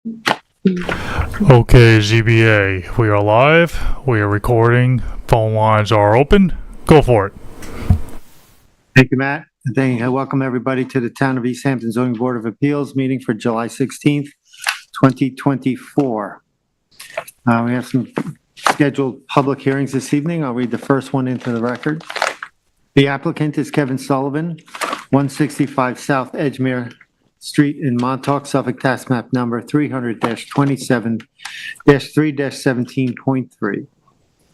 Okay, ZBA, we are live. We are recording. Phone lines are open. Go for it. Thank you, Matt. I welcome everybody to the Town of East Hampton Zoning Board of Appeals meeting for July 16th, 2024. We have some scheduled public hearings this evening. I'll read the first one into the record. The applicant is Kevin Sullivan, 165 South Edgemere Street in Montauk, Suffolk, tax map number 300-27-3-17.3.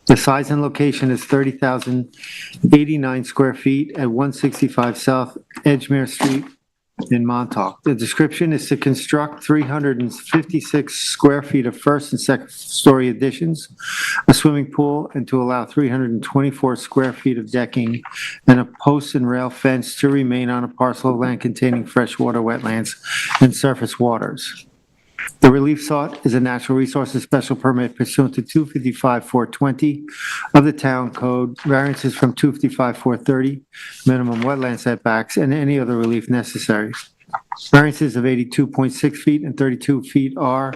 The size and location is 30,089 square feet at 165 South Edgemere Street in Montauk. The description is to construct 356 square feet of first and second story additions, a swimming pool, and to allow 324 square feet of decking and a post and rail fence to remain on a parcel of land containing freshwater wetlands and surface waters. The relief sought is a natural resources special permit pursuant to 255-420 of the Town Code, variances from 255-430, minimum wetland setbacks, and any other relief necessary. Variances of 82.6 feet and 32 feet are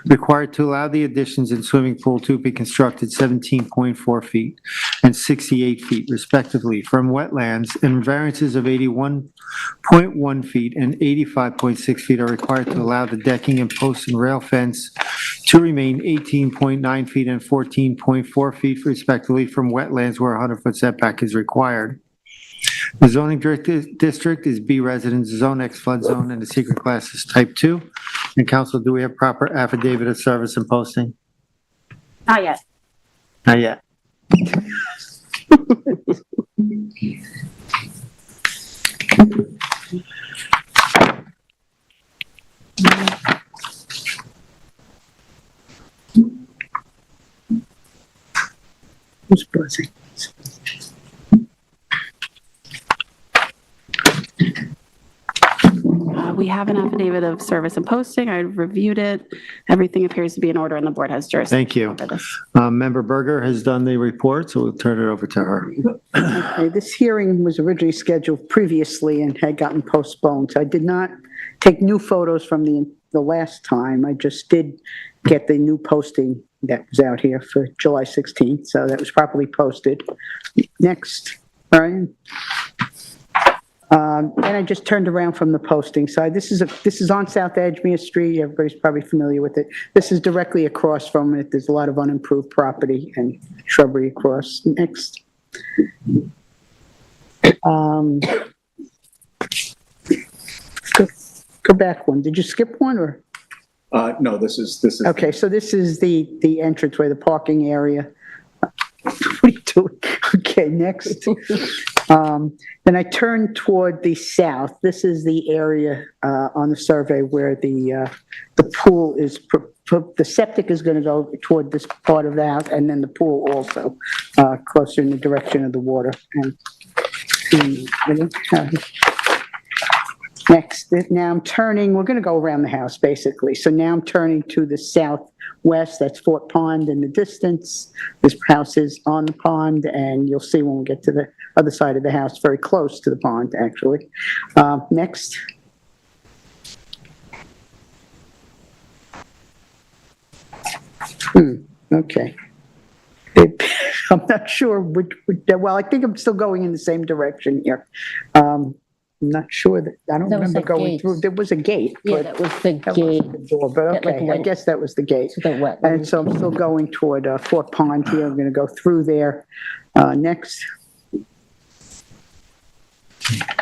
required to allow the additions and swimming pool to be constructed 17.4 feet and 68 feet respectively from wetlands, and variances of 81.1 feet and 85.6 feet are required to allow the decking and post and rail fence to remain 18.9 feet and 14.4 feet respectively from wetlands where a 100-foot setback is required. The zoning district is B residence zone, X flood zone, and the secret class is type 2. And council, do we have proper affidavit of service and posting? Not yet. Not yet. Who's buzzing? We have an affidavit of service and posting. I reviewed it. Everything appears to be in order and the board has jurisdiction. Thank you. Over this. Member Berger has done the report, so we'll turn it over to her. Okay, this hearing was originally scheduled previously and had gotten postponed. So I did not take new photos from the last time. I just did get the new posting that was out here for July 16th. So that was properly posted. Next, Brian. And I just turned around from the posting side. This is on South Edgemere Street. Everybody's probably familiar with it. This is directly across from it. There's a lot of unimproved property and shrubbery across. Next. Go back one. Did you skip one or? No, this is. Okay, so this is the entranceway, the parking area. What are you doing? Okay, next. Then I turn toward the south. This is the area on the survey where the pool is. The septic is going to go toward this part of the house, and then the pool also closer in the direction of the water. Next, now I'm turning. We're going to go around the house basically. So now I'm turning to the southwest. That's Fort Pond in the distance. This house is on the pond, and you'll see when we get to the other side of the house, very close to the pond, actually. Next. Okay. I'm not sure. Well, I think I'm still going in the same direction here. I'm not sure that, I don't remember going through. There was a gate. Yeah, that was the gate. The door, but okay, I guess that was the gate. And so I'm still going toward Fort Pond here. I'm going to go through there. Next.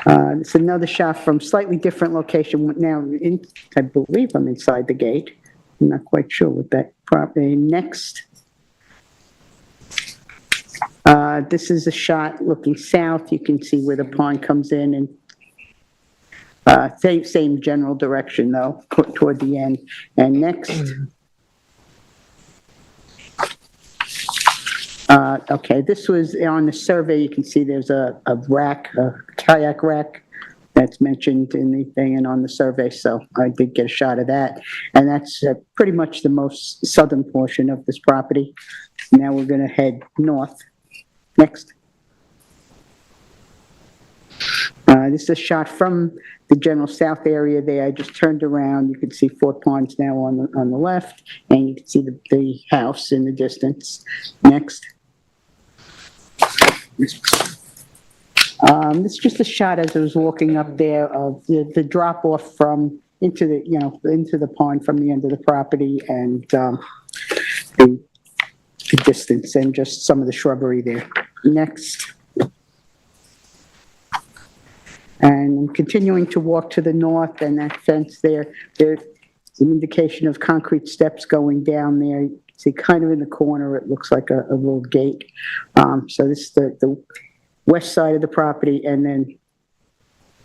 It's another shot from slightly different location. Now, I believe I'm inside the gate. I'm not quite sure what that property. Next. This is a shot looking south. You can see where the pond comes in, and same general direction though, toward the end. And next. Okay, this was on the survey. You can see there's a rack, a kayak rack that's mentioned in the thing and on the survey. So I did get a shot of that. And that's pretty much the most southern portion of this property. Now we're going to head north. Next. This is a shot from the general south area there. I just turned around. You can see Fort Ponds now on the left, and you can see the house in the distance. Next. This is just a shot as I was walking up there of the drop off from into the pond from the end of the property, and the distance and just some of the shrubbery there. Next. And I'm continuing to walk to the north, and that fence there's an indication of concrete steps going down there. You can see kind of in the corner, it looks like a little gate. So this is the west side of the property, and then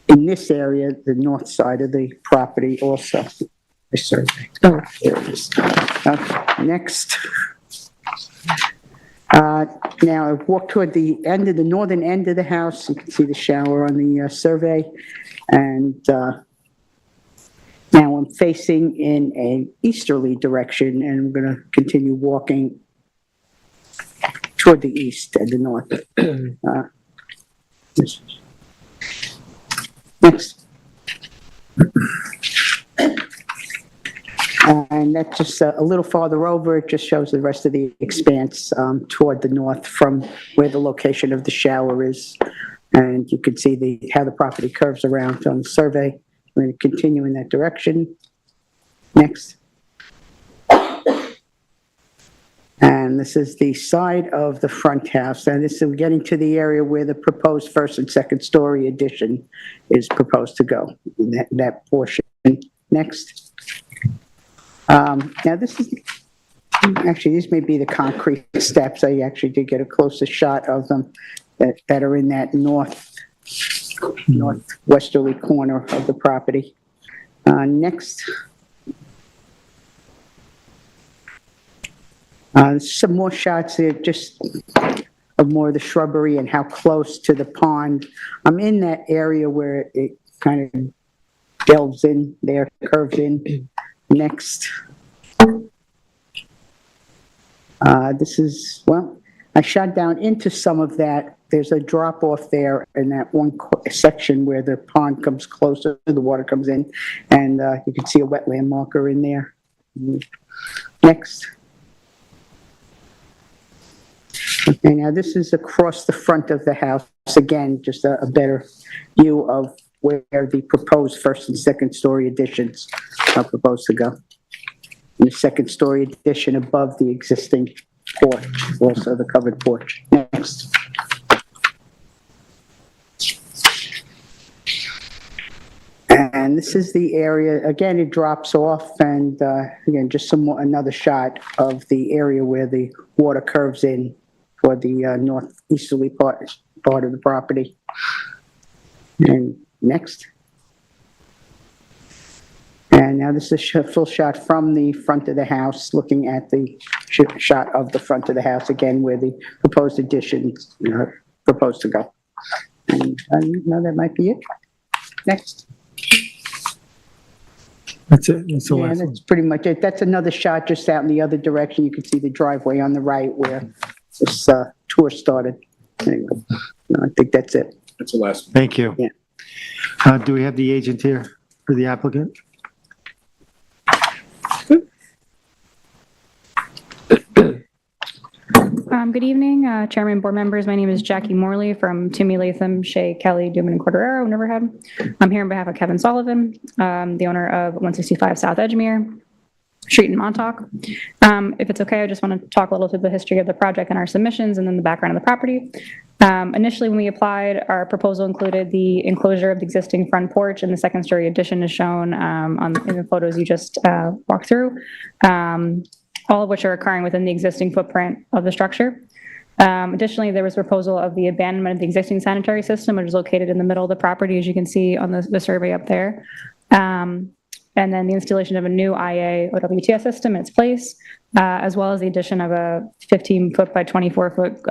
in this area, the north side of the property also. I surveyed. Oh, there it is. Next. Now I've walked toward the northern end of the house. You can see the shower on the survey. And now I'm facing in an easterly direction, and I'm going to continue walking toward the east and the north. Next. And that's just a little farther over. It just shows the rest of the expanse toward the north from where the location of the shower is. And you can see how the property curves around on the survey. We're going to continue in that direction. Next. And this is the side of the front house. And this is getting to the area where the proposed first and second story addition is proposed to go, in that portion. Next. Now this is, actually these may be the concrete steps. I actually did get a closer shot of them that are in that northwesterly corner of the property. Next. Some more shots here, just of more of the shrubbery and how close to the pond. I'm in that area where it kind of delves in there, curves in. Next. This is, well, I shot down into some of that. There's a drop off there in that one section where the pond comes closer, the water comes in, and you can see a wetland marker in there. Next. Okay, now this is across the front of the house. Again, just a better view of where the proposed first and second story additions are proposed to go. And the second story addition above the existing porch, also the covered porch. Next. And this is the area, again, it drops off, and again, just another shot of the area where the water curves in for the northeasterly part of the property. And next. And now this is a full shot from the front of the house, looking at the shot of the front of the house, again, where the proposed additions are proposed to go. And no, that might be it. Next. That's it. That's the Yeah, last one. that's pretty much it. That's another shot just out in the other direction. You can see the driveway on the right where this tour started. Anyway, no, I think that's it. That's the last one. Thank you. Yeah. Do we have the agent here for the applicant? Good evening, Chairman, board members. My name is Jackie Morley from Toomey, Latham, Shea, Kelly, Duman, and Cordero, Riverhead. I'm here on behalf of Kevin Sullivan, the owner of 165 South Edgemere Street in Montauk. If it's okay, I just want to talk a little to the history of the project and our submissions, and then the background of the property. Initially, when we applied, our proposal included the enclosure of the existing front porch, and the second story addition is shown in the photos you just walked through. All of which are occurring within the existing footprint of the structure. Additionally, there was a proposal of the abandonment of the existing sanitary system, which is located in the middle of the property, as you can see on the survey up there. And then the installation of a new IA OWTS system in its place, as well as the addition of a 15-foot by 24-foot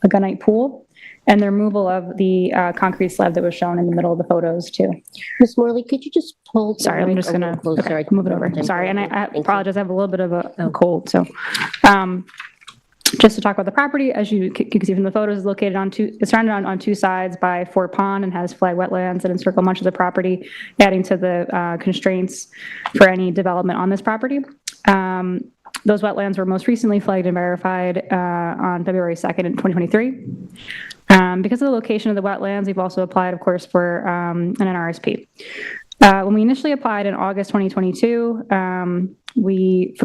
gunite pool, and the removal of the concrete slab that was shown in the middle of the photos too. Ms. Morley, could you just hold? the Sorry, I'm mic just a gonna little closer? move it over. Sorry, and I Thank you. apologize. I have a little bit of a cold. So, Just to talk about the property, as you can see from the photos, it's located it's surrounded on two sides by Fort Pond and has flag wetlands that encircle much of the property, adding to the constraints for any development on this property. Those wetlands were most recently flagged and verified on February 2nd in 2023. Because of the location of the wetlands, we've also applied, of course, for an NRSP. When we initially applied in August 2022,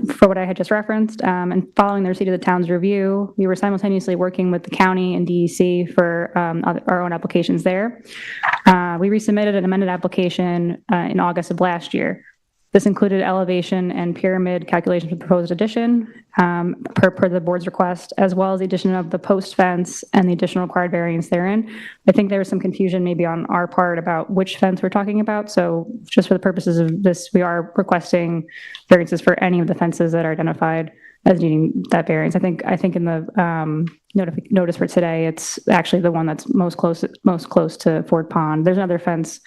for what I had just referenced, and following the receipt of the town's review, we were simultaneously working with the county and DEC for our own applications there. We resubmitted an amended application in August of last year. This included elevation and pyramid calculations for the proposed addition, per the board's request, as well as the addition of the post fence and the additional required variance therein. I think there was some confusion maybe on our part about which fence we're talking about. So just for the purposes of this, we are requesting variances for any of the fences that are identified as needing that variance. I think in the notice for today, it's actually the one that's most close to Fort Pond. There's another fence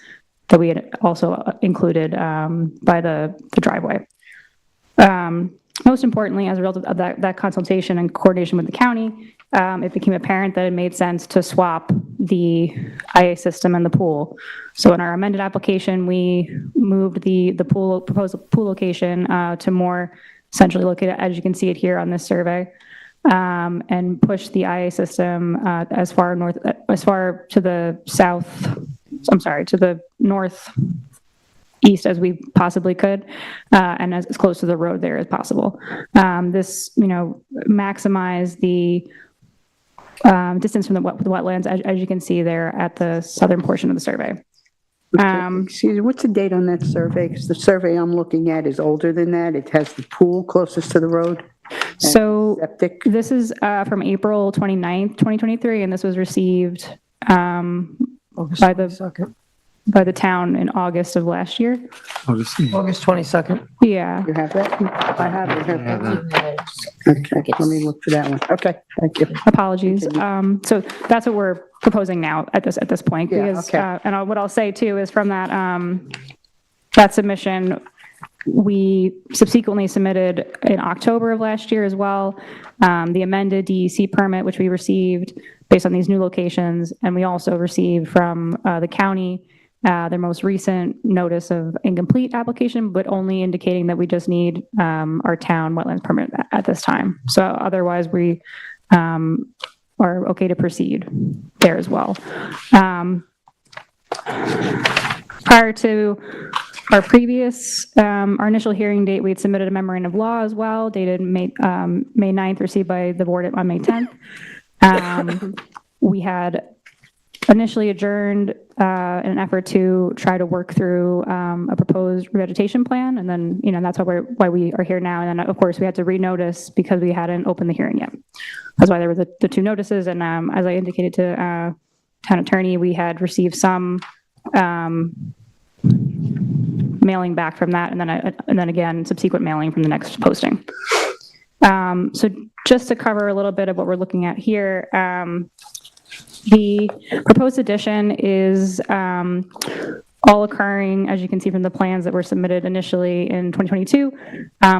that we had also included by the driveway. Most importantly, as a result of that consultation and coordination with the county, it became apparent that it made sense to swap the IA system and the pool. So in our amended application, we moved the proposed pool location to more centrally located, as you can see it here on this survey, and pushed the IA system as far to the south. I'm sorry, to the northeast as we possibly could, and as close to the road there as possible. This, maximize the distance from the wetlands, as you can see there at the southern portion of the survey. Excuse me, what's the date on that survey? Because the survey I'm looking at is older than that. It has the pool closest to the road. So Septic. this is from April 29th, 2023, and this was received by the town in August of last year. August 22nd. Yeah. You have that? I have it here. Okay, let me look for that one. Okay, thank you. Apologies. So that's what we're proposing now at this point. Yeah, Because, okay. and what I'll say too is from that submission, we subsequently submitted in October of last year as well, the amended DEC permit, which we received based on these new locations. And we also received from the county their most recent notice of incomplete application, but only indicating that we just need our town wetlands permit at this time. So otherwise we are okay to proceed there as well. Prior to our our initial hearing date, we had submitted a memorandum of law as well, dated May 9th, received by the board on May 10th. We had initially adjourned in an effort to try to work through a proposed revegetation plan, and then that's why we are here now. And then of course we had to renotice because we hadn't opened the hearing yet. That's why there were the two notices. And as I indicated to town attorney, we had received some mailing back from that, and then again subsequent mailing from the next posting. So just to cover a little bit of what we're looking at here, the proposed addition is all occurring, as you can see from the plans that were submitted initially in 2022,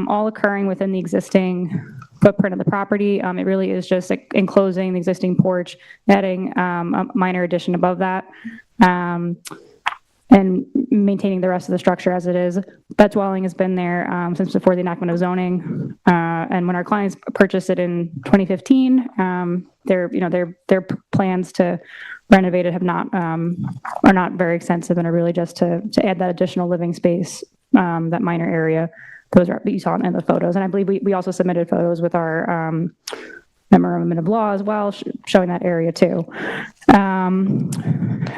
all occurring within the existing footprint of the property. It really is just enclosing the existing porch, adding a minor addition above that, and maintaining the rest of the structure as it is. That dwelling has been there since before the enactment of zoning. And when our clients purchased it in 2015, their plans to renovate it are not very extensive and are really just to add that additional living space, that minor area. Those are you saw in the photos. And I believe we also submitted photos with our memorandum of law as well, showing that area too.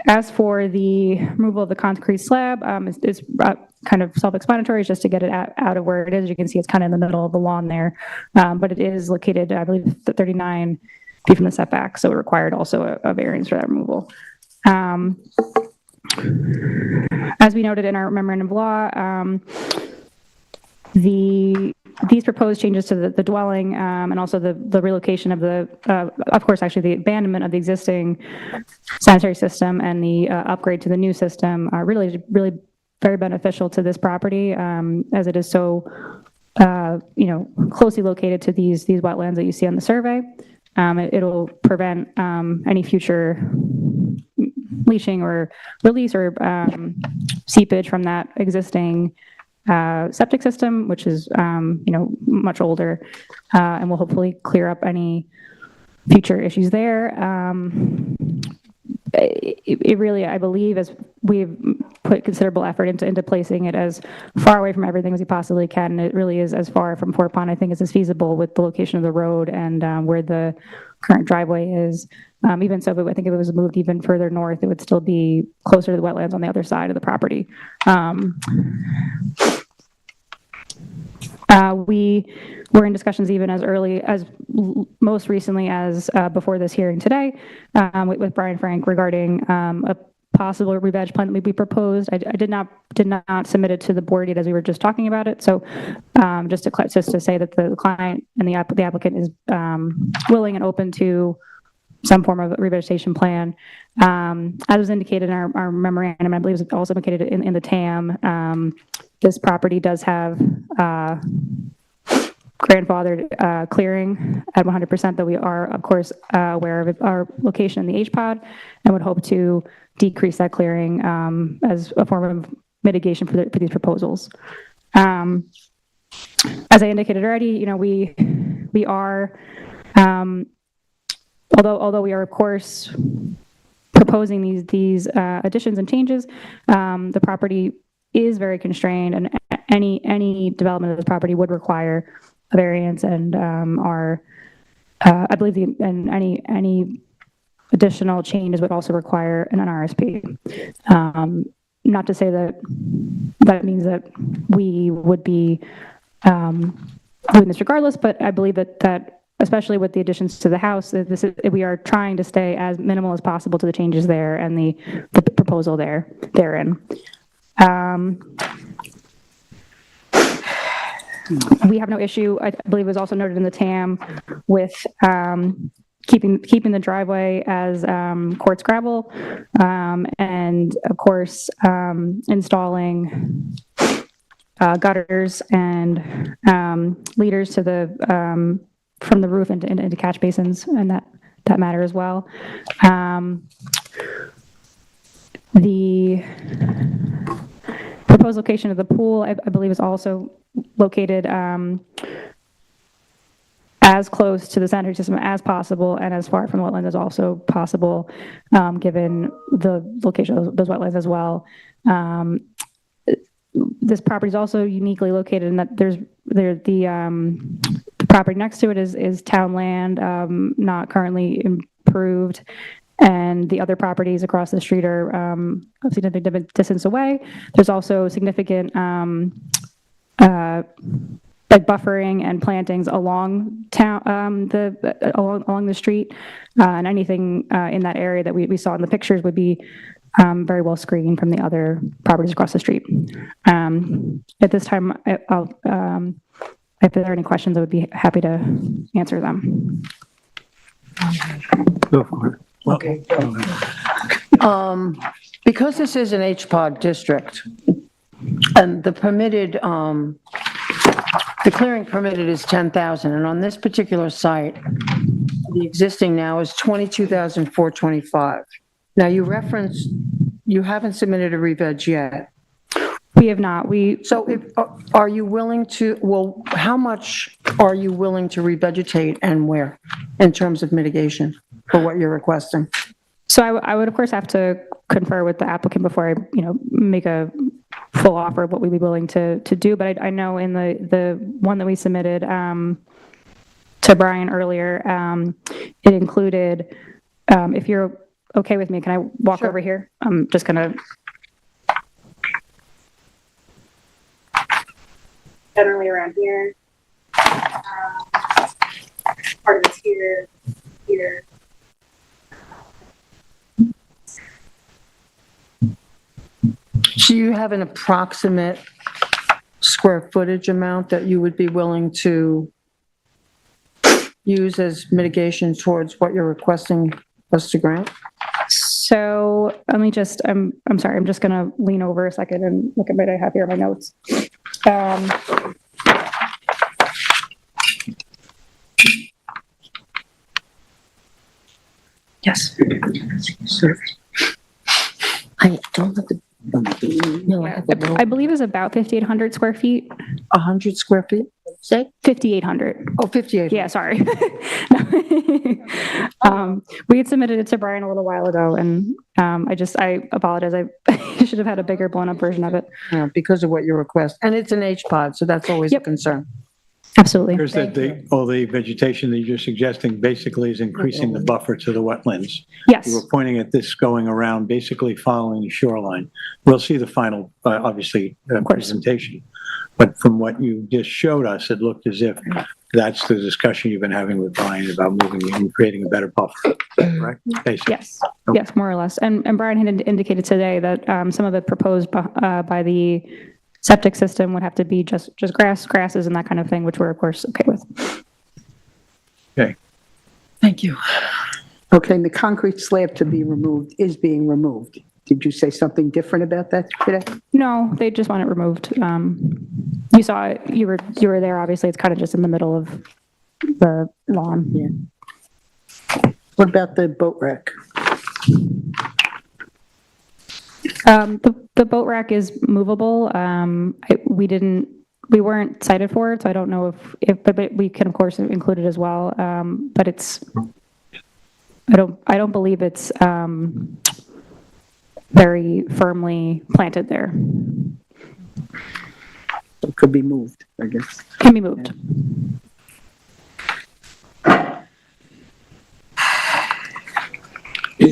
As for the removal of the concrete slab, it's kind of self-explanatory. It's just to get it out of where it is. You can see it's kind of in the middle of the lawn there, but it is located, I believe, 39 feet from the setback, so it required also a variance for that removal. As we noted in our memorandum of law, these proposed changes to the dwelling and also the relocation of of course, actually the abandonment of the existing sanitary system and the upgrade to the new system are really very beneficial to this property, as it is so closely located to these wetlands that you see on the survey. It'll prevent any future leaching or release or seepage from that existing septic system, which is, much older, and will hopefully clear up any future issues there. It really, I believe, as we've put considerable effort into placing it as far away from everything as we possibly can. It really is as far from Fort Pond, I think, as is feasible with the location of the road and where the current driveway is. Even so, I think if it was moved even further north, it would still be closer to the wetlands on the other side of the property. We were in discussions even as early as most recently as before this hearing today with Brian Frank regarding a possible re-veg plan that we proposed. I did not submit it to the board yet as we were just talking about it. So just to say that the client and the applicant is willing and open to some form of revegetation plan. As was indicated in our memorandum, I believe it was also indicated in the TAM, this property does have grandfathered clearing at 100%, that we are, of course, aware of our location in the H-pod and would hope to decrease that clearing as a form of mitigation for these proposals. As I indicated already, we are, although we are, of course, proposing these additions and changes, the property is very constrained, and any development of this property would require a variance, and I believe any additional changes would also require an RSP. Not to say that means that we would be doing this regardless, but I believe that especially with the additions to the house, we are trying to stay as minimal as possible to the changes there and the proposal therein. We have no issue, I believe it was also noted in the TAM, with keeping the driveway as quartz gravel, and of course installing gutters and leaders to the from the roof into catch basins, and that matter as well. The proposed location of the pool, I believe, is also located as close to the sanitary system as possible and as far from the wetlands as also possible, given the location of those wetlands as well. This property is also uniquely located in that the property next to it is town land, not currently improved, and the other properties across the street are a significant distance away. There's also significant buffering and plantings along along the street, and anything in that area that we saw in the pictures would be very well screened from the other properties across the street. At this time, if there are any questions, I would be happy to answer them. Go for it. Okay. Because this is an HPOD district, and the clearing permitted is 10,000, and on this particular site, the existing now is 22,425. Now, you referenced you haven't submitted a re-veg yet. We have not. Are you willing to, how much are you willing to revegetate and where in terms of mitigation for what you're requesting? So I would, of course, have to confer with the applicant before I, make a full offer of what we'd be willing to do. But I know in the one that we submitted to Brian earlier, it included, if you're okay with me, can I walk Sure. over here? I'm just going to. Generally around here. Part of it's here. Do you have an approximate square footage amount that you would be willing to use as mitigation towards what you're requesting us to grant? So let me just, I'm sorry, I'm just going to lean over a second and look at what I have here in my notes. Yes. I don't have the, no, I have the I believe it's about 5,800 square feet, 100 square feet? say, 5,800. Oh, 58. Yeah, sorry. We had submitted it to Brian a little while ago, and I apologize. I should have had a bigger blown up version of it. Yeah, because of what you request. And it's an H-pod, so that's always a Yep. concern. Absolutely. Here's that all the vegetation that you're suggesting basically is increasing the buffer to the wetlands. You Yes. were pointing at this going around, basically following the shoreline. We'll see the final, obviously, course. presentation. But from what you just showed us, it looked as if that's the discussion you've been having with Brian about moving and creating a better buffer, correct? Basically. Yes. Yes, more or less. And Brian had indicated today that some of it proposed by the septic system would have to be just grasses and that kind of thing, which we're of course okay with. Okay. Thank you. Okay, and the concrete slab to be removed is being removed. Did you say something different about that today? No, they just want it removed. You saw it, you were there, obviously. It's kind of just in the middle of the lawn. Yeah. What about the boat rack? The boat rack is movable. We weren't cited for it, so I don't know but we can of course include it as well. But I don't believe it's very firmly planted there. It could be moved, I guess. Can be moved.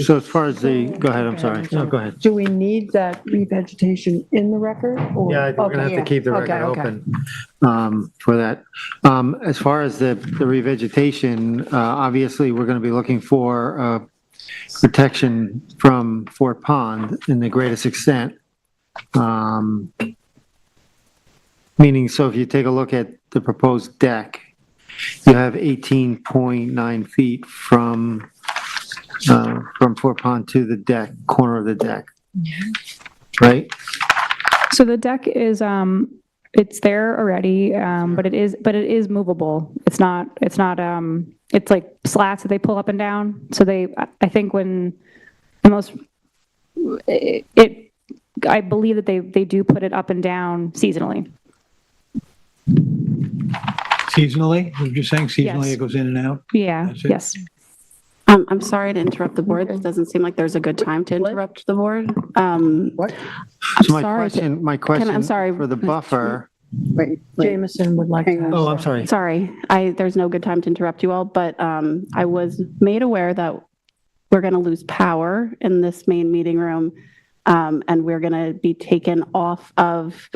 So as far as go ahead, I'm sorry. No, go ahead. Do we need that revegetation in the record? Or- Yeah, I think we're gonna Okay, have to keep the okay, record okay. open for that. As far as the revegetation, obviously, we're gonna be looking for protection from Fort Pond in the greatest extent. Meaning, so if you take a look at the proposed deck, you have 18.9 feet from Fort Pond to the deck, corner of the deck. Right? So the deck is, it's there already, but it is movable. It's like slats that they pull up and down. So I think when I believe that they do put it up and down seasonally. Seasonally? You're saying seasonally Yes. it goes in and out? Yeah, That's it? yes. I'm sorry to interrupt the board. It doesn't seem like there's a good time to interrupt the board. What? I'm So my sorry. question, I'm sorry. for the buffer, Wait. Jameson would like to. Hang on. oh, I'm sorry. Sorry, there's no good time to interrupt you all, but I was made aware that we're going to lose power in this main meeting room, and we're going to be taken off of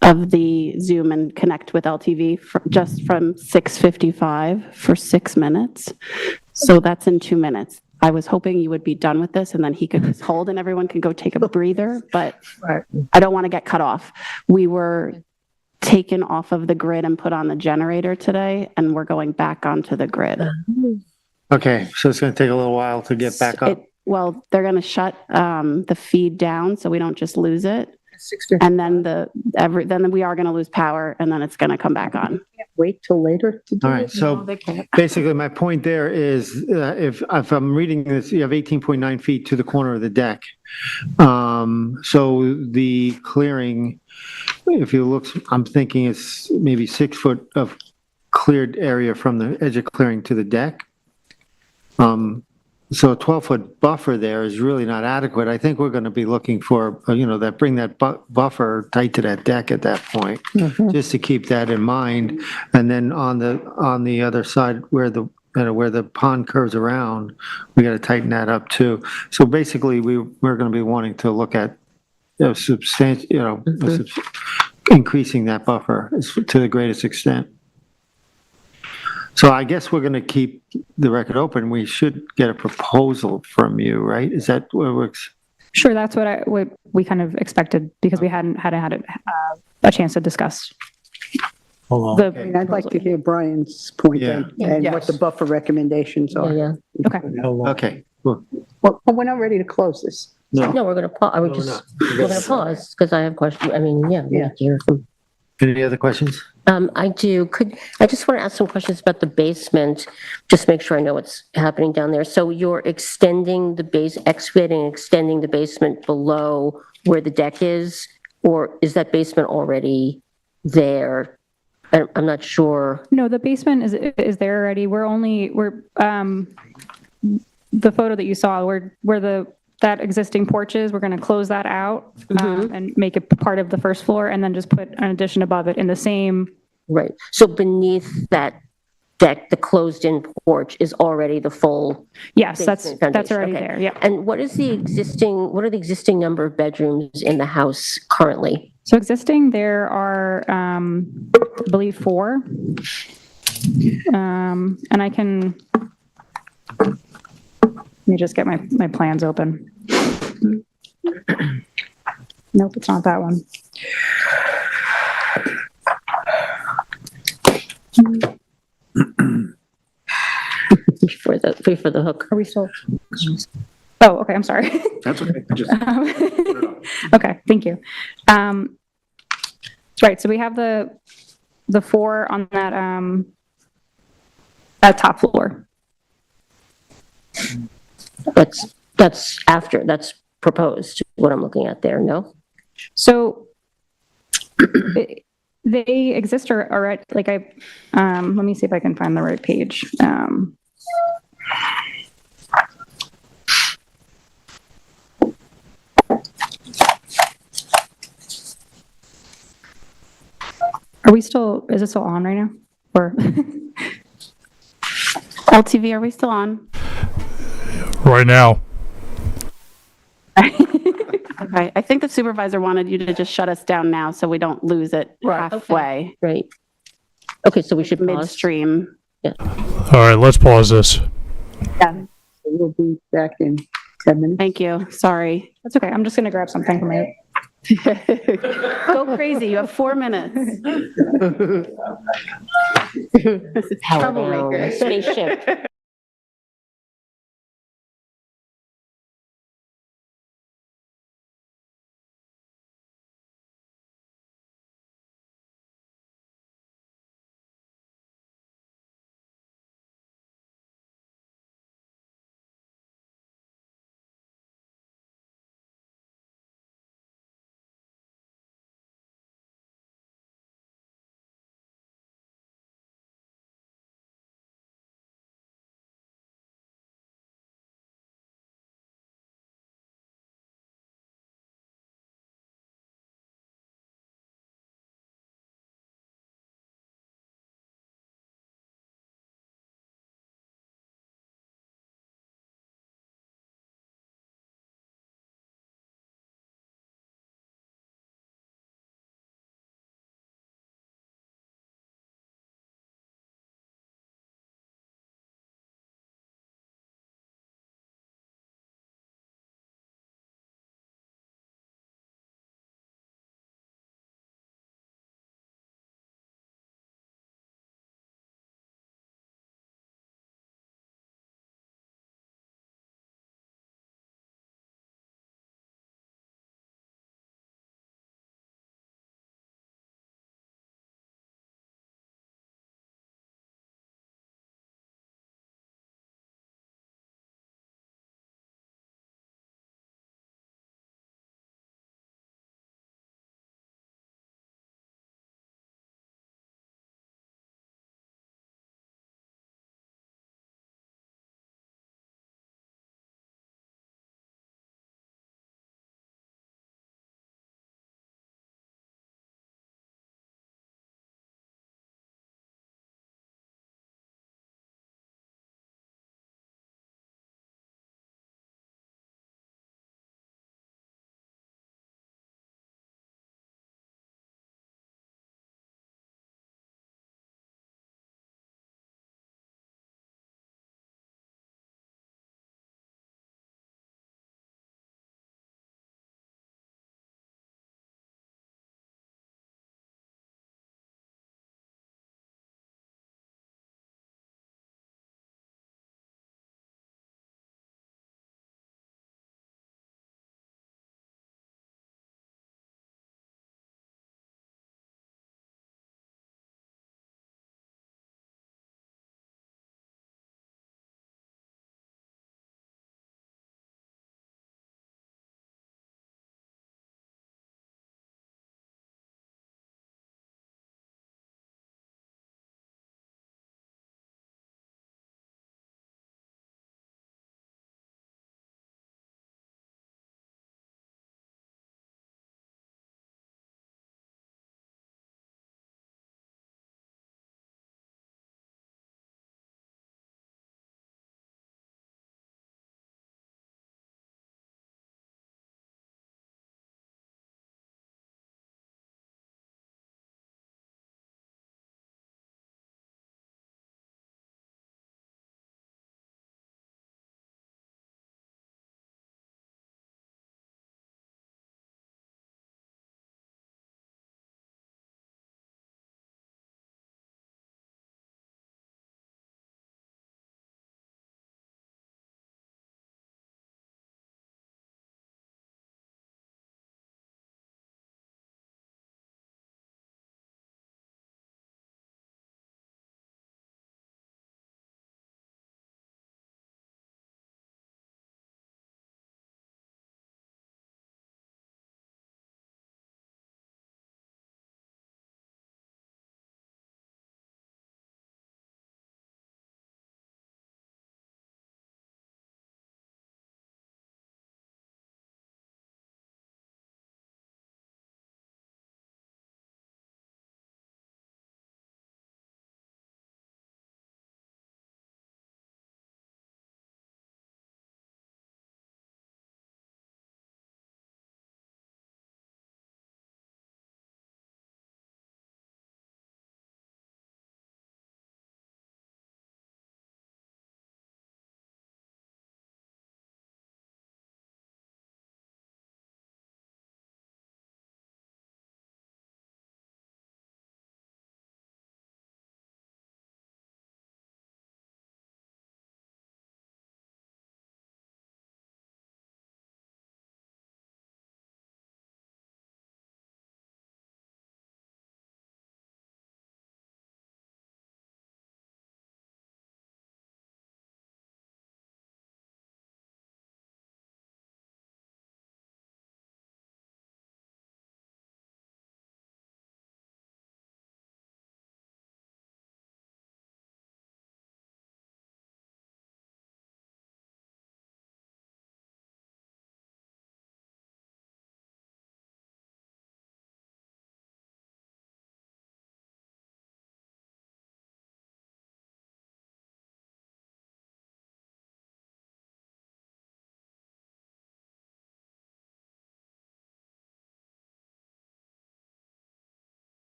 the Zoom and connect with LTV just from 6:55 for 6 minutes. So that's in 2 minutes. I was hoping you would be done with this and then he could just hold and everyone can go take a breather, but Right. I don't want to get cut off. We were taken off of the grid and put on the generator today, and we're going back onto the grid. Okay, so it's gonna take a little while to get back up. Well, they're going to shut the feed down so we don't just lose it. 6:50. And then then we are going to lose power and then it's going to come back on. Wait till later to do All it? right, so they can't. basically my point there is, if I'm reading this, you have 18.9 feet to the corner of the deck. So the clearing, if you look, I'm thinking it's maybe 6 foot of cleared area from the edge of clearing to the deck. So a 12-foot buffer there is really not adequate. I think we're going to be looking for, bring that buffer tight to that deck at that point, just to keep that in mind. And then on the other side where the pond curves around, we got to tighten that up too. So basically, we're going to be wanting to look at increasing that buffer to the greatest extent. So I guess we're going to keep the record open. We should get a proposal from you, right? Is that what works? Sure, that's what we kind of expected because we hadn't had a chance to discuss. Hold on. The And I'd like to hear Brian's point Yeah. and what the buffer recommendations yeah, are. yeah. Okay. Okay, cool. Well, we're not ready to close this. No, we're gonna pause, we're gonna pause, because I have questions, I mean, yeah, we have to hear from, Any other questions? I do. I just want to ask some questions about the basement, just make sure I know what's happening down there. So you're excavating, and extending the basement below where the deck is, or is that basement already there? I'm not sure. No, the basement is there already. The photo that you saw, that existing porch is, we're going to close that out and make it part of the first floor, and then just put an addition above it in the same. Right. So beneath that deck, the closed-in porch is already the full. Yes, that's foundation. already Okay. there. Yeah. And what are the existing number of bedrooms in the house currently? So existing, there are, I believe, 4. And I can, let me just get my plans open. Nope, it's not that one. Before the hook. Are we still? Oh, okay, I'm sorry. That's okay. Okay, thank you. Right, so we have the 4 on that top floor. That's proposed, what I'm looking at there, no? So they exist already, like let me see if I can find the right page. Is it still on right now? Or LTV, are we still on? Right now. Okay, I think the supervisor wanted you to just shut us down now so we don't lose it halfway, Right. Okay, so we should pause. midstream. All right, let's pause this. We'll be back in 10 minutes. Thank you, sorry. that's okay, I'm just gonna grab something from my. Go crazy, you have 4 minutes. Troublemaker. Spaceship.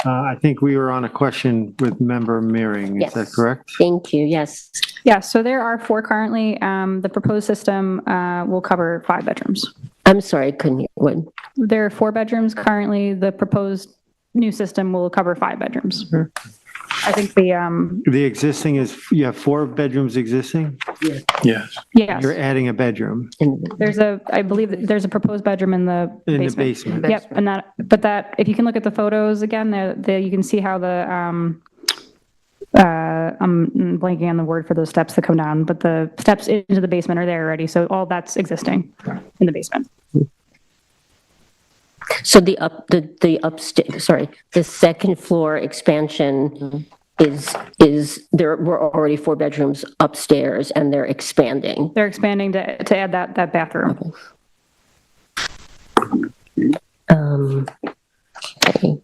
I think we were on a question with member Mearing, is that Yes. correct? Thank you, yes. Yeah, so there are 4 currently. The proposed system will cover 5 bedrooms. I'm sorry, I couldn't hear. What? There are 4 bedrooms currently. The proposed new system will cover 5 bedrooms. I think The existing is, you have 4 bedrooms existing? Yes. yes, You're adding a bedroom I believe that there's a proposed bedroom in the in the basement. basement. Yep, and that, if you can look at the photos again, there you can see how I'm blanking on the word for those steps that come down, but the steps into the basement are there already, so all that's existing in the basement. So the upstairs, sorry, the second floor expansion is there were already 4 bedrooms upstairs and they're expanding. They're expanding to add that bathroom. Okay.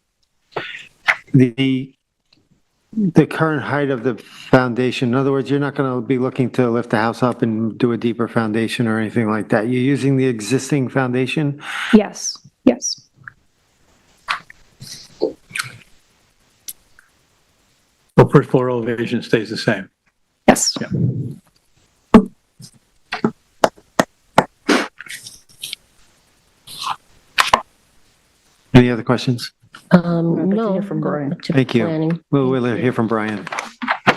The current height of the foundation, in other words, you're not going to be looking to lift the house up and do a deeper foundation or anything like that. You're using the existing foundation? Yes, yes. Well, first floor elevation stays the same. Yes. Yeah. Any other questions? No. hear from Brian. to Thank you. planning. We'll hear from Brian.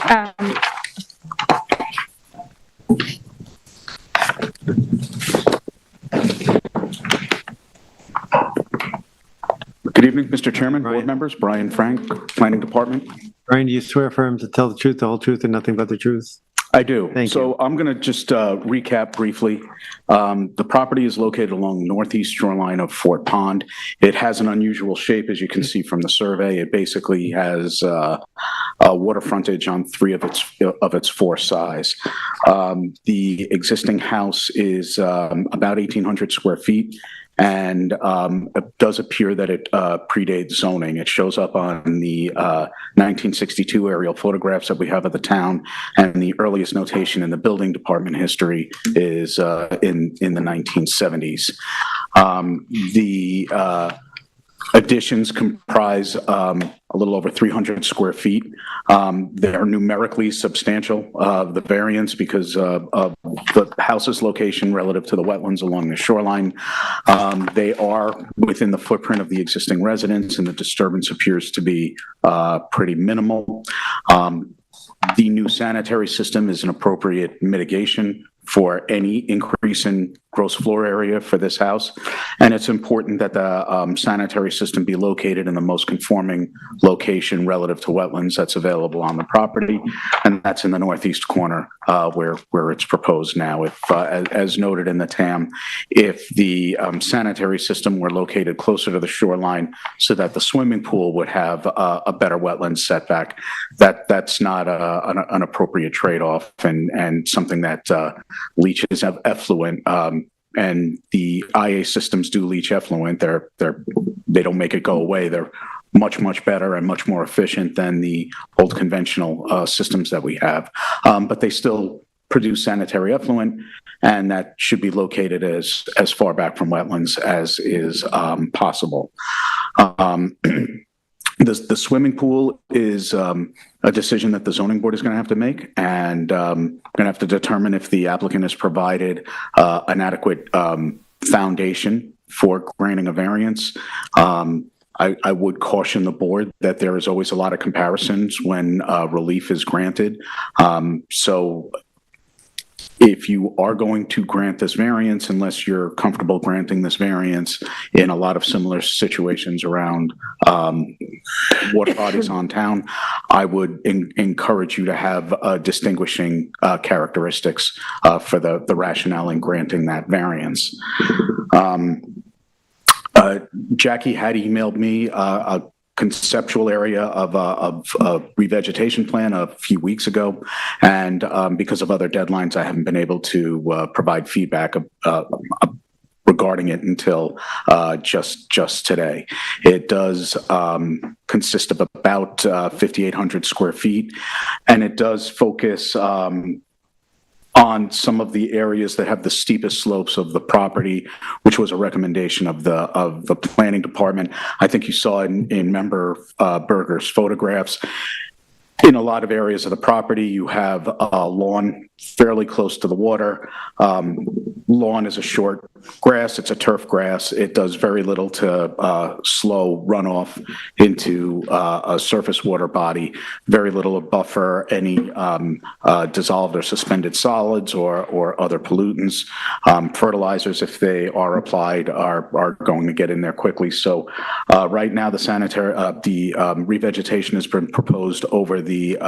Um, Good evening, Mr. Chairman, Brian. board members, Brian Frank, Planning Department. Brian, do you swear affirm to tell the truth, the whole truth, and nothing but the truth? I do. Thank So I'm going to just recap briefly. The property is located along the northeast shoreline of Fort Pond. It has an unusual shape, as you can see from the survey. It basically has a water frontage on 3 of its 4 sides. The existing house is about 1,800 square feet. And it does appear that it predates zoning. It shows up on the 1962 aerial photographs that we have of the town, and the earliest notation in the building department history is in the 1970s. The additions comprise a little over 300 square feet. They are numerically substantial, the variance, because of the house's location relative to the wetlands along the shoreline. They are within the footprint of the existing residence, and the disturbance appears to be pretty minimal. The new sanitary system is an appropriate mitigation for any increase in gross floor area for this house. And it's important that the sanitary system be located in the most conforming location relative to wetlands that's available on the property. And that's in the northeast corner where it's proposed now. If, as noted in the TAM, if the sanitary system were located closer to the shoreline so that the swimming pool would have a better wetland setback, that's not an appropriate trade-off and something that leaches effluent. And the IA systems do leach effluent. They don't make it go away. They're much better and much more efficient than the old conventional systems that we have. But they still produce sanitary effluent, and that should be located as far back from wetlands as is possible. The swimming pool is a decision that the zoning board is going to have to make, and going to have to determine if the applicant has provided an adequate foundation for granting a variance. I would caution the board that there is always a lot of comparisons when relief is granted. So if you are going to grant this variance, unless you're comfortable granting this variance in a lot of similar situations around water bodies on town, I would encourage you to have distinguishing characteristics for the rationale in granting that variance. Jackie had emailed me a conceptual area of a revegetation plan a few weeks ago, and because of other deadlines, I haven't been able to provide feedback regarding it until just today. It does consist of about 5,800 square feet, and it does focus on on some of the areas that have the steepest slopes of the property, which was a recommendation of the planning department. I think you saw in Member Berger's photographs. In a lot of areas of the property, you have a lawn fairly close to the water. Lawn is a short grass. It's a turf grass. It does very little to slow runoff into a surface water body, very little buffer any dissolved or suspended solids or other pollutants. Fertilizers, if they are applied, are going to get in there quickly. So right now, the revegetation has been proposed over the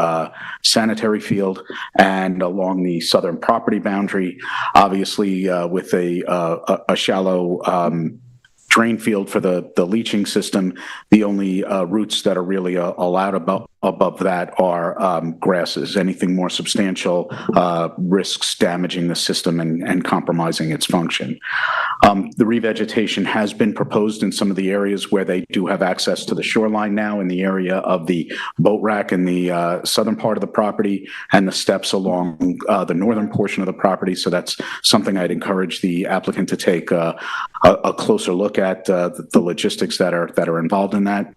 sanitary field and along the southern property boundary. Obviously, with a shallow drain field for the leaching system, the only roots that are really allowed above that are grasses. Anything more substantial risks damaging the system and compromising its function. The revegetation has been proposed in some of the areas where they do have access to the shoreline now, in the area of the boat rack in the southern part of the property and the steps along the northern portion of the property. So that's something I'd encourage the applicant to take a closer look at, the logistics that are involved in that.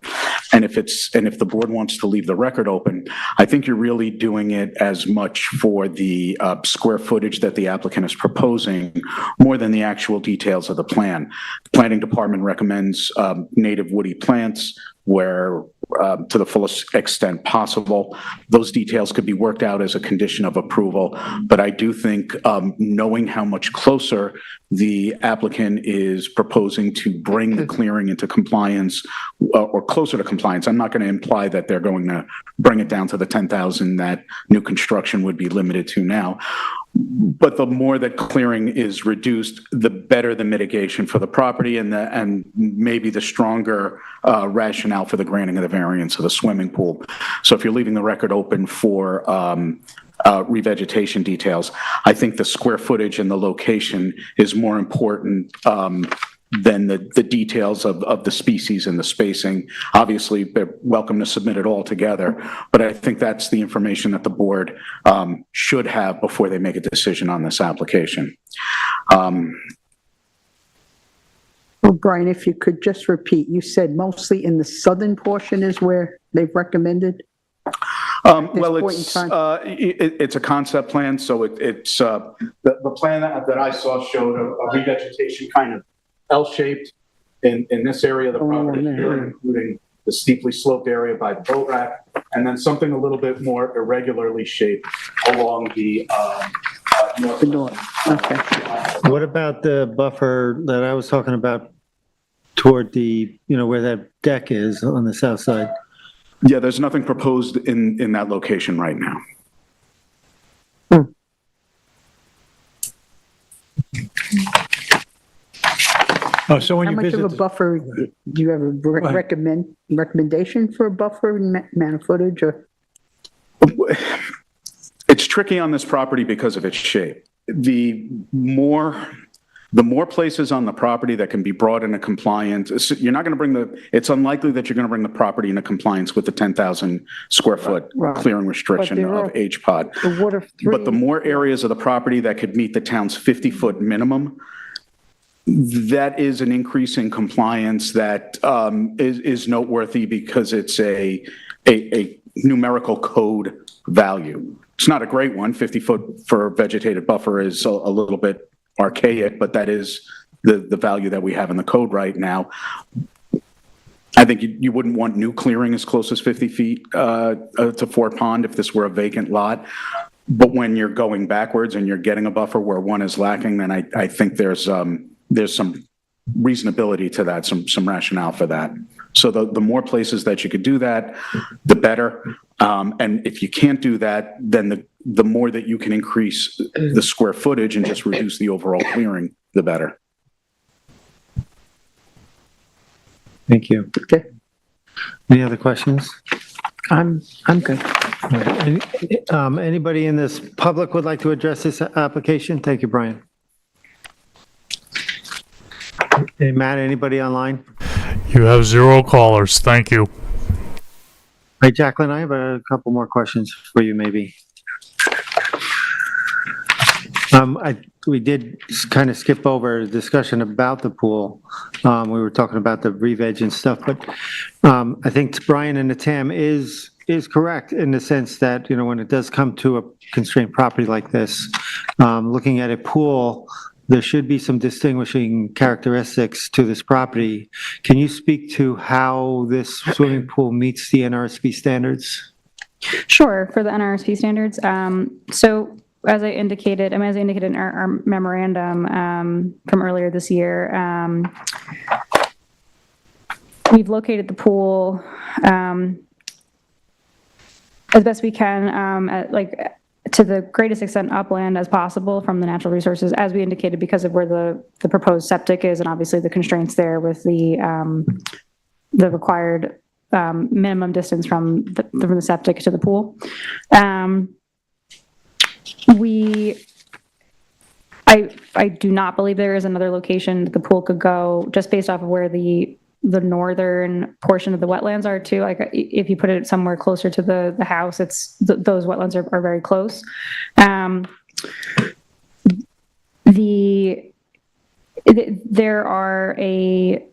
And if the board wants to leave the record open, I think you're really doing it as much for the square footage that the applicant is proposing more than the actual details of the plan. The planning department recommends native woody plants where to the fullest extent possible. Those details could be worked out as a condition of approval, but I do think knowing how much closer the applicant is proposing to bring the clearing into compliance or closer to compliance, I'm not going to imply that they're going to bring it down to the 10,000 that new construction would be limited to now. But the more that clearing is reduced, the better the mitigation for the property and maybe the stronger rationale for the granting of the variance of the swimming pool. So if you're leaving the record open for revegetation details, I think the square footage and the location is more important than the details of the species and the spacing. Obviously, they're welcome to submit it all together, but I think that's the information that the board should have before they make a decision on this application. Well, Brian, if you could just repeat, you said mostly in the southern portion is where they've recommended? Well, it's a concept plan, so it's the plan that I saw showed a revegetation kind of L-shaped in this area of the property, here, including the steeply sloped area by the boat rack, and then something a little bit more irregularly shaped along the north. Okay. What about the buffer that I was talking about toward the, where that deck is on the south side? Yeah, there's nothing proposed in that location right now. Oh, so when How you much of visit, a buffer, do you have a recommendation for a buffer amount of footage or? It's tricky on this property because of its shape. The more places on the property that can be brought into compliance, you're not going to bring it's unlikely that you're going to bring the property into compliance with the 10,000 square foot clearing restriction of HPOD. But the more areas of the property that could meet the town's 50-foot minimum, that is an increase in compliance that is noteworthy because it's a numerical code value. It's not a great one. 50-foot for vegetated buffer is a little bit archaic, but that is the value that we have in the code right now. I think you wouldn't want new clearing as close as 50 feet to Fort Pond if this were a vacant lot. But when you're going backwards and you're getting a buffer where one is lacking, then I think there's some reasonability to that, some rationale for that. So the more places that you could do that, the better. And if you can't do that, then the more that you can increase the square footage and just reduce the overall clearing, the better. Thank you. Okay. Any other questions? I'm good. All right. Anybody in this public would like to address this application? Thank you, Brian. Hey, Matt, anybody online? You have 0 callers. Thank you. Hey, Jacqueline, I have a couple more questions for you, maybe. We did kind of skip over a discussion about the pool. We were talking about the re-veg and stuff, but I think Brian and the TAM is correct in the sense that, you know, when it does come to a constrained property like this, looking at a pool, there should be some distinguishing characteristics to this property. Can you speak to how this swimming pool meets the NRSP standards? Sure, for the NRSP standards. So as I indicated in our memorandum from earlier this year, we've located the pool as best we can, to the greatest extent upland as possible from the natural resources, as we indicated, because of where the proposed septic is, and obviously the constraints there with the required minimum distance from the septic to the pool. I do not believe there is another location that the pool could go, just based off of where the northern portion of the wetlands are too. Like if you put it somewhere closer to the house, those wetlands are very close. There are a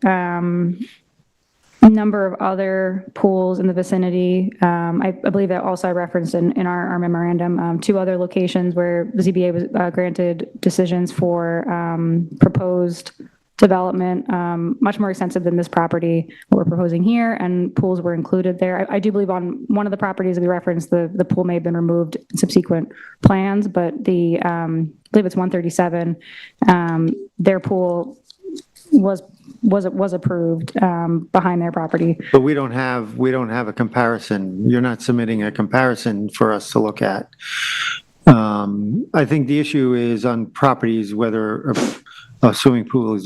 number of other pools in the vicinity. I believe that also I referenced in our memorandum, 2 other locations where the ZBA was granted decisions for proposed development, much more extensive than this property, what we're proposing here, and pools were included there. I do believe on one of the properties that we referenced, the pool may have been removed in subsequent plans, but I believe it's 137, their pool was approved behind their property. But we don't have a comparison. You're not submitting a comparison for us to look at. I think the issue is on properties, whether a swimming pool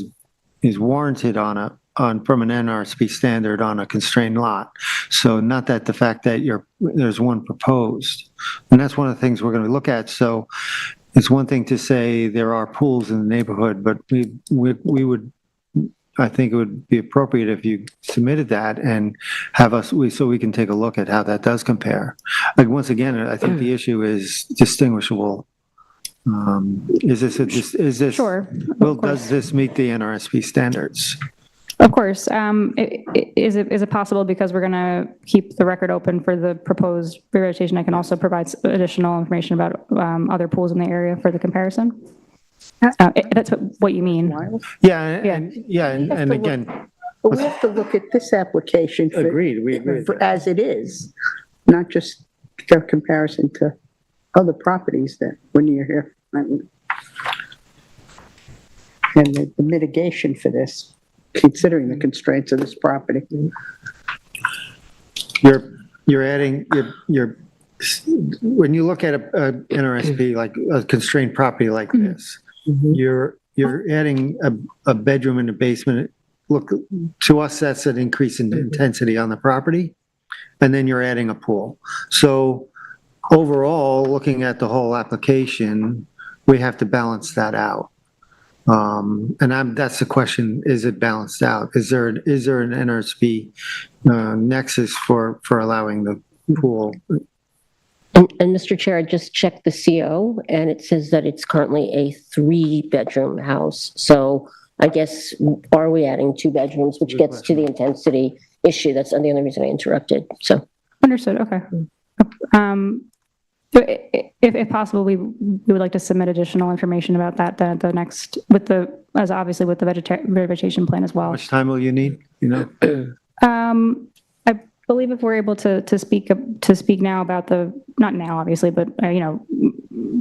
is warranted from an NRSP standard on a constrained lot. So not that the fact that there's one proposed, and that's one of the things we're going to look at. So it's one thing to say there are pools in the neighborhood, but we would, I think it would be appropriate if you submitted that and have us, so we can take a look at how that does compare. Like, once again, I think the issue is distinguishable. Is this? Sure. Does this meet the NRSP standards? Of course. Is it possible, because we're going to keep the record open for the proposed revegetation, I can also provide additional information about other pools in the area for the comparison? That's what you mean. Yeah, and again. But we have to look at this application. Agreed, we agree. As it is, not just their comparison to other properties that when you're here. And the mitigation for this, considering the constraints of this property. You're adding, when you look at a NRSP, like a constrained property like this, you're adding a bedroom in the basement. Look, to us, that's an increase in intensity on the property, and then you're adding a pool. So overall, looking at the whole application, we have to balance that out. That's the question: is it balanced out? Is there an NRSP nexus for allowing the pool? And Mr. Chair, I just checked the CO, and it says that it's currently a 3-bedroom house. So I guess, are we adding 2 bedrooms, which gets to the intensity issue? That's the only reason I interrupted. So Understood. Okay. If possible, we would like to submit additional information about that, the next, obviously with the vegetation plan as How well. much time will you need? You know. I believe if we're able to speak now about not now, obviously, but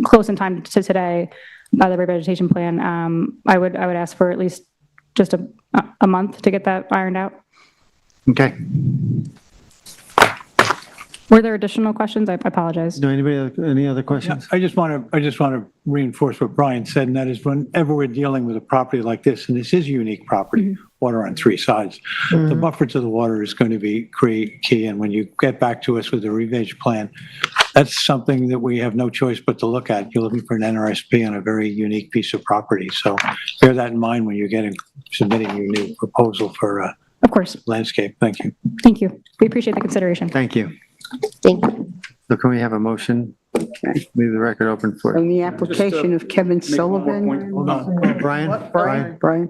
close in time to today about the revegetation plan, I would ask for at least just a month to get that ironed out. Okay. Were there additional questions? I apologize. No, any other questions? I just want to reinforce what Brian said, and that is whenever we're dealing with a property like this, and this is a unique property, water on 3 sides, the buffer to the water is going to be key. And when you get back to us with the re-veg plan, that's something that we have no choice but to look at. You're looking for an NRSP on a very unique piece of property. So bear that in mind when you're submitting your new proposal for Of course. landscape. Thank you. Thank you. We appreciate the consideration. Thank you. thank you. So can we have a motion Okay. Leave the record open for. On the application of Kevin Make one more Sullivan. point. Hold on, Brian? Brian?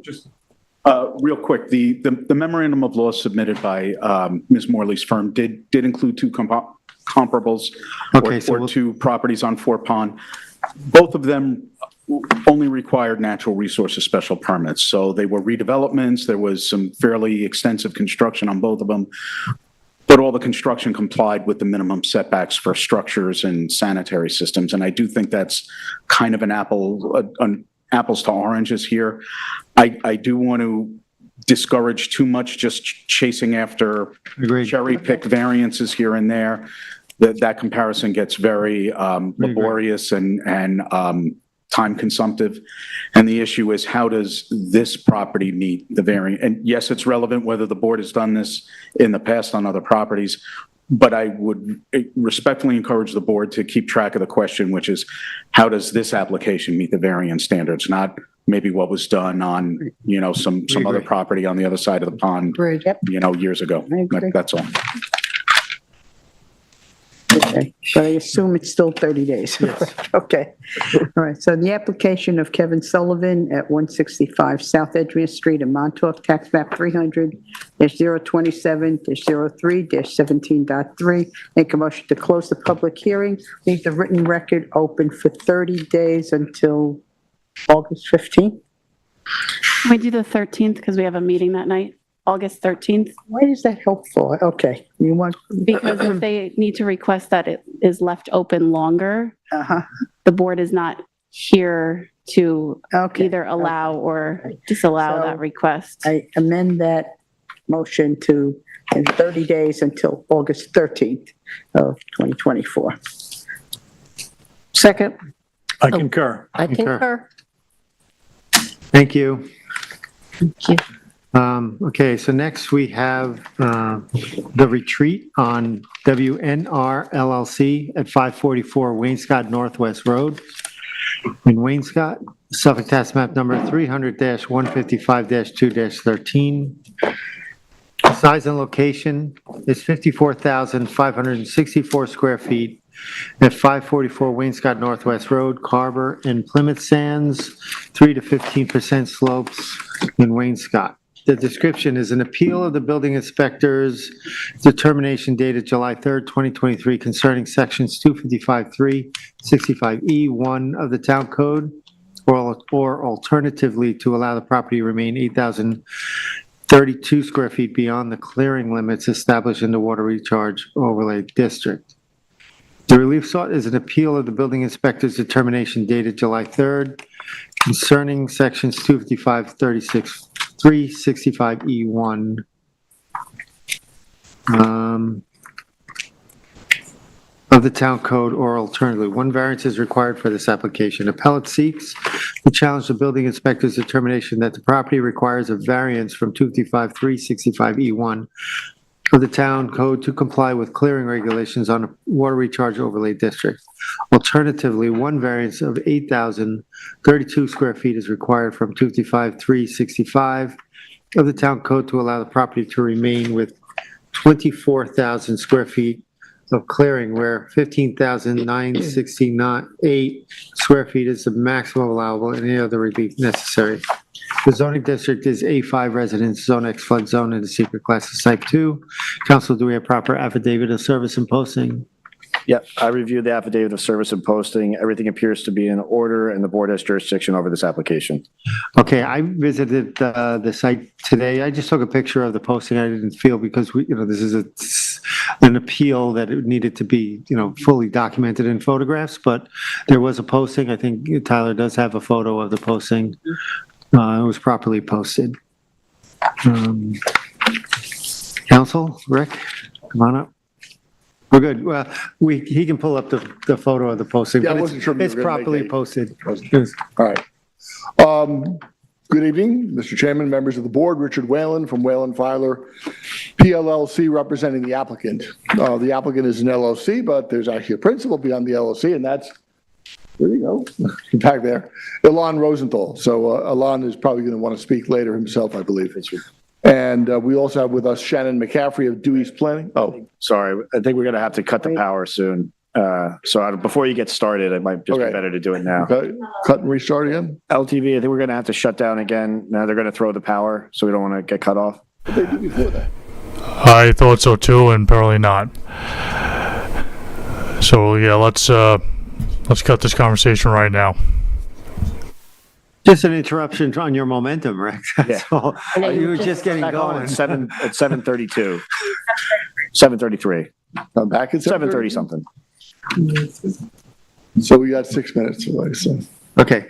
Real quick, the memorandum of law submitted by Ms. Morley's firm did include two comparables Okay, so or we'll- two properties on Fort Pond. Both of them only required natural resources special permits. So they were redevelopments. There was some fairly extensive construction on both of them. But all the construction complied with the minimum setbacks for structures and sanitary systems. And I do think that's kind of an apples to oranges here. I do want to discourage too much just chasing after Agreed. cherry pick variances here and there. That comparison gets very laborious and time consumptive. And the issue is, how does this property meet the variant? And yes, it's relevant whether the board has done this in the past on other properties, but I would respectfully encourage the board to keep track of the question, which is, how does this application meet the variance standards? Not maybe what was done on, some other property on the other side of the pond, Great. years ago. I agree. That's all. Okay, but I assume it's still 30 days. Yes. Okay. All right, so the application of Kevin Sullivan at 165 South Edgemere Street in Montauk, tax map 300-027-03-17.3. Make a motion to close the public hearing, leave the written record open for 30 days until August 15th. Can we do the 13th because we have a meeting that night, August 13th? Why is that helpful? Okay, you want, Because if they need to request that it is left open longer, the board is not here to okay. either allow or disallow So- that request. I amend that motion to 30 days until August 13th of 2024. Second. I concur. I concur. Thank you. Thank you. Okay, so next we have the retreat on WNR LLC at 544 Wainscott Northwest Road in Wainscott, Suffolk Tax Map number 300-155-2-13. Size and location is 54,564 square feet at 544 Wainscott Northwest Road, Carver, and Plymouth Sands, 3 to 15% slopes in Wainscott. The description is an appeal of the building inspector's determination dated July 3rd, 2023 concerning sections 255-3, 65E1 of the town code, or alternatively to allow the property to remain 8,032 square feet beyond the clearing limits established in the water recharge overlay district. The relief sought is an appeal of the building inspector's determination dated July 3rd concerning sections 255-36, 365E1 of the town code, or alternatively, one variance is required for this application. Appellant seeks to challenge the building inspector's determination that the property requires a variance from 255-365E1 of the town code to comply with clearing regulations on a water recharge overlay district. Alternatively, one variance of 8,032 square feet is required from 255-365 of the town code to allow the property to remain with 24,000 square feet of clearing, where 15,968 square feet is the maximum allowable and any other relief necessary. The zoning district is A5 residence zone, X flood zone, and the secret class is type 2. Council, do we have proper affidavit of service and posting? Yep, I reviewed the affidavit of service and posting. Everything appears to be in order, and the board has jurisdiction over this application. Okay, I visited the site today. I just took a picture of the posting. I didn't feel, because this is an appeal, that it needed to be, fully documented in photographs, but there was a posting. I think Tyler does have a photo of the posting. It was properly posted. Council, Rick, come on up. We're good. Well, he can pull up the photo of the posting. Yeah, I but wasn't sure if you it's were gonna properly make a- posted. All right. Good evening, Mr. Chairman, members of the board. Richard Whalen from Whalen Filer, PLLC, representing the applicant. The applicant is an LLC, but there's actually a principal beyond the LLC, and that's, there you go, back there, Ilan Rosenthal. So Ilan is probably going to want to speak later himself, I believe. And we also have with us Shannon McCaffrey of Dewey's Planning. Oh, sorry. I think we're going to have to cut the power soon. Before you get started, it might just be Okay. better to do it now. Okay, cut and restart again? LTV, I think we're going to have to shut down again. Now they're going to throw the power, so we don't want to get cut off. What they did before that? I thought so too, and apparently not. So yeah, let's cut this conversation right now. Just an interruption on your momentum, Rick. That's Yeah. all. I know You were just getting Back on going. at 7:32. 7:33. I'm back at 7:30 7:30 something. So we got 6 minutes away, so. Okay.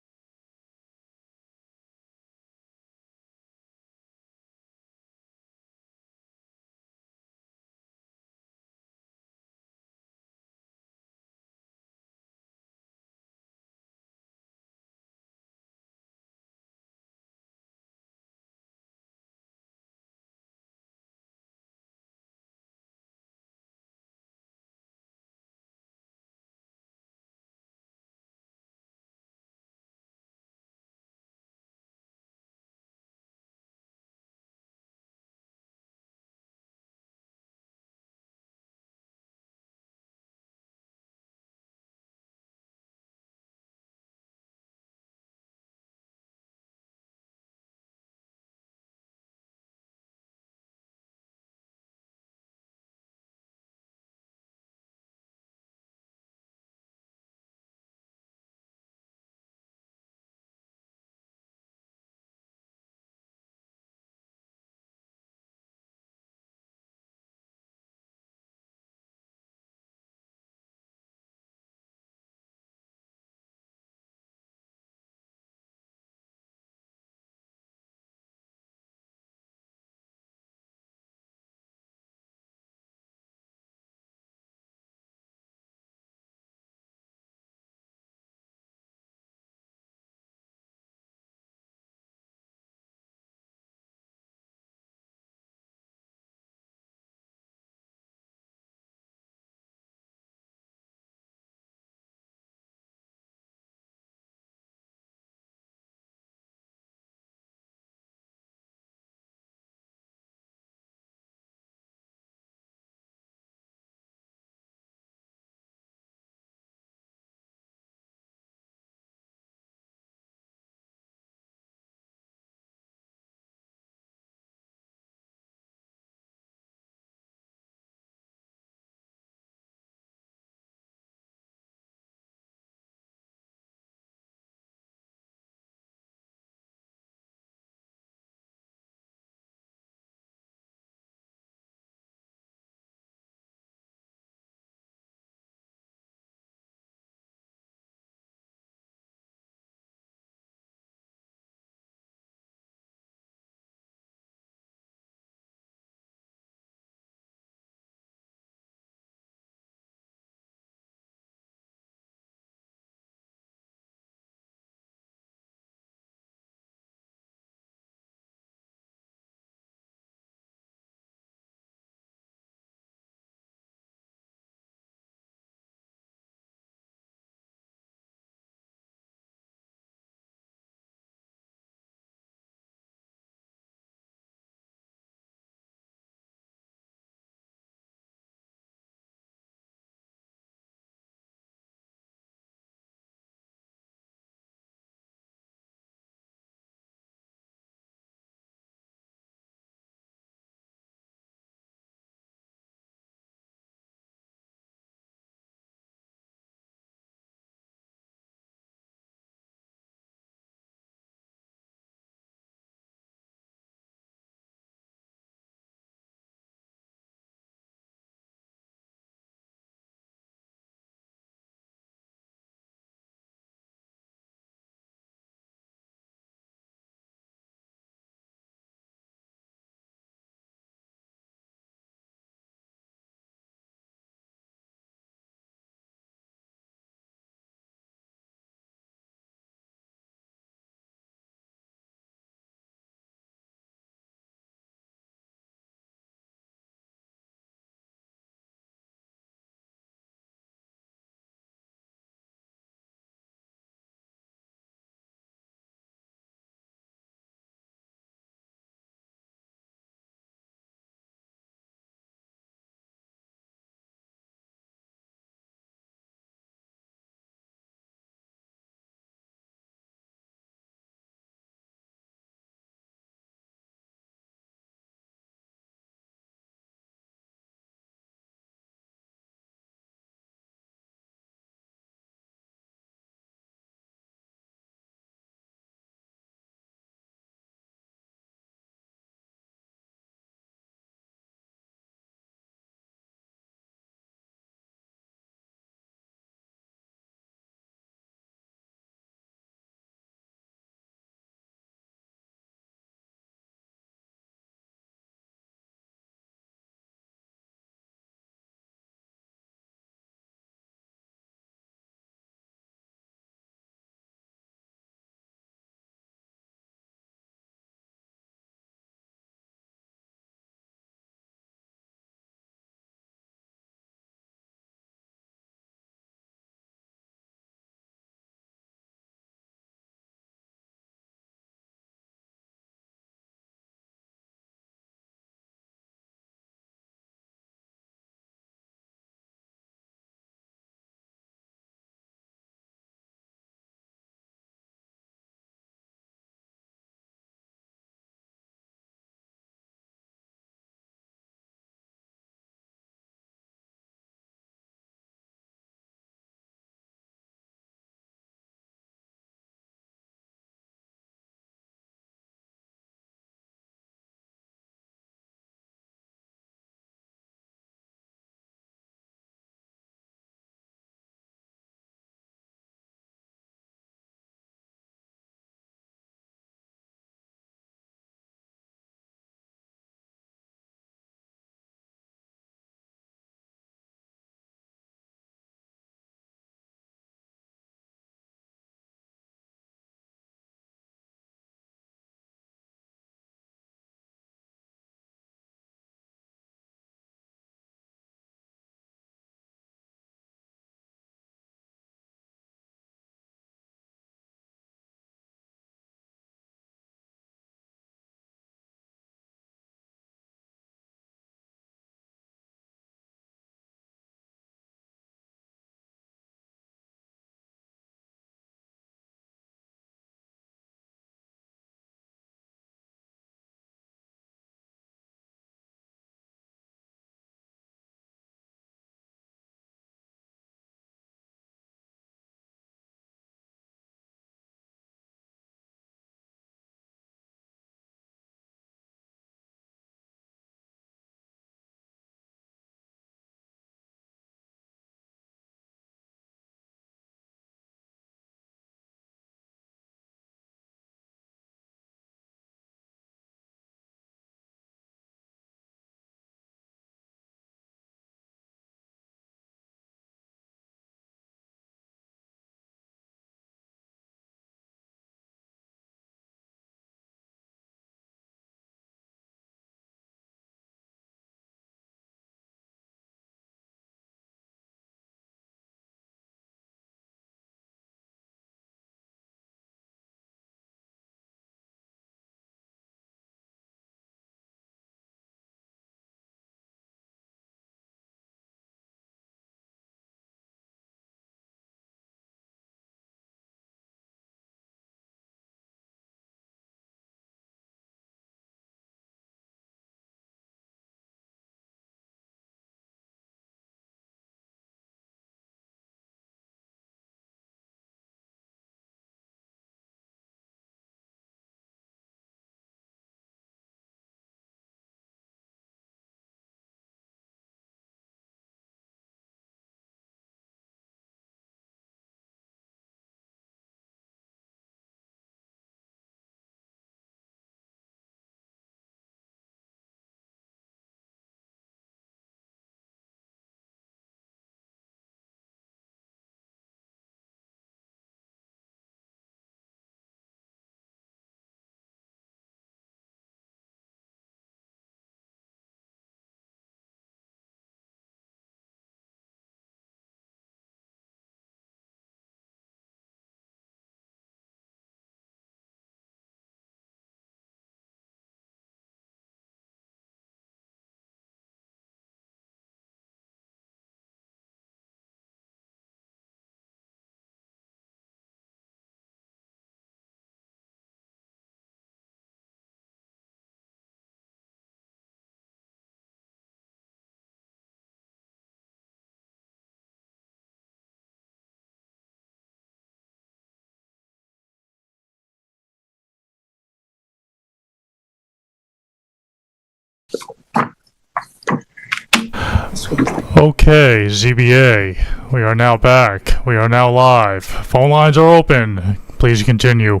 Okay, ZBA, we are now back. We are now live. Phone lines are open. Please continue.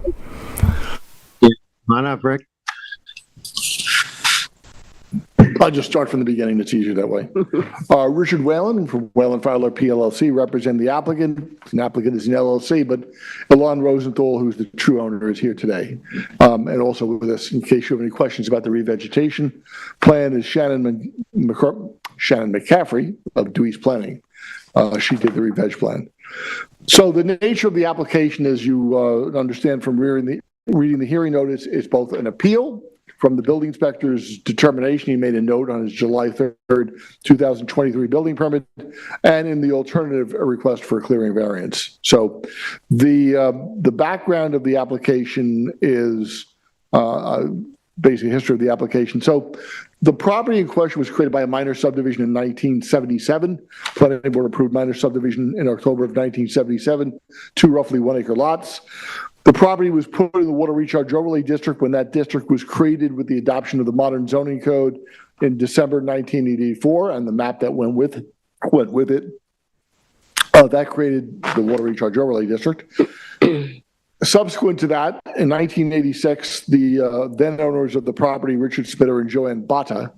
Come on up, Rick. I'll just start from the beginning. It's easier that way. Richard Whalen from Whalen Fowler PLLC represent the applicant. An applicant is an LLC, but Alon Rosenthal, who's the true owner, is here today. And also with us, in case you have any questions about the revegetation plan, is Shannon McCaffrey of Dewey's Planning. She did the reveg plan. So the nature of the application, as you understand from reading the hearing notice, is both an appeal from the building inspector's determination. He made a note on his July 3rd, 2023 building permit, and in the alternative, a request for a clearing variance. So the background of the application is basic history of the application. So the property in question was created by a minor subdivision in 1977. Planning board approved minor subdivision in October of 1977, 2 roughly 1 acre lots. The property was put in the water recharge overlay district when that district was created with the adoption of the modern zoning code in December 1984, and the map that went with it. That created the water recharge overlay district. Subsequent to that, in 1986, the then owners of the property, Richard Spitter and Joanne Botta,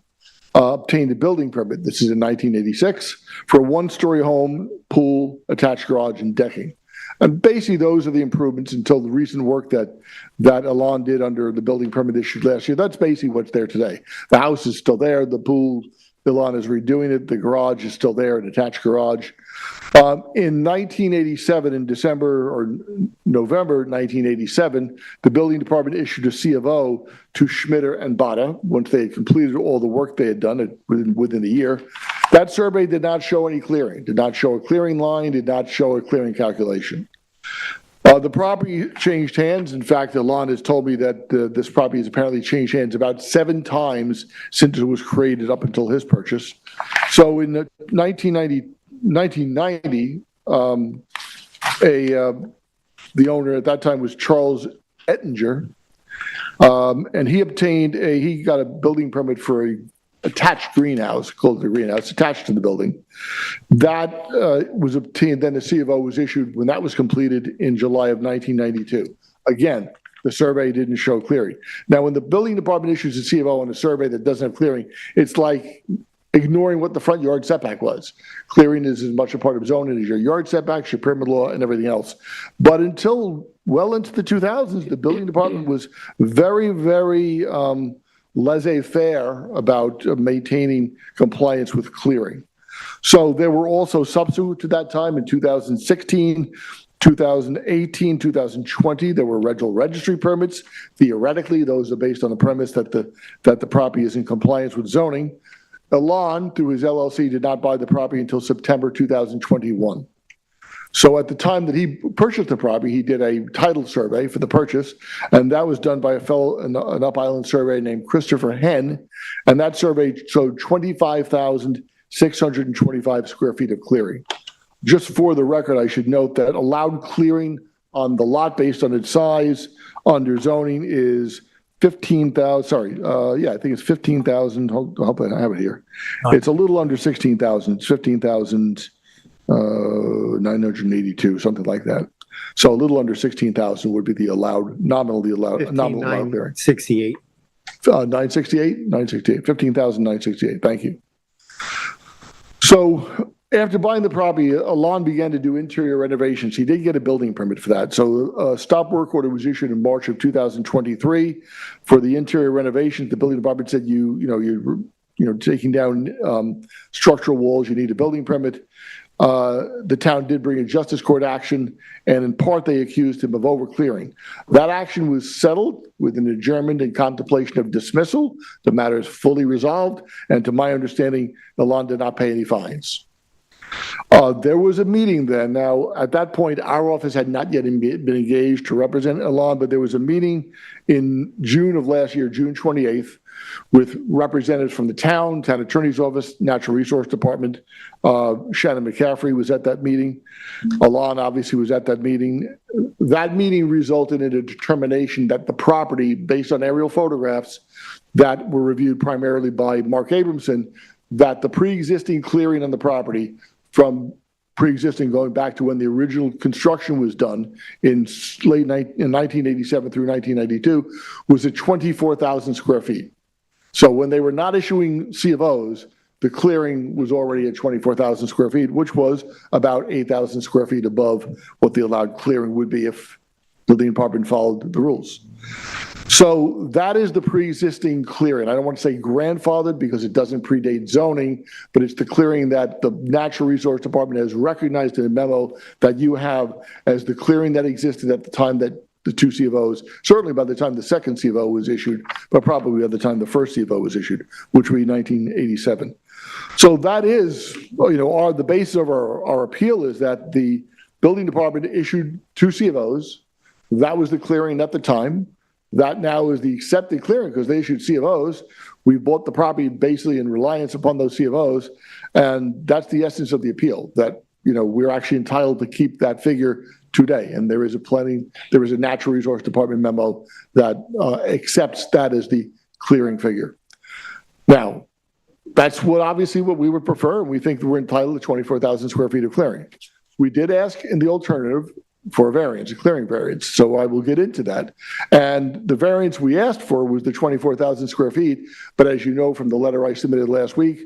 obtained a building permit. This is in 1986 for a 1-story home, pool, attached garage, and decking. And basically, those are the improvements until the recent work that Alon did under the building permit issued last year. That's basically what's there today. The house is still there. The pool, Alon is redoing it. The garage is still there, an attached garage. In 1987, in December or November 1987, the building department issued a C of O to Schmitter and Botta once they had completed all the work they had done within a year. That survey did not show any clearing, did not show a clearing line, did not show a clearing calculation. The property changed hands. In fact, Alon has told me that this property has apparently changed hands about 7 times since it was created up until his purchase. So in 1990, the owner at that time was Charles Ettinger, and he got a building permit for a attached greenhouse, called the greenhouse, attached to the building. That was obtained, then the C of O was issued when that was completed in July of 1992. Again, the survey didn't show clearing. Now, when the building department issues a C of O on a survey that doesn't have clearing, it's like ignoring what the front yard setback was. Clearing is as much a part of zoning as your yard setbacks, your permit law, and everything else. But until well into the 2000s, the building department was very, very laissez-faire about maintaining compliance with clearing. So there were also subsequent to that time in 2016, 2018, 2020, there were rental registry permits. Theoretically, those are based on the premise that the property is in compliance with zoning. Alon, through his LLC, did not buy the property until September 2021. So at the time that he purchased the property, he did a title survey for the purchase, and that was done by an Up Island surveyor named Christopher Henn, and that survey showed 25,625 square feet of clearing. Just for the record, I should note that allowed clearing on the lot based on its size under zoning is 15,000, I think it's 15,000, hope I have it here. It's a little under 16,000, it's 15,982, something like that. So a little under 16,000 would be the nominally allowed clearing. 68. 968, 15,968, thank you. So after buying the property, Alon began to do interior renovations. He did get a building permit for that. So a stop work order was issued in March of 2023 for the interior renovations. The building department said, you're taking down structural walls, you need a building permit. The town did bring a justice court action, and in part they accused him of overclearing. That action was settled with an adjournment and contemplation of dismissal. The matter is fully resolved, and to my understanding, Alon did not pay any fines. There was a meeting then. Now, at that point, our office had not yet been engaged to represent Alon, but there was a meeting in June of last year, June 28th, with representatives from the town attorney's office, natural resource department. Shannon McCaffrey was at that meeting. Alon obviously was at that meeting. That meeting resulted in a determination that the property, based on aerial photographs that were reviewed primarily by Mark Abramson, that the pre-existing clearing on the property from pre-existing going back to when the original construction was done in in 1987 through 1992 was at 24,000 square feet. So when they were not issuing C of Os, the clearing was already at 24,000 square feet, which was about 8,000 square feet above what the allowed clearing would be if the building department followed the rules. So that is the pre-existing clearing. I don't want to say grandfathered because it doesn't predate zoning, but it's the clearing that the Natural Resource Department has recognized in a memo that you have as the clearing that existed at the time that the two C of Os, certainly by the time the second C of O was issued, but probably by the time the first C of O was issued, which would be 1987. So that is, the basis of our appeal is that the building department issued two C of Os. That was the clearing at the time. That now is the accepted clearing because they issued C of Os. We bought the property basically in reliance upon those C of Os. And that's the essence of the appeal, that, we're actually entitled to keep that figure today. And there is a Natural Resource Department memo that accepts that as the clearing figure. Now, that's obviously what we would prefer. And we think that we're entitled to 24,000 square feet of clearing. We did ask in the alternative for a variance, a clearing variance. So I will get into that. And the variance we asked for was the 24,000 square feet. But as you know from the letter I submitted last week,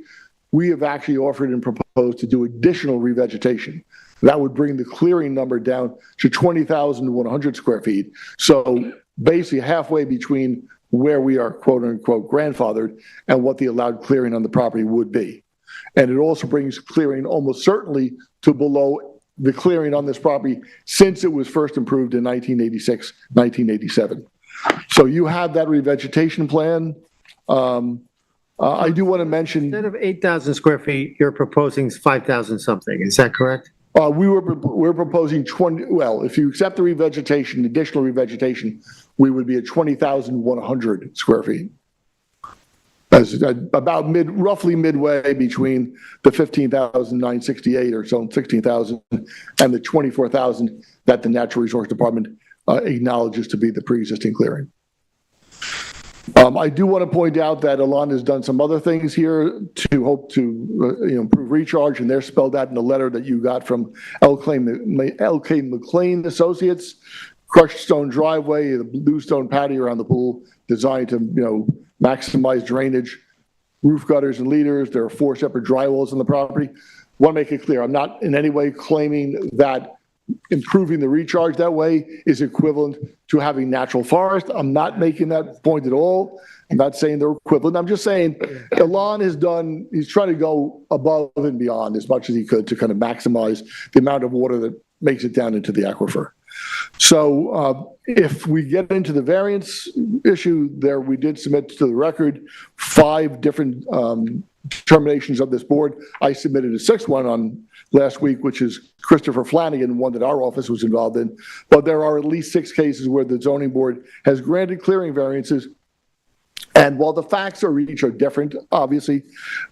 we have actually offered and proposed to do additional revegetation. That would bring the clearing number down to 20,100 square feet. So basically halfway between where we are quote unquote grandfathered and what the allowed clearing on the property would be. And it also brings clearing almost certainly to below the clearing on this property since it was first improved in 1986, 1987. So you have that revegetation plan. I do want to mention. Instead of 8,000 square feet, you're proposing 5,000 something. Is that correct? We're proposing 20, well, if you accept the revegetation, additional revegetation, we would be at 20,100 square feet. That's about roughly midway between the 15,968 or so, 16,000, and the 24,000 that the Natural Resource Department acknowledges to be the pre-existing clearing. I do want to point out that Alon has done some other things here to hope to improve recharge, and they're spelled out in the letter that you got from L.K. McLean Associates. Crushed stone driveway, the blue stone patio around the pool, designed to maximize drainage, roof gutters and leaders. There are 4 separate dry wells on the property. Want to make it clear, I'm not in any way claiming that improving the recharge that way is equivalent to having natural forest. I'm not making that point at all. I'm not saying they're equivalent. I'm just saying Alon he's trying to go above and beyond as much as he could to kind of maximize the amount of water that makes it down into the aquifer. So if we get into the variance issue there, we did submit to the record 5 different determinations of this board. I submitted a 6th one on last week, which is Christopher Flanagan, one that our office was involved in. But there are at least 6 cases where the zoning board has granted clearing variances. And while the facts are each are different, obviously,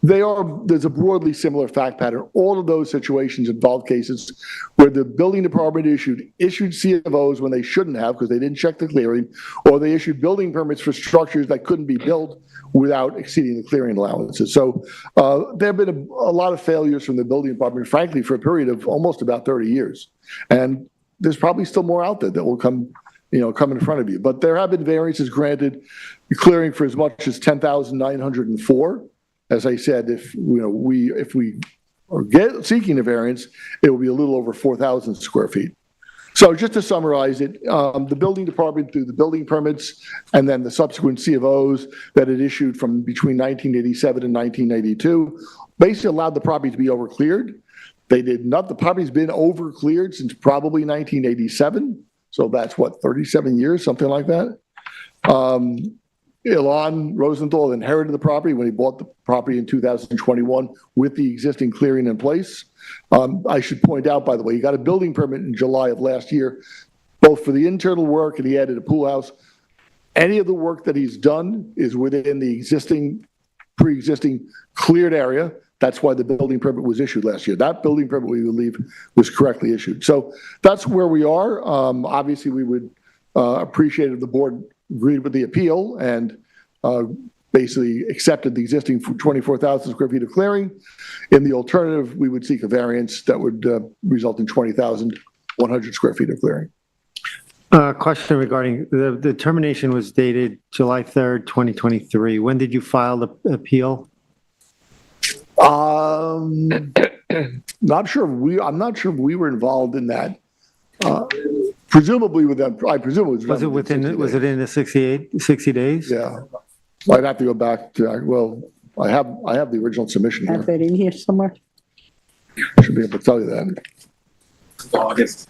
there's a broadly similar fact pattern. All of those situations involve cases where the building department issued C of Os when they shouldn't have because they didn't check the clearing, or they issued building permits for structures that couldn't be built without exceeding the clearing allowances. So there have been a lot of failures from the building department, frankly, for a period of almost about 30 years. And there's probably still more out there that will come in front of you. But there have been variances granted, clearing for as much as 10,904. As I said, if we are seeking a variance, it will be a little over 4,000 square feet. So just to summarize it, the building department, through the building permits and then the subsequent C of Os that it issued from between 1987 and 1992, basically allowed the property to be overcleared. They did not. The property's been overcleared since probably 1987. So that's 37 years, something like that. Alon Rosenthal inherited the property when he bought the property in 2021 with the existing clearing in place. I should point out, by the way, he got a building permit in July of last year, both for the internal work, and he added a pool house. Any of the work that he's done is within the pre-existing cleared area. That's why the building permit was issued last year. That building permit, we believe, was correctly issued. So that's where we are. Obviously, we would appreciate if the board agreed with the appeal and basically accepted the existing 24,000 square feet of clearing. In the alternative, we would seek a variance that would result in 20,100 square feet of clearing. Question regarding, the determination was dated July 3rd, 2023. When did you file the appeal? I'm not sure if we were involved in that. Presumably with them, I presume it was. Was it in the 60 days? Yeah. I'd have to go back to, well, I have the original submission Have here. that in here somewhere? Should be able to tell you that. August.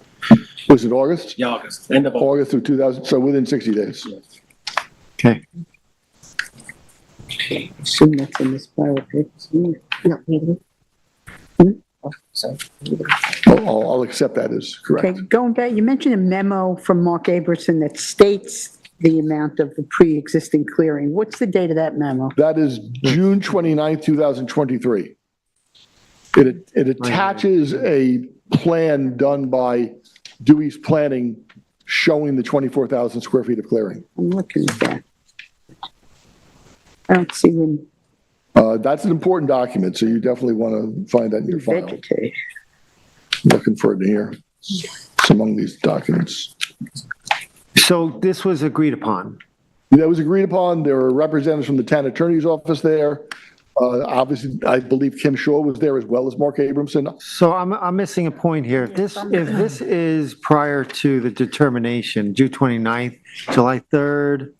Was it August? Yeah, August. End of August. August of 2000, so within 60 days. Okay. Assume that's in this file of papers. I'll accept that as Okay, correct. going back, you mentioned a memo from Mark Abramson that states the amount of the pre-existing clearing. What's the date of that memo? That is June 29th, 2023. It attaches a plan done by Dewey's Planning showing the 24,000 square feet of clearing. I'm looking at that. I don't see when That's an important document, so you definitely want to find that in your file. vegetate. Looking for it here. It's among these documents. So this was agreed upon? That was agreed upon. There were representatives from the town attorney's office there. Obviously, I believe Kim Shaw was there as well as Mark Abramson. So I'm missing a point here. If this is prior to the determination, June 29th, July 3rd,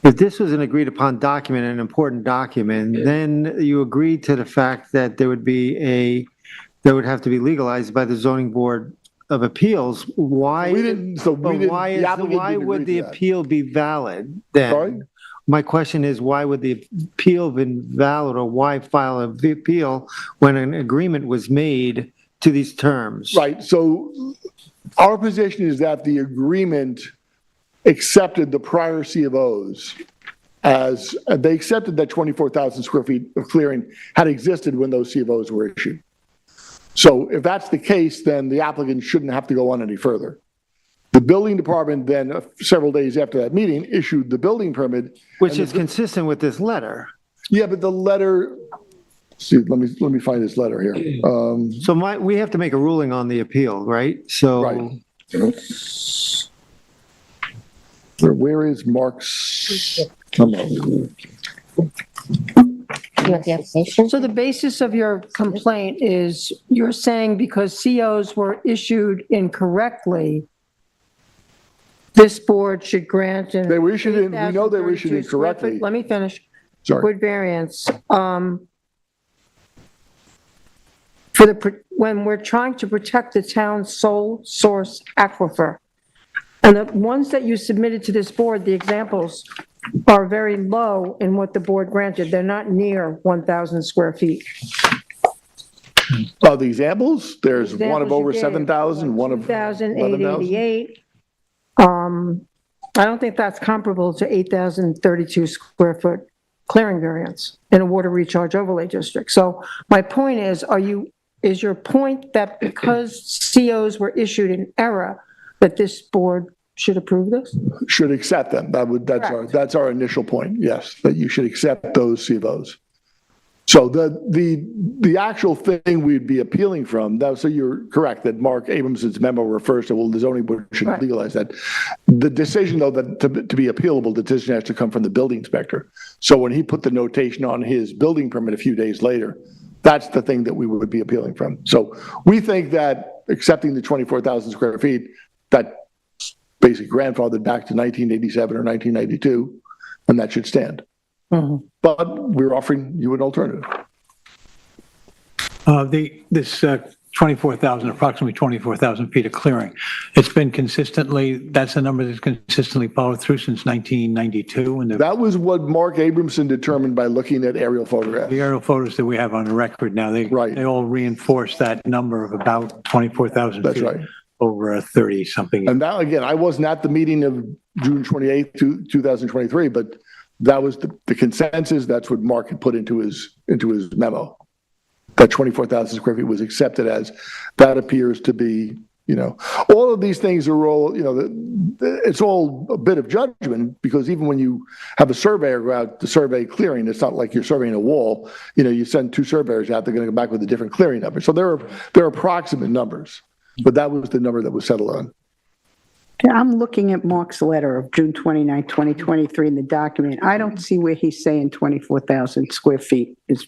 if this was an agreed upon document, an important document, then you agreed to the fact that there would have to be legalized by the zoning board of appeals. Why? We didn't, so we didn't, the applicant Why didn't would agree the to that. appeal be valid then? Sorry? My question is, why would the appeal have been valid, or why file an appeal when an agreement was made to these terms? Right, so our position is that the agreement accepted the prior C of Os as, they accepted that 24,000 square feet of clearing had existed when those C of Os were issued. So if that's the case, then the applicant shouldn't have to go on any further. The building department then, several days after that meeting, issued the building permit. Which is consistent with this letter. Yeah, but the letter, see, let me find this letter here. So we have to make a ruling on the appeal, right? So. Right. Where is Mark's? Come on. You want the application? So the basis of your complaint is you're saying because COs were issued incorrectly, this board should grant an They were issued in, we know they were issued 8,032 square incorrectly. foot- Let me finish. Sorry. Good variance. When we're trying to protect the town's sole source aquifer, and the ones that you submitted to this board, the examples are very low in what the board granted. They're not near 1,000 square feet. The examples, there's one of Examples you over gave, 7,000, one of 11,000. 2,888. I don't think that's comparable to 8,032 square foot clearing variance in a water recharge overlay district. So my point is, is your point that because COs were issued in error, that this board should approve this? Should accept them. That's our initial point, yes, that you should accept those C of Os. So the actual thing we'd be appealing from, so you're correct that Mark Abramson's memo refers to, well, the zoning board should Right. legalize that. The decision, though, that to be appealable, the decision has to come from the building inspector. So when he put the notation on his building permit a few days later, that's the thing that we would be appealing from. So we think that accepting the 24,000 square feet, that basically grandfathered back to 1987 or 1992, and that should stand. But we're offering you an alternative. This 24,000, approximately 24,000 feet of clearing, it's been consistently, that's a number that's consistently followed through since 1992. And That was what Mark Abramson determined by looking at aerial photographs. the aerial photos that we have on the record now, Right. they all reinforce that number of about 24,000 feet. That's right. Over a 30-something. And now, again, I wasn't at the meeting of June 28th, 2023, but that was the consensus. That's what Mark had put into his memo. That 24,000 square feet was accepted as, that appears to be you know. All of these things are all, you know, it's all a bit of judgment, because even when you have a surveyor go out to survey clearing, it's not like you're surveying a wall. You know, you send 2 surveyors out, they're going to come back with a different clearing number. So there are approximate numbers, but that was the number that was settled on. I'm looking at Mark's letter of June 29, 2023 in the document. I don't see where he's saying 24,000 square feet is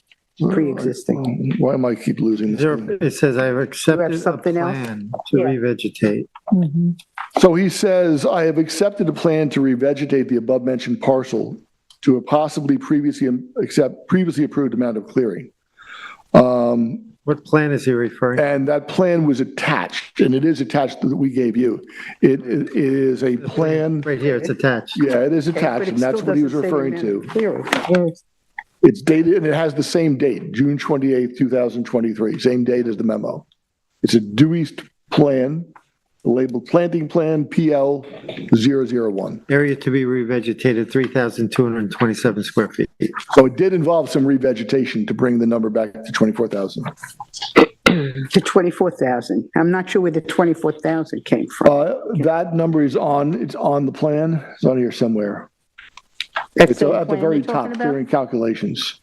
pre-existing. Why am I keep losing this? It says, I have accepted a something else? plan to Yeah. revegetate. So he says, I have accepted a plan to revegetate the above-mentioned parcel to a possibly previously approved amount of clearing. What plan is he referring to? And that plan was attached, and it is attached that we gave you. It is a plan, Right here, it's attached. yeah, it is But attached, it and that's still what he was doesn't say the referring amount to. of clearing. It's dated, and it has the same date, June 28th, 2023, same date as the memo. It's a due east plan, labeled Planting Plan PL 001. Area to be revegetated, 3,227 square feet. So it did involve some revegetation to bring the number back to 24,000. To 24,000. I'm not sure where the 24,000 came from. That number is it's on the plan, it's on here somewhere. That's It's at the plan very you're talking top, about? clearing calculations.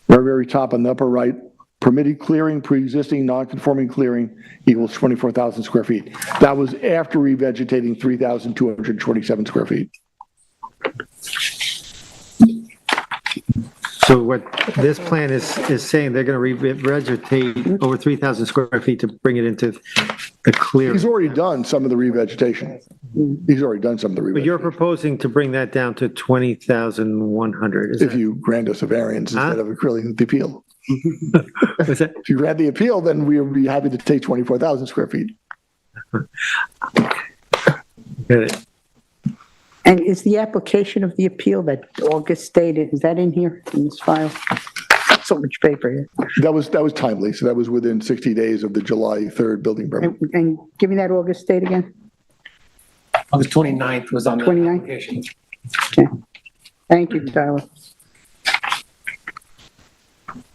Very, very top on the upper right, permitted clearing, pre-existing non-conforming clearing equals 24,000 square feet. That was after revegetating 3,227 square feet. So what this plan is saying, they're going to revegetate over 3,000 square feet to bring it into the clear. He's already done some of the revegetation. He's already done some of the But you're revegetation. proposing to bring that down to 20,100, is If that? you grant us a variance instead of granting the appeal. Is that? If you grant the appeal, then we would be happy to take 24,000 square feet. Get it. And is the application of the appeal that August dated, is that in here, in this file? So much paper here. That was timely, so that was within 60 days of the July 3rd building permit. And give me that August date again? August 29th was on the 29th? application. Okay. Thank you, Tyler.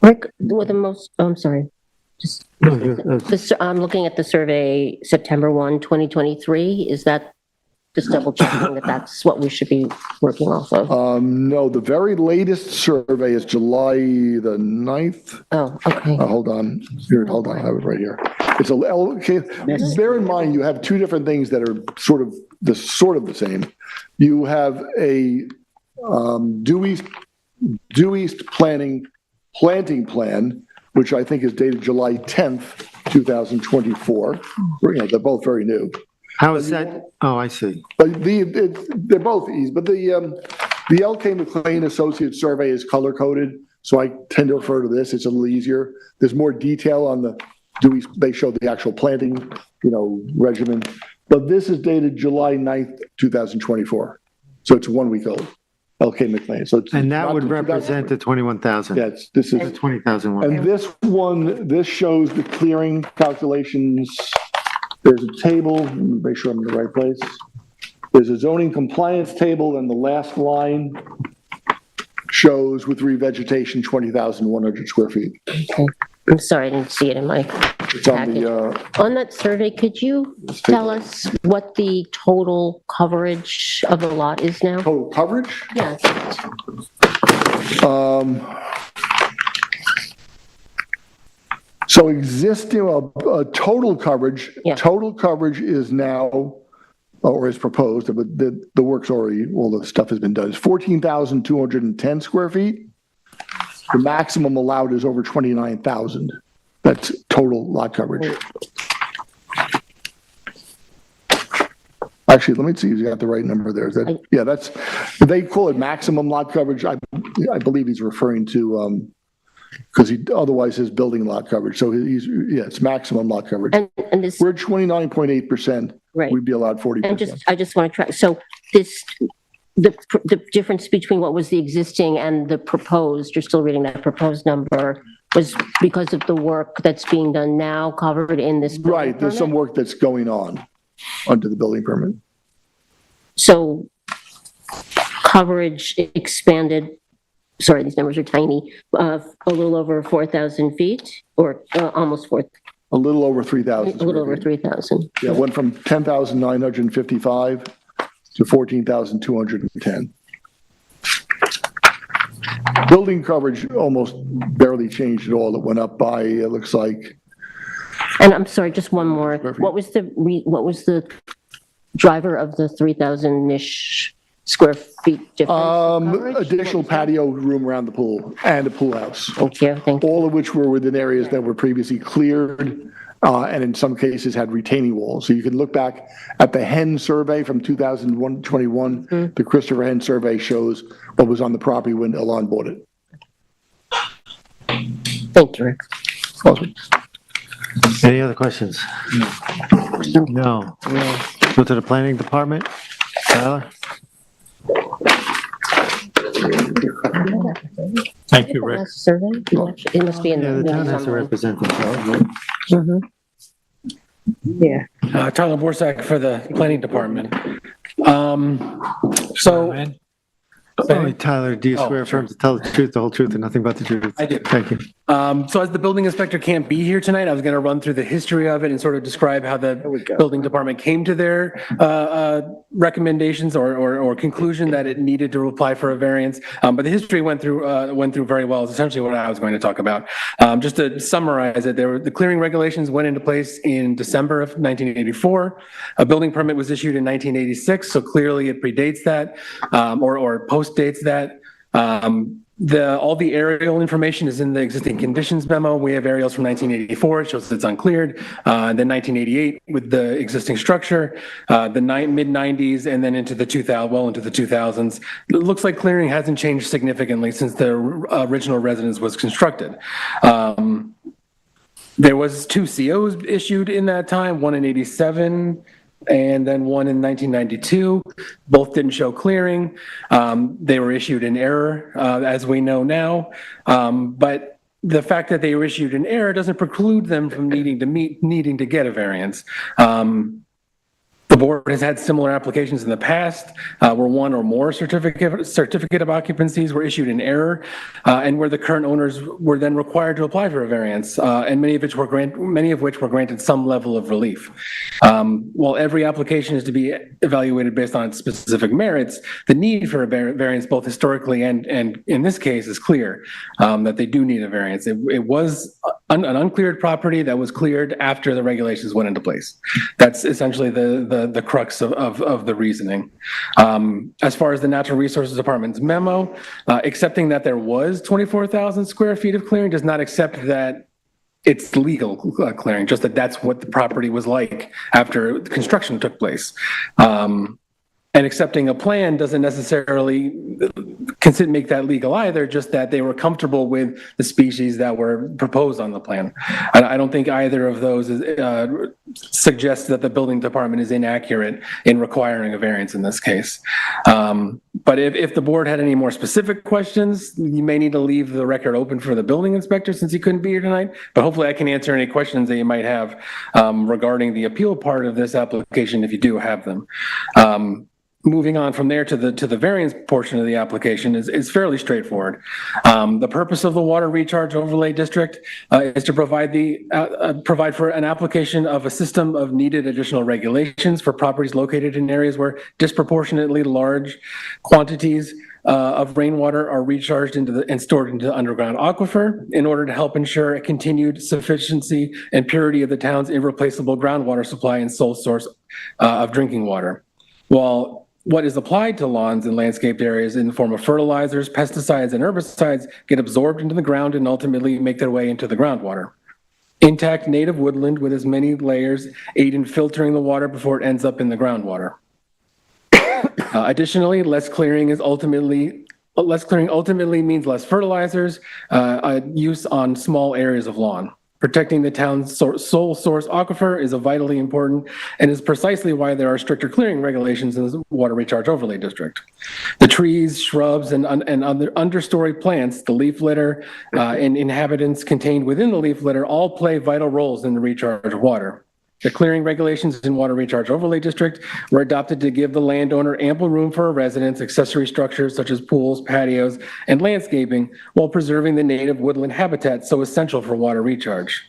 Rick, with the most, oh, I'm sorry. Just, No, you're- I'm looking at the survey, September 1, 2023. Is that, just double checking that that's what we should be working off of? No, the very latest survey is July the 9th. Oh, okay. Hold on, hold on, I have it right here. It's okay, bear in mind, you have 2 different things that are sort of the same. You have a due east planting plan, which I think is dated July 10th, 2024. You know, they're both very new. How is that? Oh, I see. But they're both easy, but the L.K. McLean Associates survey is color coded, so I tend to refer to this. It's a little easier. There's more detail on the they show the actual planting, regimen. But this is dated July 9th, 2024. So it's 1 week old. L.K. McLean. So it's And that not would the 2000 represent the 21,000. Yeah, this is. The 20,000 one. And this shows the clearing calculations. There's a table, let me make sure I'm in the right place. There's a zoning compliance table, and the last line shows with revegetation, 20,100 square feet. Okay. I'm sorry, I didn't see it in my It's on package. the, On that survey, could you take tell a- us what the total coverage of the lot is now? total coverage. Yes. So existing, total coverage, Yeah. total coverage is now, or is proposed, but the work's already, all the stuff has been done, is 14,210 square feet. The maximum allowed is over 29,000. That's total lot coverage. Actually, let me see if you got the right number there. Is that, yeah, that's, they call it maximum lot coverage. I believe he's referring to, because he otherwise has building lot coverage. So it's maximum lot coverage. And this, We're at 29.8%. right. We'd be allowed 40%. And I just want to try, so the difference between what was the existing and the proposed, you're still reading that proposed number, was because of the work that's being done now covered in this building Right, there's some permit? work that's going on under the building permit. So coverage expanded, sorry, these numbers are tiny, a little over 4,000 feet, or almost A little over 3,000. A little over square feet. 3,000. Yeah, it went from 10,955 to 14,210. Building coverage almost barely changed at all. It went up by, it looks like, And I'm sorry, just one more. What was the driver of the 3,000-ish square feet difference? in coverage? additional patio room around the pool and a pool house, Thank you, thank you. all of which were within areas that were previously cleared, and in some cases had retaining walls. So you can look back at the Hen survey from 2021. The Christopher Hen survey shows what was on the property when Alon bought it. Thank you, Rick. Awesome. Any other questions? No. Go to the planning department. Tyler? Thank you, Rick. Last survey? It must be in Yeah, the the. town has to represent themselves. Yeah. Tyler Borsak for the planning department. So, Sorry, Tyler, do you swear affirm to tell the truth, the whole truth, and nothing but the truth? I do. Thank you. so as the building inspector can't be here tonight, I was going to run through the history of it and sort of describe how the building department came to their recommendations or conclusion that it needed to apply for a variance. But the history went through very well. Is essentially what I was going to talk about. Just to summarize it, the clearing regulations went into place in December of 1984. A building permit was issued in 1986, so clearly it predates that or postdates that. All the aerial information is in the existing conditions memo. We have aerials from 1984. It shows it's uncleared. Then 1988 with the existing structure, the mid-90s, and then into the 2000s. It looks like clearing hasn't changed significantly since the original residence was constructed. There was 2 COs issued in that time, one in 87 and then one in 1992. Both didn't show clearing. They were issued in error, as we know now. But the fact that they were issued in error doesn't preclude them from needing to get a variance. The board has had similar applications in the past where one or more certificate of occupancies were issued in error and where the current owners were then required to apply for a variance, and many of which were granted some level of relief. While every application is to be evaluated based on its specific merits, the need for a variance both historically and in this case is clear that they do need a variance. It was an uncleared property that was cleared after the regulations went into place. That's essentially the crux of the reasoning. As far as the Natural Resources Department's memo, accepting that there was 24,000 square feet of clearing does not accept that it's legal clearing, just that that's what the property was like after construction took place. And accepting a plan doesn't necessarily make that legal either, just that they were comfortable with the species that were proposed on the plan. I don't think either of those suggests that the building department is inaccurate in requiring a variance in this case. But if the board had any more specific questions, you may need to leave the record open for the building inspector since he couldn't be here tonight. But hopefully I can answer any questions that you might have regarding the appeal part of this application if you do have them. Moving on from there to the variance portion of the application is fairly straightforward. The purpose of the water recharge overlay district is to provide for an application of a system of needed additional regulations for properties located in areas where disproportionately large quantities of rainwater are recharged and stored into the underground aquifer in order to help ensure a continued sufficiency and purity of the town's irreplaceable groundwater supply and sole source of drinking water. While what is applied to lawns and landscaped areas in the form of fertilizers, pesticides, and herbicides get absorbed into the ground and ultimately make their way into the groundwater. Intact native woodland with as many layers aid in filtering the water before it ends up in the groundwater. Additionally, less clearing ultimately means less fertilizers use on small areas of lawn. Protecting the town's sole source aquifer is vitally important and is precisely why there are stricter clearing regulations in the water recharge overlay district. The trees, shrubs, and other understory plants, the leaf litter, and inhabitants contained within the leaf litter all play vital roles in the recharge of water. The clearing regulations in Water Recharge Overlay District were adopted to give the landowner ample room for a residence, accessory structures such as pools, patios, and landscaping, while preserving the native woodland habitat so essential for water recharge.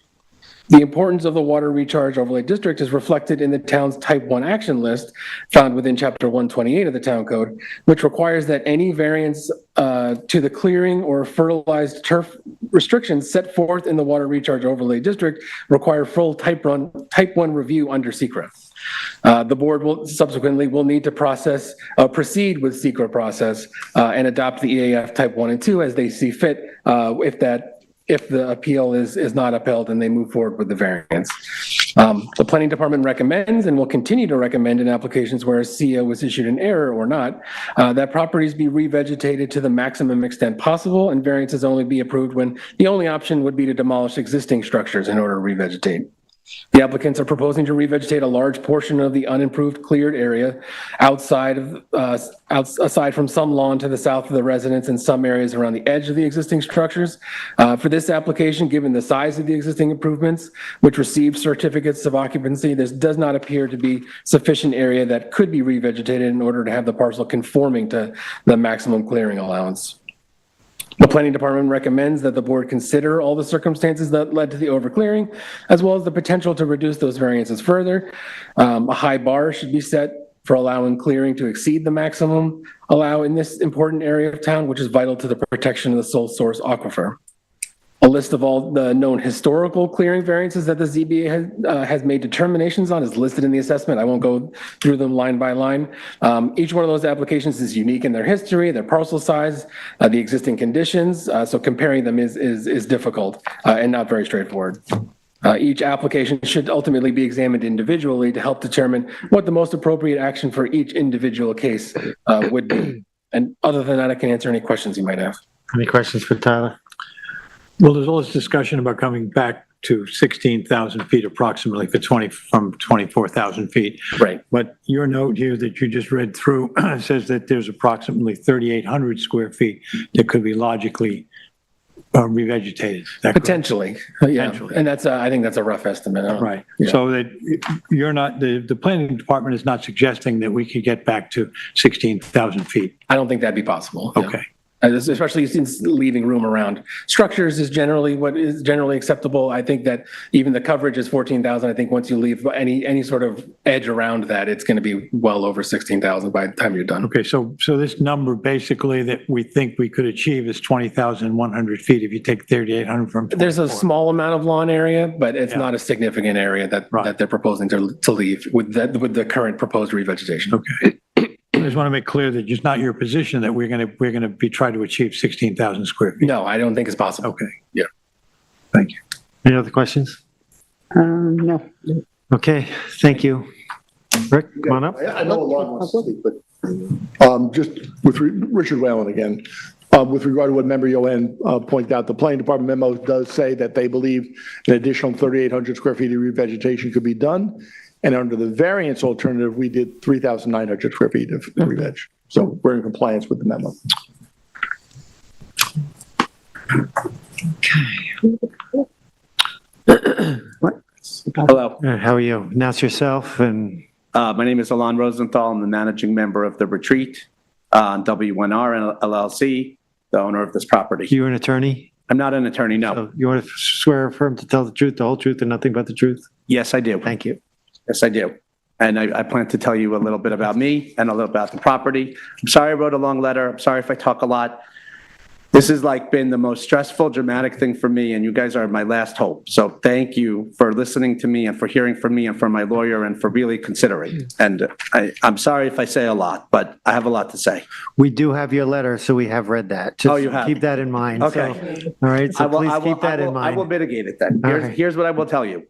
The importance of the water recharge overlay district is reflected in the town's type 1 action list found within chapter 128 of the town code, which requires that any variance to the clearing or fertilized turf restrictions set forth in the water recharge overlay district require full type 1 review under secret. The board will subsequently need to proceed with secret process and adopt the EAF type 1 and 2 as they see fit if the appeal is not upheld and they move forward with the variance. The planning department recommends and will continue to recommend in applications where a CO was issued in error or not, that properties be revegetated to the maximum extent possible and variances only be approved when the only option would be to demolish existing structures in order to revegetate. The applicants are proposing to revegetate a large portion of the unimproved cleared area aside from some lawn to the south of the residence and some areas around the edge of the existing structures. For this application, given the size of the existing improvements, which received certificates of occupancy, this does not appear to be sufficient area that could be revegetated in order to have the parcel conforming to the maximum clearing allowance. The planning department recommends that the board consider all the circumstances that led to the overclearing, as well as the potential to reduce those variances further. A high bar should be set for allowing clearing to exceed the maximum allow in this important area of town, which is vital to the protection of the sole source aquifer. A list of all the known historical clearing variances that the ZBA has made determinations on is listed in the assessment. I won't go through them line by line. Each one of those applications is unique in their history, their parcel size, the existing conditions. So comparing them is difficult and not very straightforward. Each application should ultimately be examined individually to help determine what the most appropriate action for each individual case would be. And other than that, I can answer any questions you might have. Any questions for Tyler? Well, there's all this discussion about coming back to 16,000 feet approximately from 24,000 feet. Right. But your note here that you just read through says that there's approximately 3,800 square feet that could be logically revegetated. Is that correct? Potentially, yeah. Potentially. And that's, I think that's a rough estimate. Right. Yeah. So that you're not, the planning department is not suggesting that we could get back to 16,000 feet. I don't think that'd be possible. No. Okay. Especially since leaving room around structures is generally what is generally acceptable. I think that even the coverage is 14,000. I think once you leave any sort of edge around that, it's going to be well over 16,000 by the time you're done. Okay, so this number basically that we think we could achieve is 20,100 feet if you take 3,800 from 24. There's a small amount of lawn area, but it's not a significant area that they're proposing to leave with the current proposed revegetation. Okay. I just want to make clear that it's not your position that we're going to be trying to achieve 16,000 square feet. No, I don't think it's possible. Okay. Yeah. Thank you. Any other questions? No. Okay, thank you. Rick, come on up. I know a lot wants to speak, but just with Richard Whalen again, with regard to what Member Yoann pointed out, the planning department memo does say that they believe an additional 3,800 square feet of revegetation could be done. And under the variance alternative, we did 3,900 square feet of re-veg. So we're in compliance with the memo. What? Hello, How are you? Announce yourself and my name is Alon Rosenthal. I'm the managing member of the Retreat on W1R LLC, the owner of this property. you an attorney? I'm not an attorney, no. So you want to swear or affirm to tell the truth, the whole truth, and nothing but the truth? Yes, I do. Thank you. Yes, I do. And I plan to tell you a little bit about me and a little about the property. I'm sorry I wrote a long letter. I'm sorry if I talk a lot. This has been the most stressful, dramatic thing for me, and you guys are my last hope. So thank you for listening to me and for hearing from me and from my lawyer and for really considering. And I'm sorry if I say a lot, but I have a lot to say. We do have your letter, so we have read that. Just you have? keep that in mind. Okay. So, all right, so please keep that in I will mind. mitigate it then. All right. Here's what I will tell you.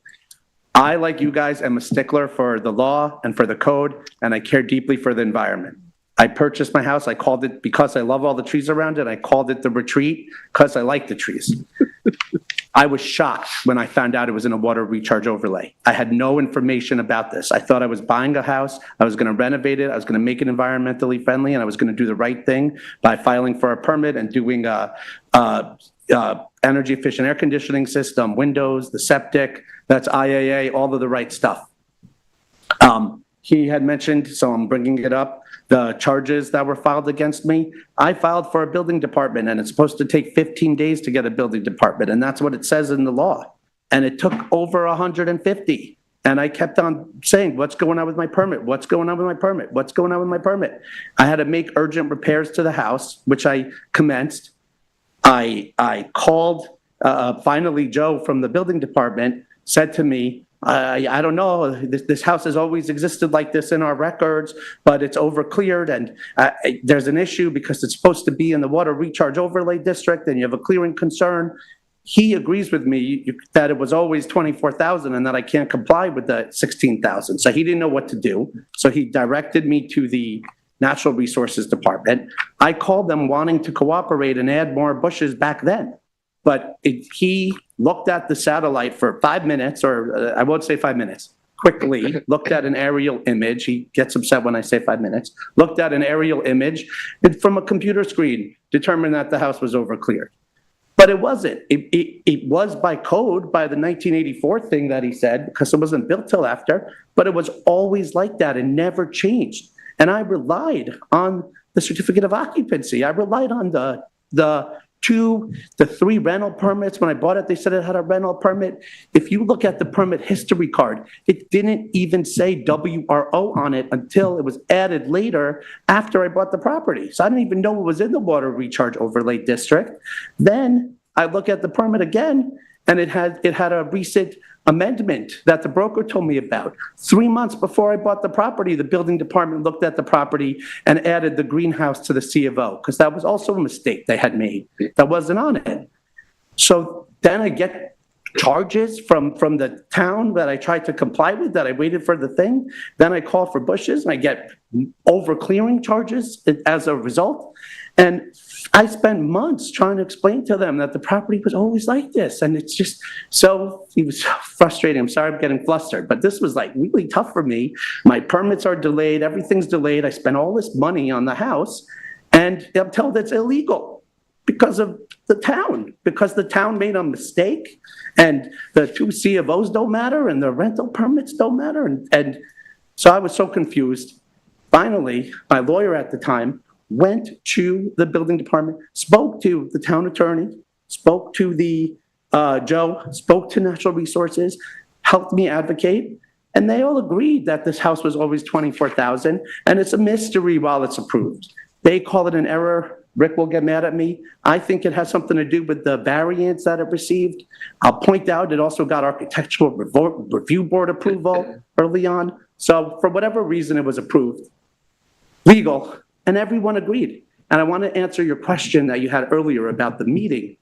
I, like you guys, am a stickler for the law and for the code, and I care deeply for the environment. I purchased my house. I called it, because I love all the trees around it, I called it the Retreat because I like the trees. I was shocked when I found out it was in a water recharge overlay. I had no information about this. I thought I was buying a house. I was going to renovate it. I was going to make it environmentally friendly, and I was going to do the right thing by filing for a permit and doing energy efficient air conditioning system, windows, the septic, that's IAA, all of the right stuff. He had mentioned, so I'm bringing it up, the charges that were filed against me. I filed for a building department, and it's supposed to take 15 days to get a building department, and that's what it says in the law. and it took over 150. And I kept on saying, what's going on with my permit? What's going on with my permit? What's going on with my permit? I had to make urgent repairs to the house, which I commenced. I called, finally, Joe from the building department said to me, I don't know, this house has always existed like this in our records, but it's overcleared, and there's an issue because it's supposed to be in the water recharge overlay district, and you have a clearing concern. He agrees with me that it was always 24,000 and that I can't comply with the 16,000. So he didn't know what to do. So he directed me to the Natural Resources Department. I called them wanting to cooperate and add more bushes back then. But he looked at the satellite for 5 minutes, or I won't say 5 minutes, quickly looked at an aerial image. He gets upset when I say 5 minutes. Looked at an aerial image from a computer screen, determined that the house was overcleared. But it wasn't. It was by code, by the 1984 thing that he said, because it wasn't built till after, but it was always like that and never changed. And I relied on the certificate of occupancy. I relied on the 3 rental permits. When I bought it, they said it had a rental permit. If you look at the permit history card, it didn't even say WRO on it until it was added later after I bought the property. So I didn't even know it was in the water recharge overlay district. Then I look at the permit again, and it had a recent amendment that the broker told me about. 3 months before I bought the property, the building department looked at the property and added the greenhouse to the C of O, because that was also a mistake they had made that wasn't on it. So then I get charges from the town that I tried to comply with, that I waited for the thing. Then I call for bushes and I get over-clearing charges as a result. And I spent months trying to explain to them that the property was always like this. And it's just it was so frustrating. I'm sorry I'm getting flustered, but this was like really tough for me. My permits are delayed, everything's delayed. I spent all this money on the house, and I'm told it's illegal because of the town, because the town made a mistake, and the 2 C of O's don't matter, and the rental permits don't matter. And so I was so confused. Finally, my lawyer at the time went to the building department, spoke to the town attorney, spoke to Joe, spoke to Natural Resources, helped me advocate, and they all agreed that this house was always 24,000, and it's a mystery while it's approved. They call it an error. Rick will get mad at me. I think it has something to do with the variance that it received. I'll point out it also got architectural review board approval early on. So for whatever reason, it was approved, legal, and everyone agreed. And I want to answer your question that you had earlier about the meeting.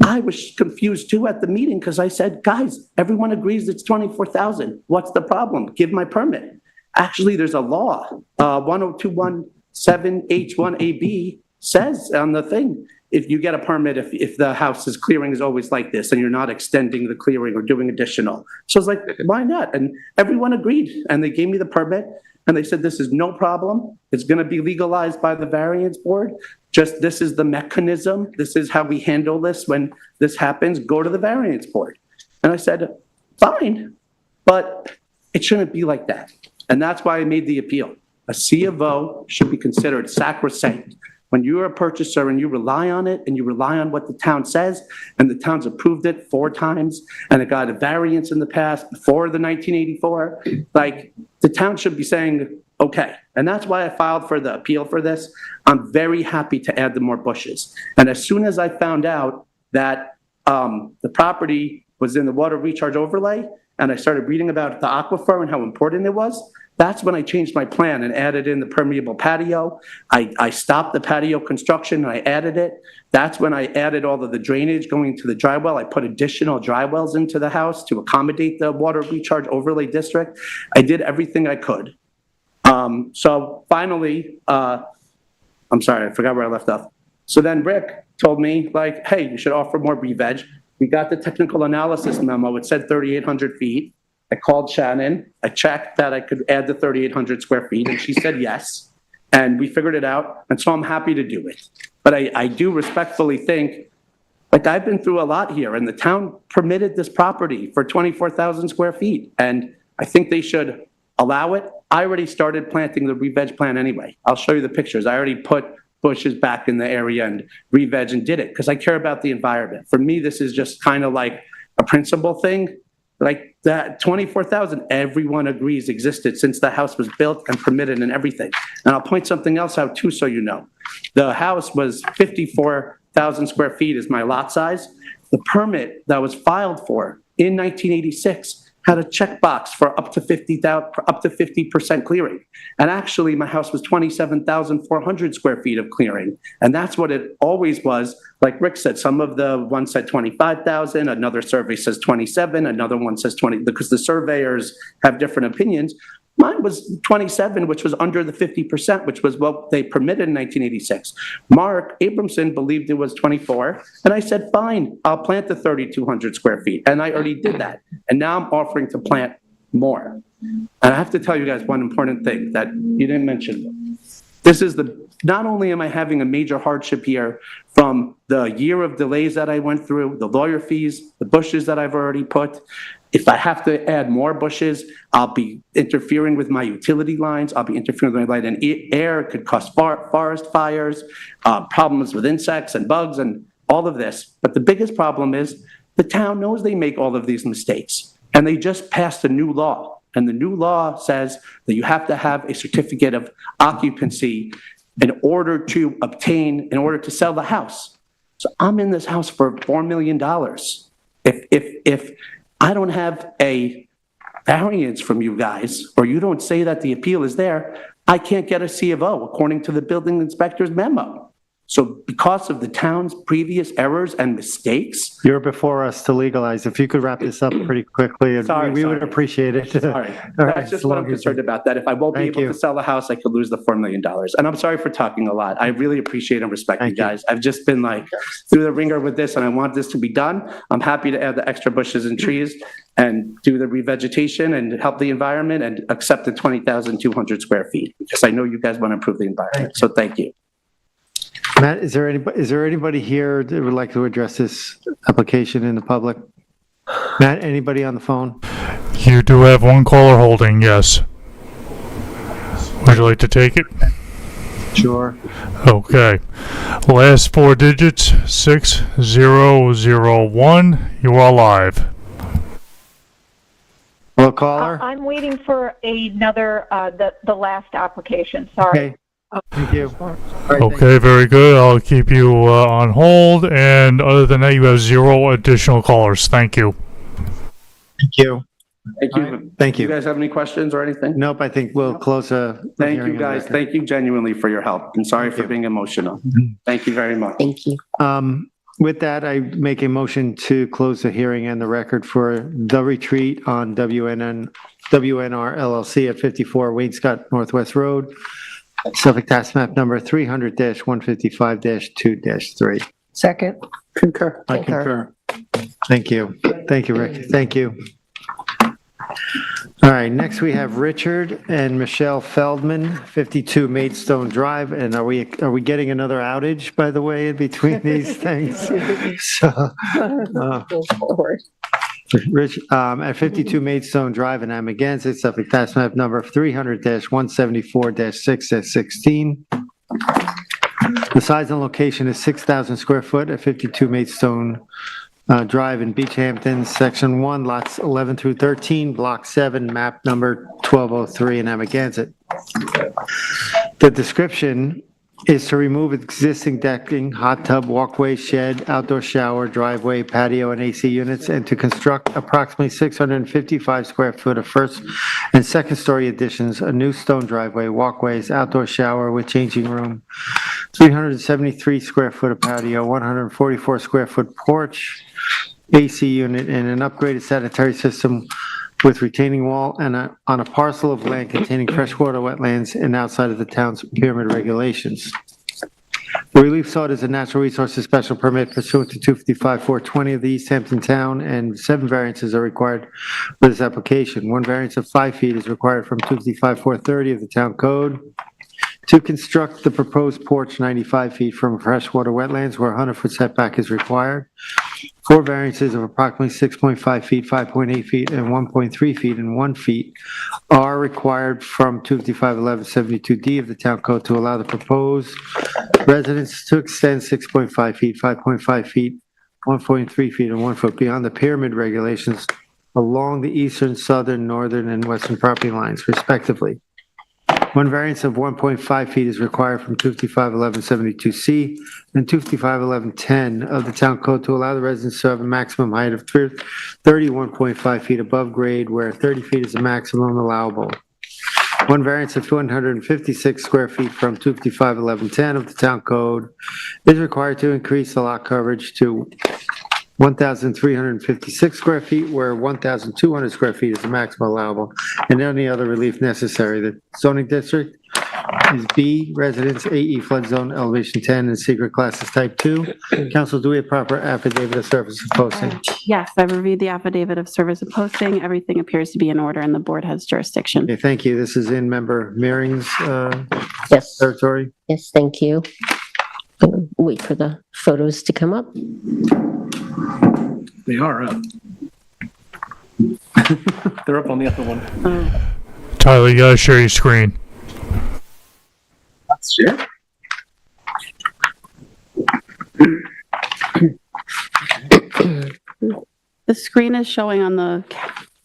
I was confused too at the meeting because I said, guys, everyone agrees it's 24,000. What's the problem? Give my permit. Actually, there's a law, 10217H1AB says on the thing, if you get a permit, if the house's clearing is always like this and you're not extending the clearing or doing additional. So I was like, why not? And everyone agreed, and they gave me the permit. And they said, this is no problem. It's going to be legalized by the variance board. Just this is the mechanism. This is how we handle this when this happens. Go to the variance board. And I said, fine, but it shouldn't be like that. And that's why I made the appeal. A C of O should be considered sacrosanct. When you're a purchaser and you rely on it and you rely on what the town says, and the town's approved it 4 times and it got a variance in the past before the 1984, like the town should be saying, okay. And that's why I filed for the appeal for this. I'm very happy to add the more bushes. And as soon as I found out that the property was in the water recharge overlay, and I started reading about the aquifer and how important it was, that's when I changed my plan and added in the permeable patio. I stopped the patio construction and I added it. That's when I added all of the drainage going to the dry well. I put additional dry wells into the house to accommodate the water recharge overlay district. I did everything I could. So finally, I'm sorry, I forgot where I left off. So then Rick told me, like, hey, you should offer more re-veg. We got the technical analysis memo. It said 3,800 feet. I called Shannon. I checked that I could add the 3,800 square feet, and she said yes. And we figured it out, and so I'm happy to do it. But I do respectfully think, like, I've been through a lot here, and the town permitted this property for 24,000 square feet, and I think they should allow it. I already started planting the re-veg plan anyway. I'll show you the pictures. I already put bushes back in the area and re-veg and did it because I care about the environment. For me, this is just kind of like a principal thing, like that 24,000, everyone agrees existed since the house was built and permitted and everything. And I'll point something else out too, so you know. The house was 54,000 square feet is my lot size. The permit that was filed for in 1986 had a checkbox for up to 50% clearing. And actually, my house was 27,400 square feet of clearing. And that's what it always was. Like Rick said, some of the ones said 25,000, another survey says 27, another one says 20, because the surveyors have different opinions. Mine was 27, which was under the 50%, which was what they permitted in 1986. Mark Abramson believed it was 24, and I said, fine, I'll plant the 3,200 square feet, and I already did that. And now I'm offering to plant more. And I have to tell you guys one important thing that you didn't mention. This is not only am I having a major hardship here from the year of delays that I went through, the lawyer fees, the bushes that I've already put. If I have to add more bushes, I'll be interfering with my utility lines. I'll be interfering with my light and air. It could cause forest fires, problems with insects and bugs and all of this. But the biggest problem is the town knows they make all of these mistakes. And they just passed a new law. And the new law says that you have to have a certificate of occupancy in order to sell the house. So I'm in this house for $4 million. If I don't have a variance from you guys, or you don't say that the appeal is there, I can't get a C of O according to the building inspector's memo. So because of the town's previous errors and mistakes. You're before us to legalize. If you could wrap this up pretty quickly, and we would appreciate it. Sorry. That's just what I'm concerned about, that if I won't be able to sell the house, I could lose the $4 million. And I'm sorry for talking a lot. I really appreciate and respect you guys. I've just been like through the ringer with this, and I want this to be done. I'm happy to add the extra bushes and trees and do the revegetation and help the environment and accept the 20,200 square feet, because I know you guys want to improve the environment. So thank you. Matt, is there anybody here that would like to address this application in the public? Matt, anybody on the phone? You do have one caller holding, yes. Would you like to take it? Sure. Okay. Last four digits, 6001. You are live. Hello, caller. I'm waiting for another, the last application, sorry. Okay. Thank you. Okay, very good. I'll keep you on hold. And other than that, you have 0 additional callers. Thank you. Thank you. Thank you. Thank you. You guys have any questions or anything? Nope, I think we'll close Thank you, guys. Thank you genuinely for your help. And sorry for being emotional. Thank you very much. Thank you. With that, I make a motion to close the hearing and the record for The Retreat on WNR LLC at 54 Wainscott Northwest Road, Suffolk Tax Map number 300-155-2-3. Second. Concur. I concur. Thank you. Thank you, Rick. Thank you. All right, next we have Richard and Michelle Feldman, 52 Maidstone Drive. And are we getting another outage, by the way, in between these things? So, Rich, at 52 Maidstone Drive, and I'm against it, Suffolk Tax Map number 300-174-6-16. The size and location is 6,000 square foot at 52 Maidstone Drive in Beach Hampton, Section 1, lots 11 through 13, Block 7, map number 1203, and I'm against it. The description is to remove existing decking, hot tub, walkway, shed, outdoor shower, driveway, patio, and AC units, and to construct approximately 655 square foot of first and second story additions, a new stone driveway, walkways, outdoor shower with changing room, 373 square foot of patio, 144 square foot porch, AC unit, and an upgraded sanitary system with retaining wall and on a parcel of land containing freshwater wetlands and outside of the town's pyramid regulations. The relief sought is a natural resources special permit pursuant to 255-420 of the East Hampton Town, and 7 variances are required for this application. 1 variance of 5 feet is required from 255-430 of the town code to construct the proposed porch 95 feet from freshwater wetlands where 100-foot setback is required. 4 variances of approximately 6.5 feet, 5.8 feet, and 1.3 feet and 1 feet are required from 255-1172D of the town code to allow the proposed residence to extend 6.5 feet, 5.5 feet, 1.3 feet and 1 foot beyond the pyramid regulations along the eastern, southern, northern, and western property lines respectively. One variance of 1.5 feet is required from 255-1172C and 255-1110 of the Town Code to allow the residents to have a maximum height of 31.5 feet above grade, where 30 feet is the maximum allowable. One variance of 256 square feet from 255-1110 of the Town Code is required to increase the lot coverage to 1,356 square feet, where 1,200 square feet is the maximum allowable, and any other relief necessary. The zoning district is B, residence, AE flood zone, elevation 10, and secret classes type 2. Council, do we have proper affidavit of service of posting? Yes, I've reviewed the affidavit of service of posting. Everything appears to be in order and the board has jurisdiction. Okay, thank you. This is in Member Mearing's Yes. territory. Yes, thank you. Gonna wait for the photos to come up. They are up. They're up on the other one. Tyler, you gotta share your screen. That's it. The screen is showing on the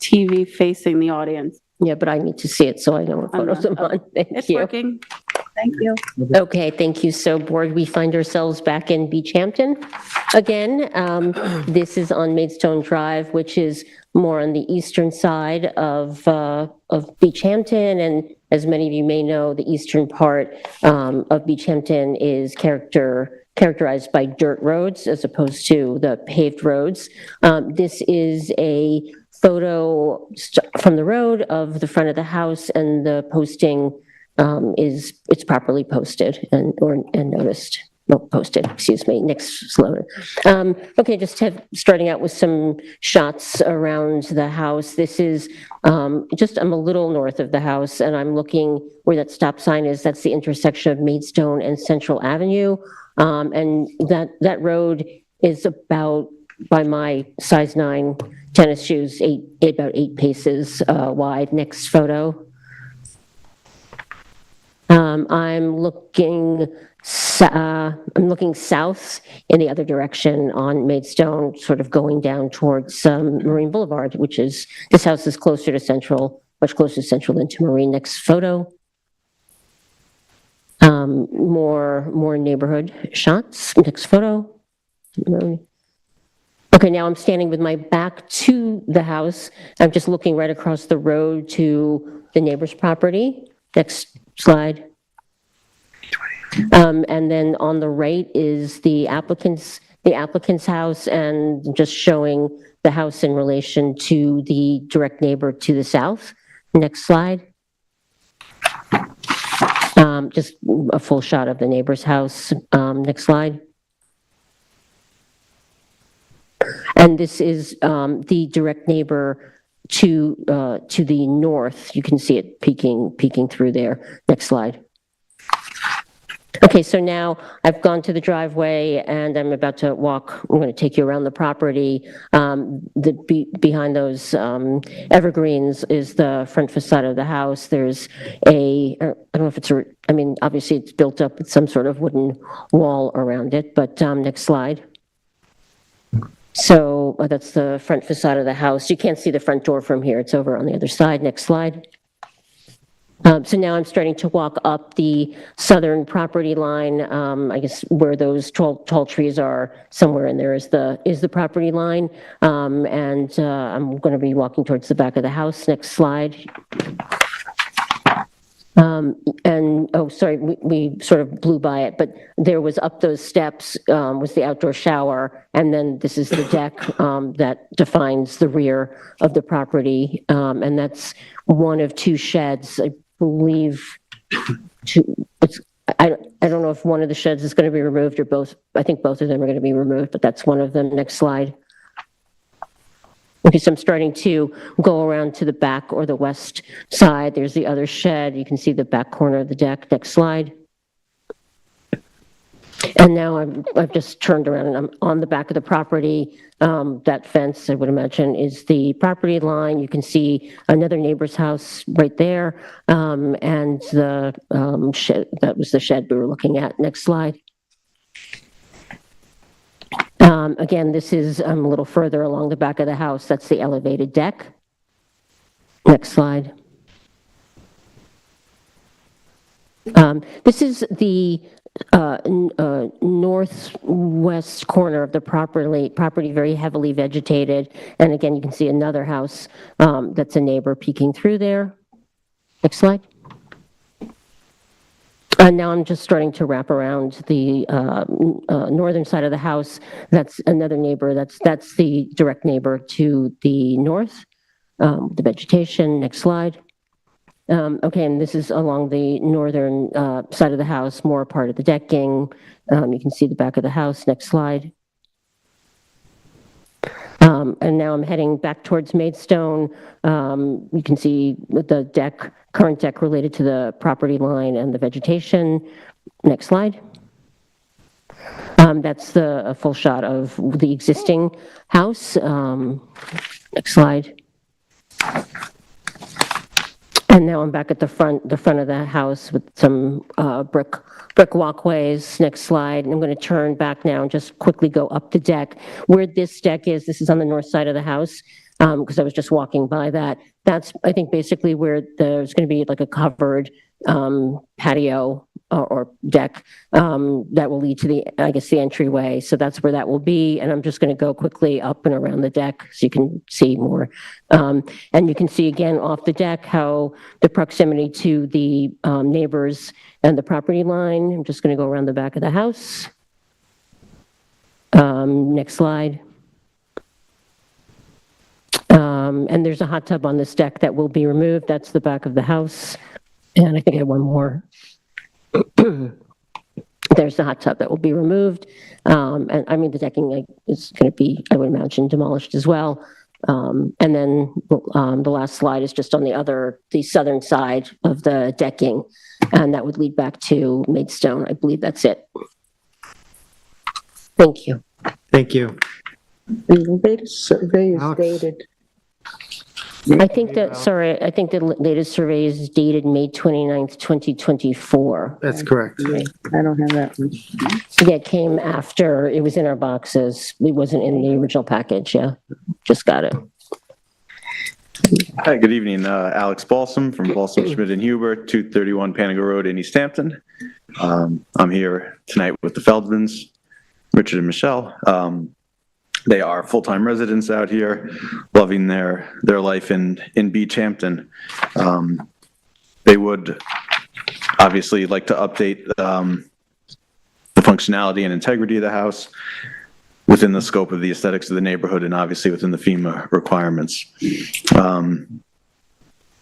TV facing the audience. Yeah, but I need to see it so I know what photos I'm on. Thank It's you. working. Thank you. Okay, thank you. So board, we find ourselves back in Beach Hampton again. This is on Maidstone Drive, which is more on the eastern side of Beach Hampton. And as many of you may know, the eastern part of Beach Hampton is characterized by dirt roads as opposed to the paved roads. This is a photo from the road of the front of the house, and the posting it's properly posted and noticed. No, posted, excuse me, next slide. Okay, starting out with some shots around the house. This is I'm a little north of the house, and I'm looking where that stop sign is. That's the intersection of Maidstone and Central Avenue. And that road is about, by my size 9 tennis shoes, about 8 paces wide. Next photo. I'm looking south in the other direction on Maidstone, sort of going down towards Marine Boulevard, this house is closer to Central, much closer to Central than to Marine. Next photo. More neighborhood shots. Next photo. Okay, now I'm standing with my back to the house. I'm just looking right across the road to the neighbor's property. Next slide. And then on the right is the applicant's house, and just showing the house in relation to the direct neighbor to the south. Next slide. Just a full shot of the neighbor's house. Next slide. And this is the direct neighbor to the north. You can see it peeking through there. Next slide. Okay, so now I've gone to the driveway and I'm about to walk. I'm going to take you around the property. Behind those evergreens is the front facade of the house. There's I don't know if it's obviously it's built up with some sort of wooden wall around it, but next slide. So that's the front facade of the house. You can't see the front door from here. It's over on the other side. Next slide. So now I'm starting to walk up the southern property line. I guess where those tall trees are, somewhere in there is the property line. And I'm going to be walking towards the back of the house. Next slide. We sort of blew by it, but there was up those steps was the outdoor shower, and then this is the deck that defines the rear of the property, and that's one of 2 sheds, I believe. I don't know if one of the sheds is going to be removed or both. I think both of them are going to be removed, but that's one of them. Next slide. Okay, so I'm starting to go around to the back or the west side. There's the other shed. You can see the back corner of the deck. Next slide. And now I've just turned around and I'm on the back of the property. That fence, I would imagine, is the property line. You can see another neighbor's house right there. And the shed, that was the shed we were looking at. Next slide. Again, this is a little further along the back of the house. That's the elevated deck. Next slide. This is the northwest corner of the property, very heavily vegetated. And again, you can see another house that's a neighbor peeking through there. Next slide. And now I'm just starting to wrap around the northern side of the house. That's another neighbor. That's the direct neighbor to the north, the vegetation. Next slide. Okay, and this is along the northern side of the house, more part of the decking. You can see the back of the house. Next slide. And now I'm heading back towards Maidstone. You can see the deck, current deck related to the property line and the vegetation. Next slide. That's a full shot of the existing house. Next slide. And now I'm back at the front of the house with some brick walkways. Next slide. And I'm going to turn back now and just quickly go up the deck. Where this deck is, this is on the north side of the house, because I was just walking by that. That's, I think, basically where there's going to be like a covered patio or deck that will lead to the, I guess, the entryway. So that's where that will be. And I'm just going to go quickly up and around the deck so you can see more. And you can see again off the deck how the proximity to the neighbors and the property line. I'm just going to go around the back of the house. Next slide. And there's a hot tub on this deck that will be removed. That's the back of the house. And I think I have one more. There's the hot tub that will be removed. And I mean, the decking is going to be, I would imagine, demolished as well. And then the last slide is just on the southern side of the decking. And that would lead back to Maidstone. I believe that's it. Thank you. Thank you. The latest survey is dated. I think that, sorry, I think the latest survey is dated May 29th, 2024. That's correct. I don't have that one. Yeah, it came after, it was in our boxes. It wasn't in the original package, yeah. Just got it. Hi, good evening. Alex Balsam from Balsam, Schmidt and Huber, 231 Panago Road in East Hampton. I'm here tonight with the Feldmans, Richard and Michelle. They are full-time residents out here, loving their life in Beach Hampton. They would obviously like to update the functionality and integrity of the house within the scope of the aesthetics of the neighborhood and obviously within the FEMA requirements.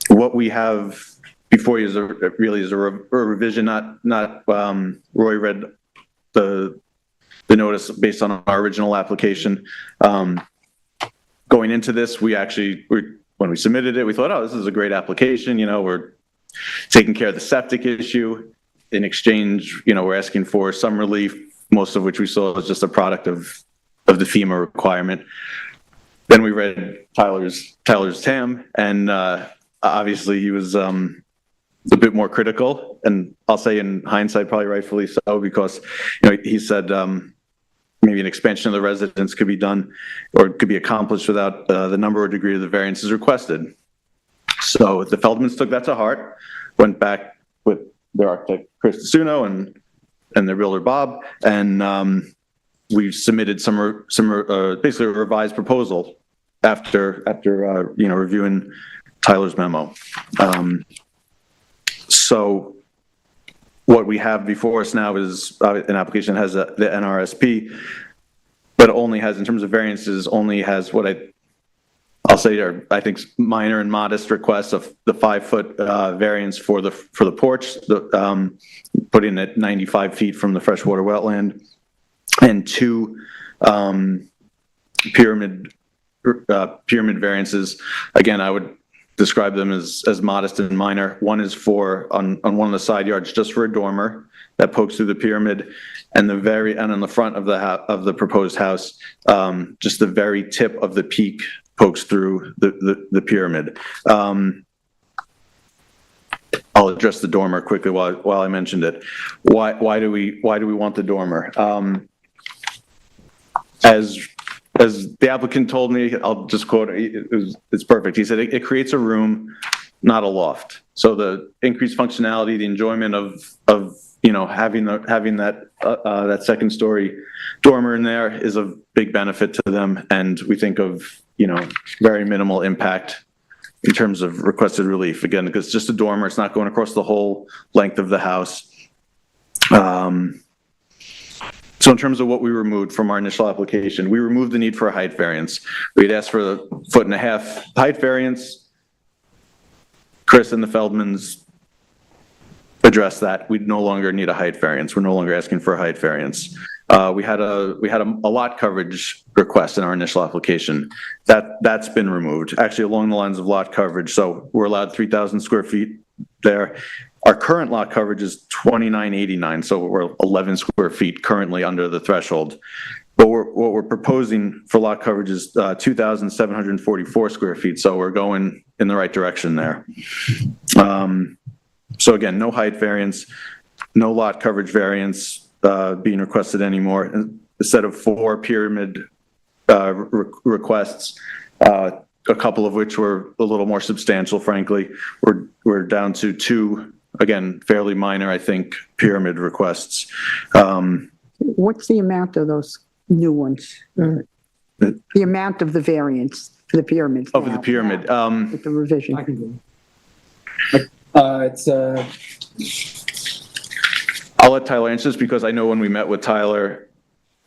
What we have before you is really a revision, not Roy read the notice based on our original application. Going into this, when we submitted it, we thought, oh, this is a great application. You know, we're taking care of the septic issue. In exchange, you know, we're asking for some relief, most of which we saw is just a product of the FEMA requirement. Then we read Tyler's TAM, and obviously he was a bit more critical, and I'll say in hindsight, probably rightfully so, because, you know, he said maybe an expansion of the residence could be done or could be accomplished without the number or degree of the variances requested. So the Feldmans took that to heart, went back with their architect, Chris DeSuno, and their builder, Bob, and we submitted basically a revised proposal after you know, reviewing Tyler's memo. So what we have before us now is an application that has the NRSP, but only has, in terms of variances, only has what I'll say are, I think, minor and modest requests of the 5-foot variance for the porch, putting it 95 feet from the freshwater wetland, and 2 pyramid variances. Again, I would describe them as modest and minor. One is on one of the side yards, just for a dormer that pokes through the pyramid, and on the front of the proposed house, just the very tip of the peak pokes through the pyramid. I'll address the dormer quickly while I mentioned it. Why do we want the dormer? as the applicant told me, I'll just quote, it's perfect. He said, it creates a room, not a loft. So the increased functionality, the enjoyment of having that second story dormer in there is a big benefit to them. And we think of, very minimal impact in terms of requested relief. Again, because it's just a dormer, it's not going across the whole length of the house. So in terms of what we removed from our initial application, we removed the need for a height variance. We'd asked for a 1.5 foot height variance. Chris and the Feldmans addressed that. We no longer need a height variance. We're no longer asking for a height variance. We had a lot coverage request in our initial application. That's been removed, actually along the lines of lot coverage. So we're allowed 3,000 square feet there. Our current lot coverage is 2,989, so we're 11 square feet currently under the threshold. But what we're proposing for lot coverage is 2,744 square feet, so we're going in the right direction there. So again, no height variance, no lot coverage variance being requested anymore. Instead of 4 pyramid requests, a couple of which were a little more substantial, frankly, we're down to 2. Again, fairly minor, I think, pyramid requests. What's the amount of those new ones? The amount of the variance for the pyramids? Over the pyramid. With the revision. I'll let Tyler answer this because I know when we met with Tyler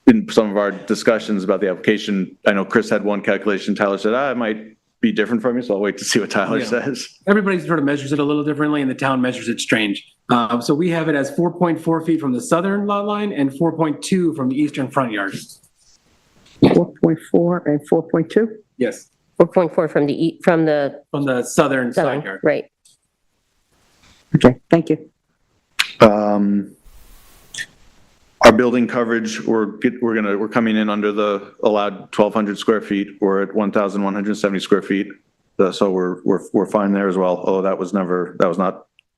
in some of our discussions about the application, I know Chris had one calculation. Tyler said, it might be different from you, so I'll wait to see what Tyler says. Everybody sort of measures it a little differently, and the town measures it strange. So we have it as 4.4 feet from the southern lot line and 4.2 from the eastern front yard. 4.4 and 4.2? Yes. 4.4 from the southern side yard. Right. Okay, thank you. Our building coverage, we're coming in under the allowed 1,200 square feet. We're at 1,170 square feet. So we're fine there as well. Although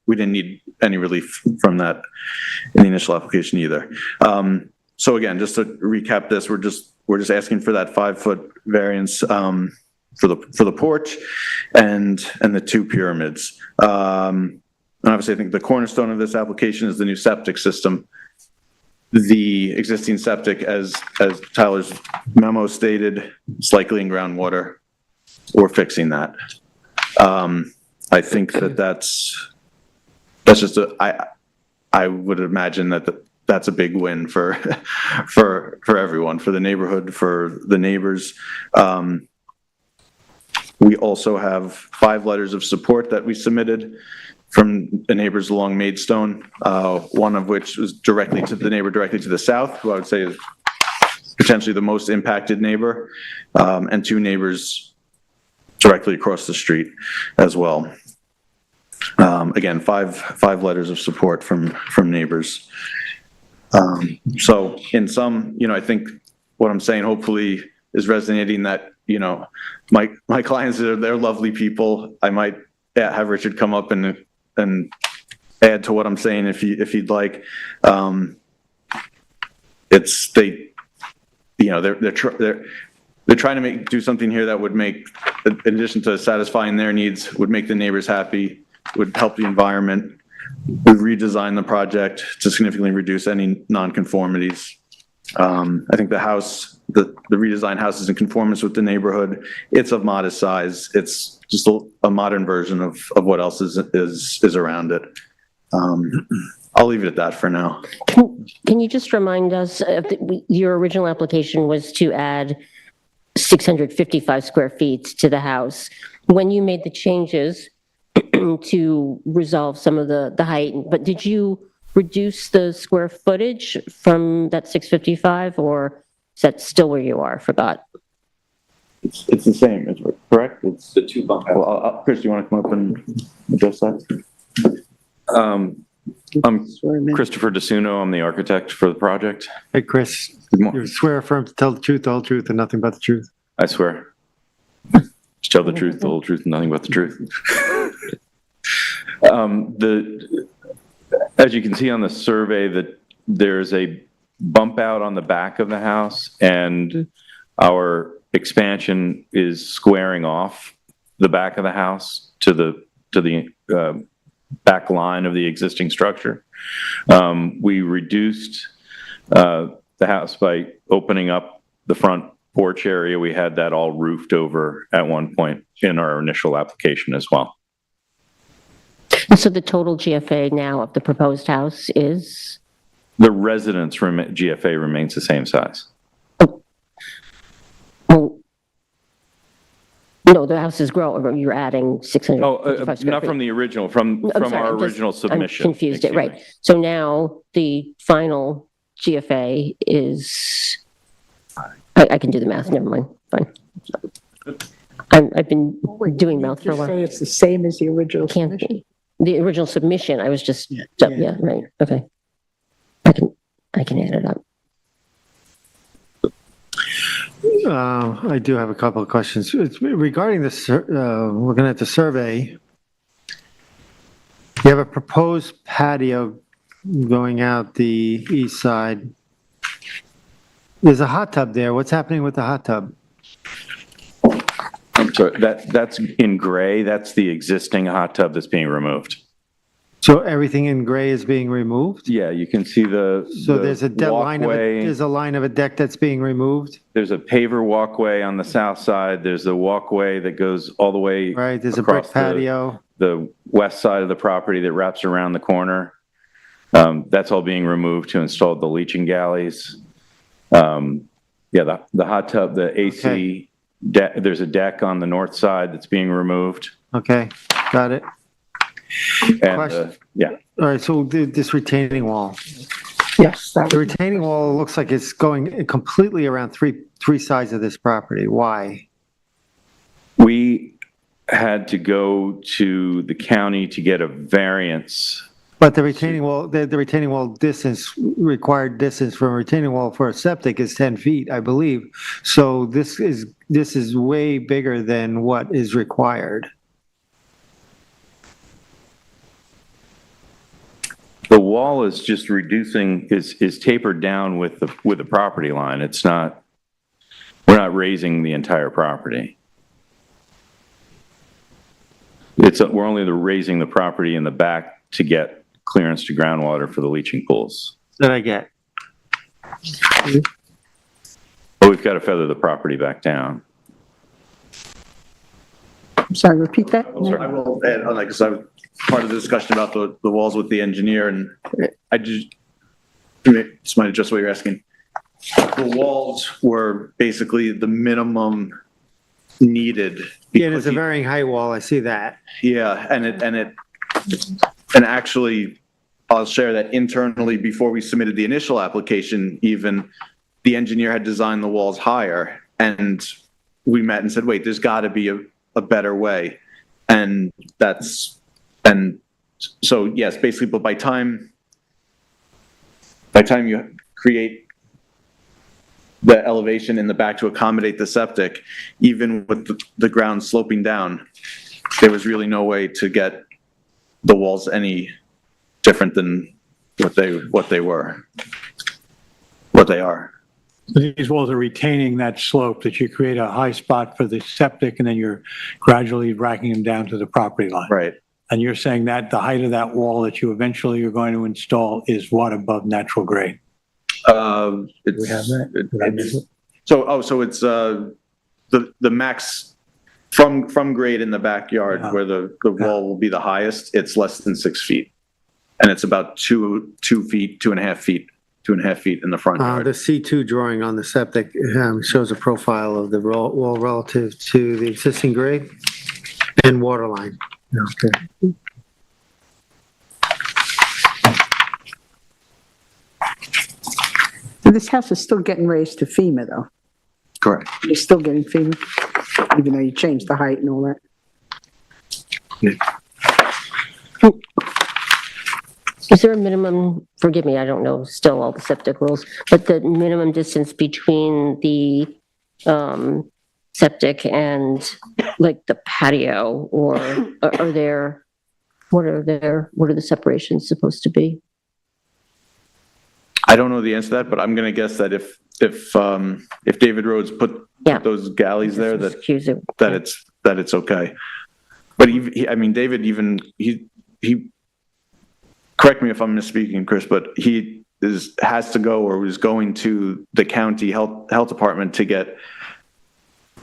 we didn't need any relief from that in the initial application either. So again, just to recap this, we're just asking for that 5 foot variance for the porch and the 2 pyramids. And obviously, I think the cornerstone of this application is the new septic system. The existing septic, as Tyler's memo stated, is likely in groundwater. We're fixing that. I think that's just I would imagine that's a big win for everyone, for the neighborhood, for the neighbors. We also have 5 letters of support that we submitted from the neighbors along Maidstone, one of which was directly to the south, who I would say is potentially the most impacted neighbor, and 2 neighbors directly across the street as well. Again, five letters of support from neighbors. So in sum, I think what I'm saying hopefully is resonating that, my clients, they're lovely people. I might have Richard come up and add to what I'm saying if he'd like. They're trying to do something here that would make, in addition to satisfying their needs, would make the neighbors happy, would help the environment, would redesign the project to significantly reduce any nonconformities. I think the redesigned house is in conformance with the neighborhood. It's of modest size. It's just a modern version of what else is around it. I'll leave it at that for now. Can you just remind us, your original application was to add 655 square feet to the house. When you made the changes to resolve some of the height, but did you reduce the square footage from that 655, or is that still where you are? Forgot. It's the same, correct? It's the 2 bunk houses. Well, Chris, do you want to come up and address that? I'm Christopher DeSuno. I'm the architect for the project. Hey, Chris, you swear affirm to tell the truth, the whole truth, and nothing but the truth? I swear. Just tell the truth, the whole truth, and nothing but the truth. As you can see on the survey, that there's a bump out on the back of the house, and our expansion is squaring off the back of the house to the back line of the existing structure. We reduced the house by opening up the front porch area. We had that all roofed over at one point in our initial application as well. So the total GFA now of the proposed house is? The residence GFA remains the same size. Well, no, the house is growing, you're adding 655 square Not feet. from the original, from our original submission. I'm confused, right. So now the final GFA is, I can do the math, never mind, fine. I've been doing math for a while. Say it's the same as the original Can't submission. be. The original submission, I was just, yeah, right, okay. I can add it up. I do have a couple of questions. It's regarding this, looking at the survey. You have a proposed patio going out the east side. There's a hot tub there. What's happening with the hot tub? I'm sorry, that's in gray. That's the existing hot tub that's being removed. So everything in gray is being removed? Yeah, you can see the So there's a line of walkway. there's a line of a deck that's being removed? There's a paver walkway on the south side. There's a walkway that goes all the way Right, there's a brick across patio. the west side of the property that wraps around the corner. That's all being removed to install the leaching galleys. Yeah, the hot tub, the AC, there's a deck on the north side that's being removed. Okay, got it. And, Question. yeah, All right, so this retaining wall. Yes. The retaining wall looks like it's going completely around three sides of this property. Why? we had to go to the county to get a variance. But the retaining wall distance, required distance from a retaining wall for a septic is 10 feet, I believe. So this is way bigger than what is required. The wall is just reducing, is tapered down with the property line. It's not, we're not raising the entire property. We're only raising the property in the back to get clearance to groundwater for the leaching pools. That I get. But we've got to feather the property back down. I'm sorry, repeat that? I will add on that because I was part of the discussion about the walls with the engineer, and I just might adjust what you're asking. The walls were basically the minimum needed. Yeah, it's a varying height wall, I see that. Yeah, and actually, I'll share that internally before we submitted the initial application, even the engineer had designed the walls higher, and we met and said, wait, there's got to be a better way. And so yes, basically, but by time you create the elevation in the back to accommodate the septic, even with the ground sloping down, there was really no way to get the walls any different than what they are. These walls are retaining that slope that you create a high spot for the septic and then you're gradually racking them down to the property line. Right. And you're saying that the height of that wall that you eventually are going to install is what above natural grade? So it's the max from grade in the backyard where the wall will be the highest. It's less than 6 feet, and it's about 2 feet, 2.5 feet, 2.5 feet in the front yard. The C2 drawing on the septic shows a profile of the wall relative to the existing grade and water line. Okay. So this house is still getting raised to FEMA, though. Correct. You're still getting FEMA, even though you changed the height and all that. Is there a minimum, forgive me, I don't know still all the septic rules, but the minimum distance between the septic and like the patio, or are there, what are the separations supposed to be? I don't know the answer to that, but I'm gonna guess that if David Rhodes put those galleys there, that it's okay. But I mean, David he correct me if I'm misspeaking, Chris, but he has to go or was going to the county health department to get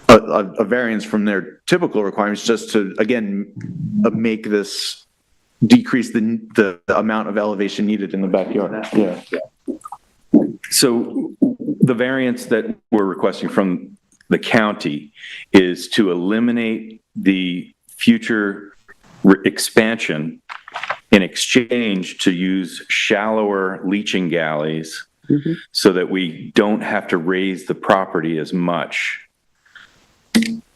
a variance from their typical requirements, just to, again, make this decrease the amount of elevation needed in the backyard. Yeah. So the variance that we're requesting from the county is to eliminate the future expansion in exchange to use shallower leaching galleys so that we don't have to raise the property as much.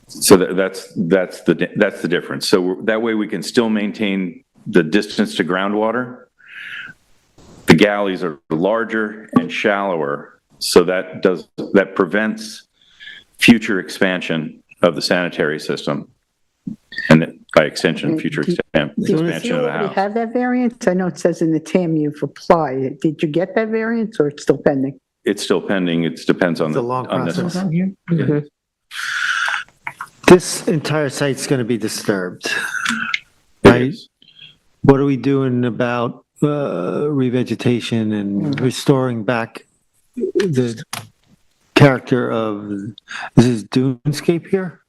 So that's the difference. So that way we can still maintain the distance to groundwater. The galleys are larger and shallower, so that prevents future expansion of the sanitary system, and by extension, future expansion of the house. Have that variance? I know it says in the TAM you've applied. Did you get that variance, or it's still pending? It's still pending. It depends on It's a long process. Mm-hmm. This entire site's going to be disturbed, right? What are we doing about revegetation and restoring back the character of, is this dunescape here?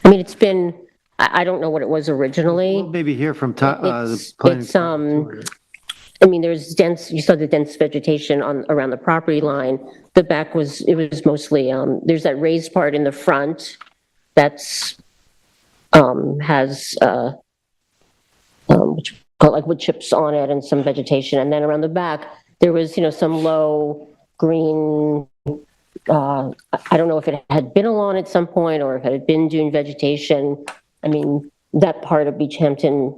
I mean, it's been, I don't know what it was originally. We'll maybe hear from the planning. I mean, there's dense, you saw the dense vegetation around the property line. The back was mostly, there's that raised part in the front that's, has, which got like wood chips on it and some vegetation. And then around the back, there was, some low green, I don't know if it had been a lawn at some point or if it had been dune vegetation. I mean, that part of Beach Hampton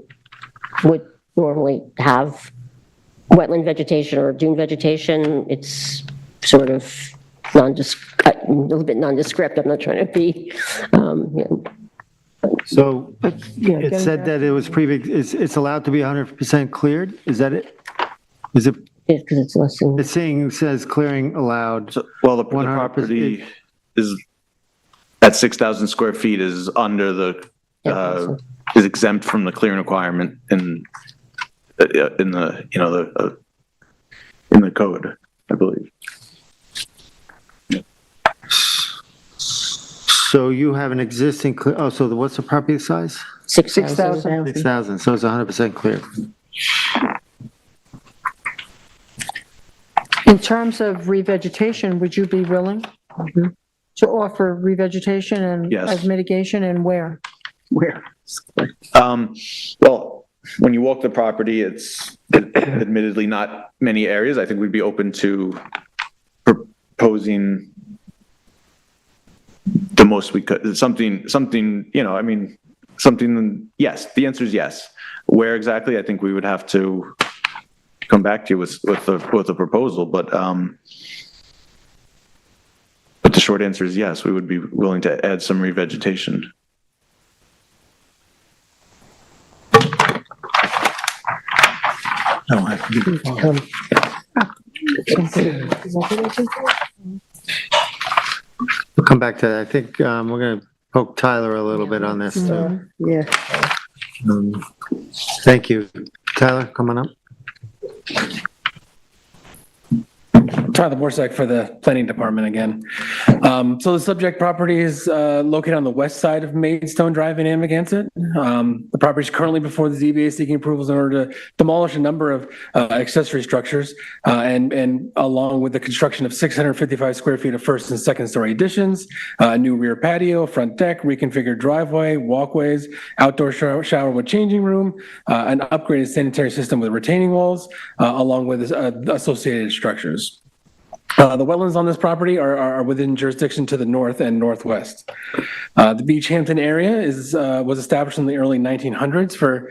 would normally have wetland vegetation or dune vegetation. It's sort of a little bit nondescript. I'm not trying to be, So it said that it was it's allowed to be 100% cleared? Is that it? Is it? Because it's less than. It says clearing allowed. Well, the property is at 6,000 square feet is under the, is exempt from the clearing requirement in the code, I believe. So you have an existing, so what's the property size? 6,000. 6,000, so it's 100% clear. In terms of revegetation, would you be willing to offer revegetation and as mitigation, and where? Where? Well, when you walk the property, it's admittedly not many areas. I think we'd be open to proposing the most we could. Something, I mean, something, yes, the answer is yes. Where exactly, I think we would have to come back to you with a proposal, but the short answer is yes, we would be willing to add some revegetation. We'll come back to that. I think we're going to poke Tyler a little bit on this. Yeah. Thank you. Tyler, come on up. Tyler Borsek for the planning department again. So the subject property is located on the west side of Maidstone Drive in Amagansett. The property is currently before the ZBA seeking approvals in order to demolish a number of accessory structures and along with the construction of 655 square feet of first and second story additions, a new rear patio, front deck, reconfigured driveway, walkways, outdoor shower with changing room, an upgraded sanitary system with retaining walls, along with associated structures. The wetlands on this property are within jurisdiction to the north and northwest. The Beach Hampton area was established in the early 1900s for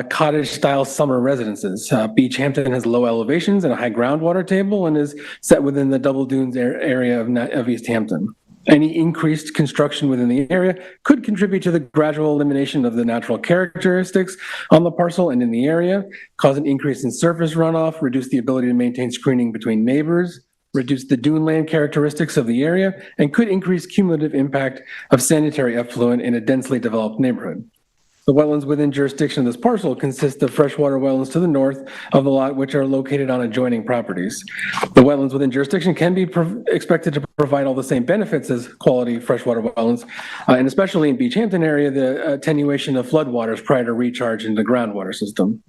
cottage-style summer residences. Beach Hampton has low elevations and a high groundwater table and is set within the Double Dunes area of East Hampton. Any increased construction within the area could contribute to the gradual elimination of the natural characteristics on the parcel and in the area, cause an increase in surface runoff, reduce the ability to maintain screening between neighbors, reduce the dune land characteristics of the area, and could increase cumulative impact of sanitary effluent in a densely developed neighborhood. The wetlands within jurisdiction of this parcel consist of freshwater wetlands to the north of the lot, which are located on adjoining properties. The wetlands within jurisdiction can be expected to provide all the same benefits as quality freshwater wetlands, and especially in Beach Hampton area, the attenuation of floodwaters prior to recharge in the groundwater system.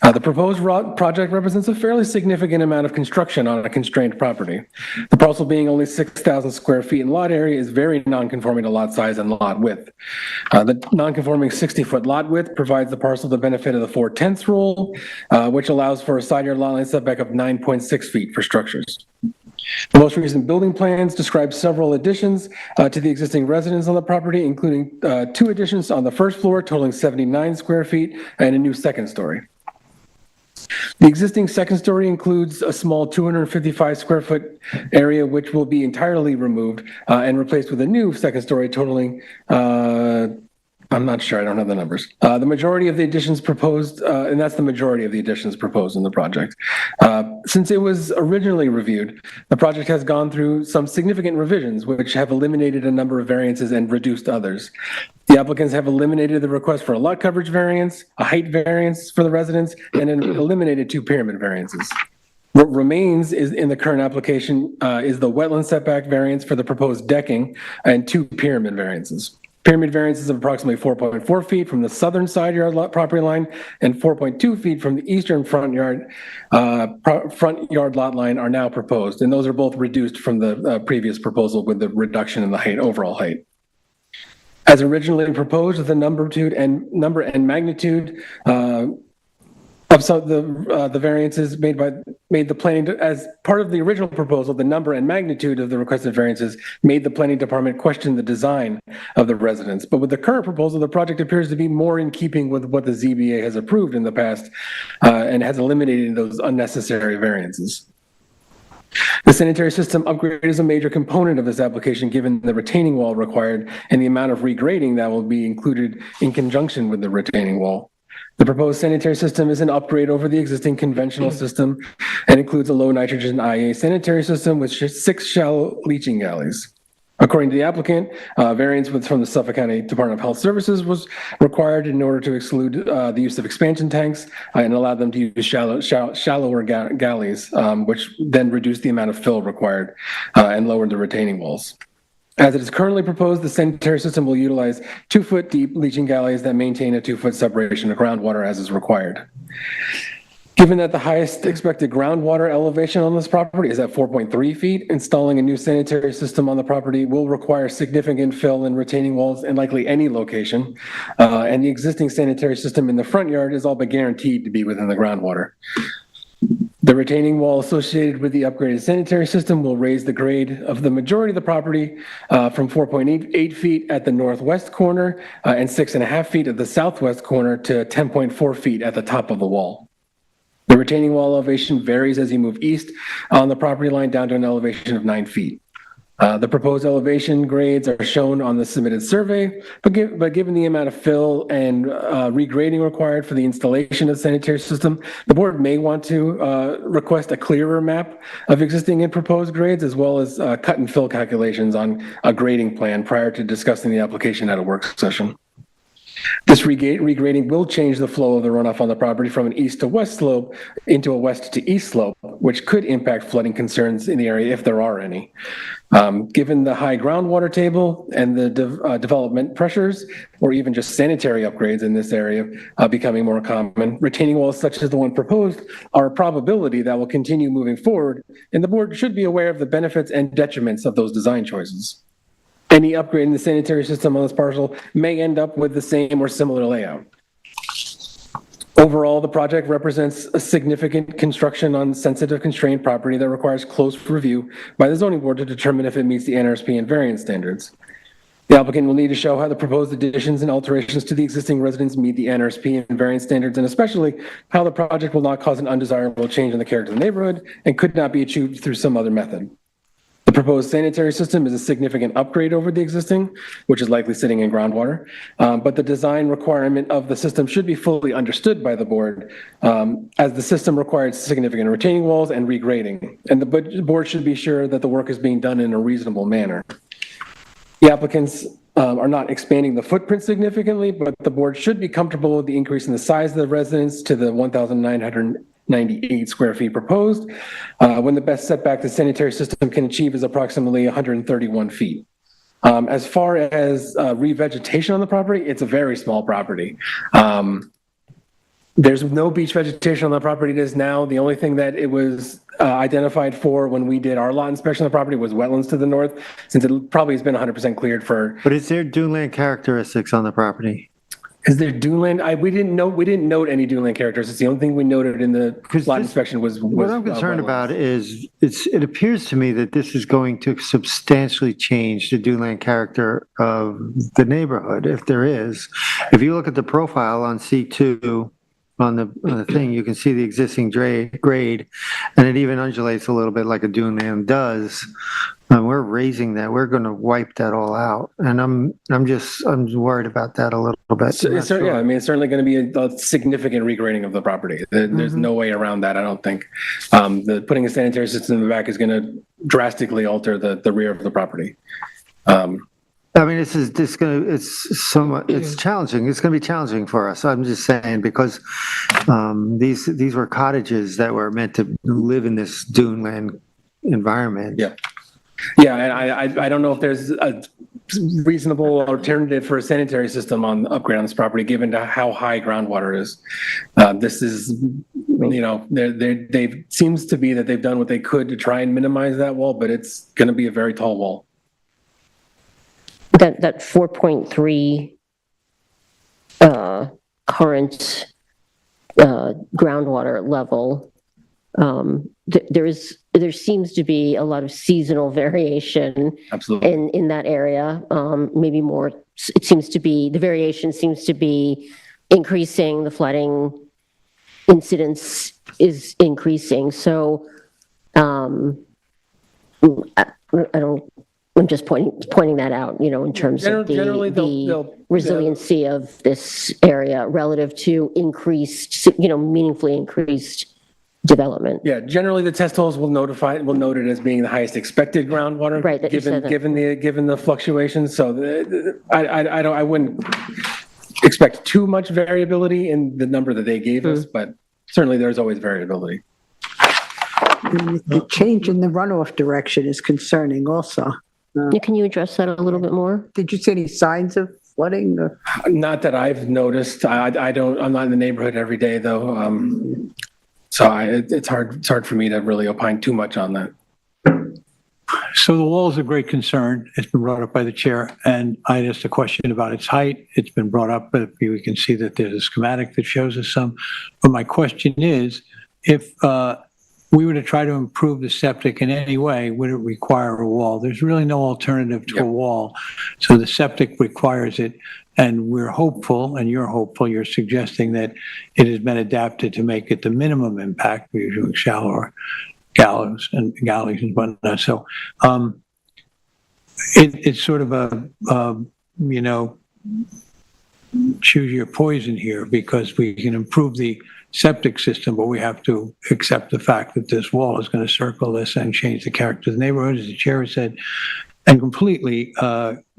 The proposed project represents a fairly significant amount of construction on a constrained property. The parcel being only 6,000 square feet in lot area is very non-conforming to lot size and lot width. The non-conforming 60-foot lot width provides the parcel the benefit of the 4/10 rule, which allows for a side yard lot line setback of 9.6 feet for structures. The most recent building plans describe several additions to the existing residence on the property, including 2 additions on the first floor totaling 79 square feet and a new second story. The existing second story includes a small 255 square foot area, which will be entirely removed and replaced with a new second story totaling, I'm not sure, I don't have the numbers. The majority of the additions proposed, and that's the majority of the additions proposed in the project. Since it was originally reviewed, the project has gone through some significant revisions, which have eliminated a number of variances and reduced others. The applicants have eliminated the request for a lot coverage variance, a height variance for the residents, and eliminated 2 pyramid variances. What remains is in the current application is the wetland setback variance for the proposed decking and 2 pyramid variances. Pyramid variances of approximately 4.4 feet from the southern side yard lot property line and 4.2 feet from the eastern front yard lot line are now proposed, and those are both reduced from the previous proposal with the reduction in the height, overall height. As originally proposed, the number and magnitude of some of the variances made the planning, as part of the original proposal, the number and magnitude of the requested variances made the planning department question the design of the residence. But with the current proposal, the project appears to be more in keeping with what the ZBA has approved in the past and has eliminated those unnecessary variances. The sanitary system upgrade is a major component of this application, given the retaining wall required and the amount of regrading that will be included in conjunction with the retaining wall. The proposed sanitary system is an upgrade over the existing conventional system and includes a low nitrogen IA sanitary system with 6 shallow leaching galleys. According to the applicant, variance from the Suffolk County Department of Health Services was required in order to exclude the use of expansion tanks and allow them to use shallower galleys, which then reduced the amount of fill required and lowered the retaining walls. As it is currently proposed, the sanitary system will utilize 2-foot deep leaching galleys that maintain a 2-foot separation of groundwater as is required. Given that the highest expected groundwater elevation on this property is at 4.3 feet, installing a new sanitary system on the property will require significant fill and retaining walls in likely any location, and the existing sanitary system in the front yard is all but guaranteed to be within the groundwater. The retaining wall associated with the upgraded sanitary system will raise the grade of the majority of the property from 4.8 feet at the northwest corner and 6.5 feet at the southwest corner to 10.4 feet at the top of the wall. The retaining wall elevation varies as you move east on the property line down to an elevation of 9 feet. The proposed elevation grades are shown on the submitted survey, but given the amount of fill and regrading required for the installation of the sanitary system, the board may want to request a clearer map of existing and proposed grades, as well as cut and fill calculations on a grading plan prior to discussing the application at a work session. This regrading will change the flow of the runoff on the property from an east to west slope into a west to east slope, which could impact flooding concerns in the area if there are any. Given the high groundwater table and the development pressures, or even just sanitary upgrades in this area becoming more common, retaining walls such as the one proposed are a probability that will continue moving forward, and the board should be aware of the benefits and detriments of those design choices. Any upgrade in the sanitary system on this parcel may end up with the same or similar layout. Overall, the project represents a significant construction on sensitive constrained property that requires close review by the zoning board to determine if it meets the NRSP and variance standards. The applicant will need to show how the proposed additions and alterations to the existing residence meet the NRSP and variance standards, and especially how the project will not cause an undesirable change in the character of the neighborhood and could not be achieved through some other method. The proposed sanitary system is a significant upgrade over the existing, which is likely sitting in groundwater. But the design requirement of the system should be fully understood by the board, as the system requires significant retaining walls and regrading. And the board should be sure that the work is being done in a reasonable manner. The applicants are not expanding the footprint significantly, but the board should be comfortable with the increase in the size of the residence to the 1,998 square feet proposed, when the best setback the sanitary system can achieve is approximately 131 feet. As far as revegetation on the property, it's a very small property. There's no beach vegetation on the property it is now. The only thing that it was identified for when we did our lot inspection of the property was wetlands to the north, since it probably has been 100% cleared for. But is there duneland characteristics on the property? Is there duneland? We didn't note any duneland characteristics. The only thing we noted in the lot inspection was What I'm concerned about is it appears to me that this is going to substantially change the duneland character of the neighborhood, if there is. If you look at the profile on C2, on the thing, you can see the existing grade, and it even undulates a little bit like a duneland does. And we're raising that. We're going to wipe that all out, and I'm worried about that a little bit. Yeah, I mean, it's certainly going to be a significant regrading of the property. There's no way around that, I don't think. Putting a sanitary system in the back is going to drastically alter the rear of the property. I mean, it's challenging. It's going to be challenging for us. I'm just saying, because these were cottages that were meant to live in this duneland environment. Yeah. Yeah, and I don't know if there's a reasonable alternative for a sanitary system upgrade on this property, given to how high groundwater is. This is, they seems to be that they've done what they could to try and minimize that wall, but it's going to be a very tall wall. That 4.3 current groundwater level, there seems to be a lot of seasonal variation. Absolutely. in that area. Maybe more, it seems to be, the variation seems to be increasing, the flooding incidence is increasing. So I'm just pointing that out, in terms of the resiliency of this area relative to increased, meaningfully increased development. Yeah, generally the test holes will note it as being the highest expected groundwater, right? Given the fluctuations. So I wouldn't expect too much variability in the number that they gave us, but certainly there's always variability. The change in the runoff direction is concerning also. Can you address that a little bit more? Did you see any signs of flooding? Not that I've noticed. I'm not in the neighborhood every day though. So it's hard for me to really opine too much on that. So the wall is a great concern. It's been brought up by the chair, and I asked a question about its height. It's been brought up, but we can see that there's a schematic that shows us some. But my question is, if we were to try to improve the septic in any way, would it require a wall? There's really no alternative to a wall. So the septic requires it, and we're hopeful, and you're hopeful, you're suggesting that it has been adapted to make it the minimum impact. We're using shallower galleys and whatnot. So it's sort of a choose your poison here, because we can improve the septic system, but we have to accept the fact that this wall is going to circle this and change the character of the neighborhood, as the chair said, and completely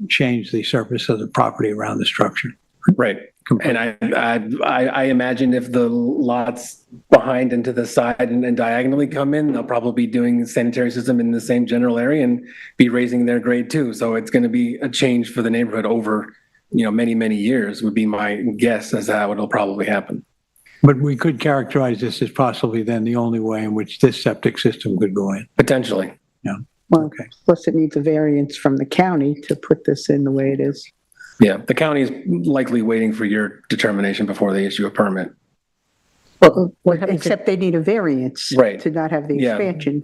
change the surface of the property around the structure. Right. And I imagine if the lots behind and to the side and diagonally come in, they'll probably be doing sanitary system in the same general area and be raising their grade too. So it's going to be a change for the neighborhood over, many, many years would be my guess as to how it'll probably happen. But we could characterize this as possibly then the only way in which this septic system could go in. Potentially. Yeah. Well, okay. Plus it needs a variance from the county to put this in the way it is. Yeah, the county is likely waiting for your determination before they issue a permit. Well, except they need a variance to not have the Yeah. expansion.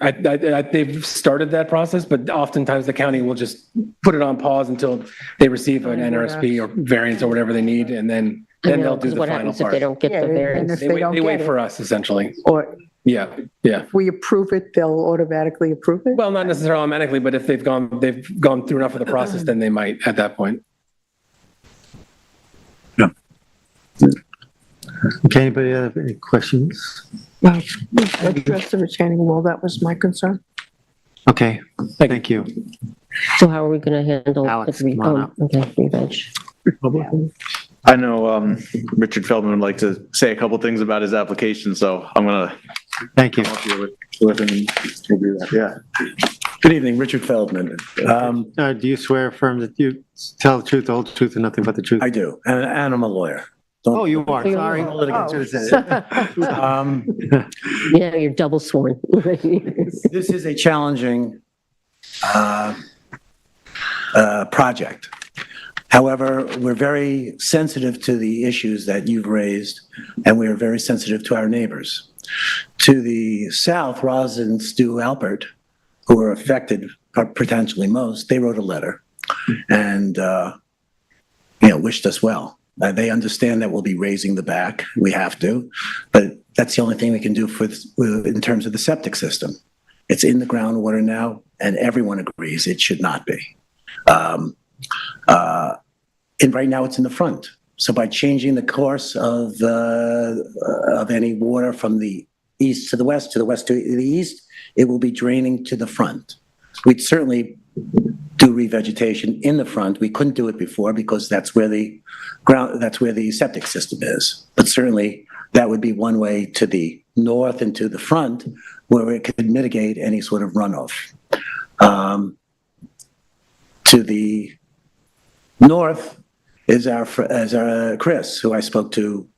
They've started that process, but oftentimes the county will just put it on pause until they receive an NRSP or variance or whatever they need, and then they'll do the what final happens part. if they don't get the variance? They wait for us, essentially. Or Yeah, yeah. If we approve it, they'll automatically approve it? Well, not necessarily automatically, but if they've gone through enough of the process, then they might at that point. Okay, anybody have any questions? Address the retaining wall, that was my concern. Okay, thank you. So how are we going to handle? Alex, the come on up. Okay, re-veg. I know Richard Feldman would like to say a couple things about his application, so I'm going to Thank you. come up here with him and we'll do that. Yeah. Good evening, Richard Feldman. Do you swear affirm that you tell the truth, the whole truth, and nothing but the truth? I do, and I'm a lawyer. Oh, you are, sorry. Yeah, you're double sworn. This is a challenging project. However, we're very sensitive to the issues that you've raised, and we are very sensitive to our neighbors. To the south, Roz and Stu Alpert, who are affected potentially most, they wrote a letter and wished us well. They understand that we'll be raising the back. We have to, but that's the only thing we can do in terms of the septic system. It's in the groundwater now, and everyone agrees it should not be. And right now it's in the front. So by changing the course of any water from the east to the west to the east, it will be draining to the front. We'd certainly do revegetation in the front. We couldn't do it before because that's where the septic system is. But certainly that would be one way to the north and to the front where it could mitigate any sort of runoff. To the north is our Chris, who I spoke to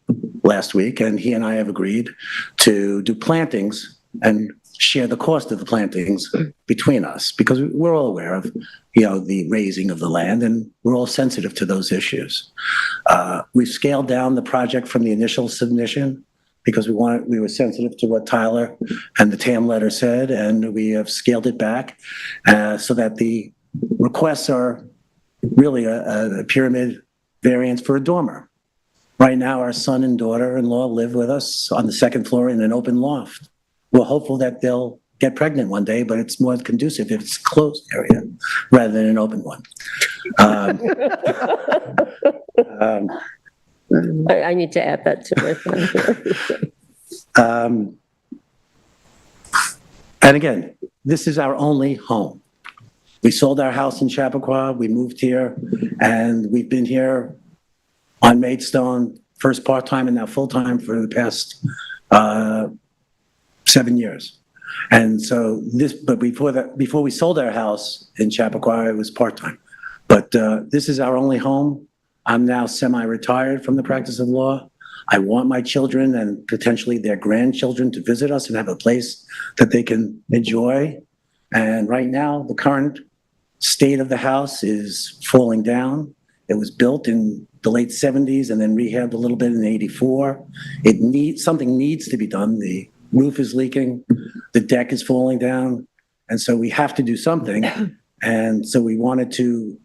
last week, and he and I have agreed to do plantings and share the cost of the plantings between us, because we're all aware of, the raising of the land, and we're all sensitive to those issues. We've scaled down the project from the initial submission because we were sensitive to what Tyler and the TAM letter said, and we have scaled it back so that the requests are really a pyramid variance for a dormer. Right now, our son and daughter-in-law live with us on the second floor in an open loft. We're hopeful that they'll get pregnant one day, but it's more conducive if it's a closed area rather than an open one. I need to add that to it. And again, this is our only home. We sold our house in Chappaqua, we moved here, and we've been here on Maidstone, first part-time and now full-time for the past 7 years. And so but before we sold our house in Chappaqua, it was part-time. But this is our only home. I'm now semi-retired from the practice of law. I want my children and potentially their grandchildren to visit us and have a place that they can enjoy. And right now, the current state of the house is falling down. It was built in the late 70s and then rehabbed a little bit in 84. Something needs to be done. The roof is leaking, the deck is falling down, and so we have to do something. And so we wanted to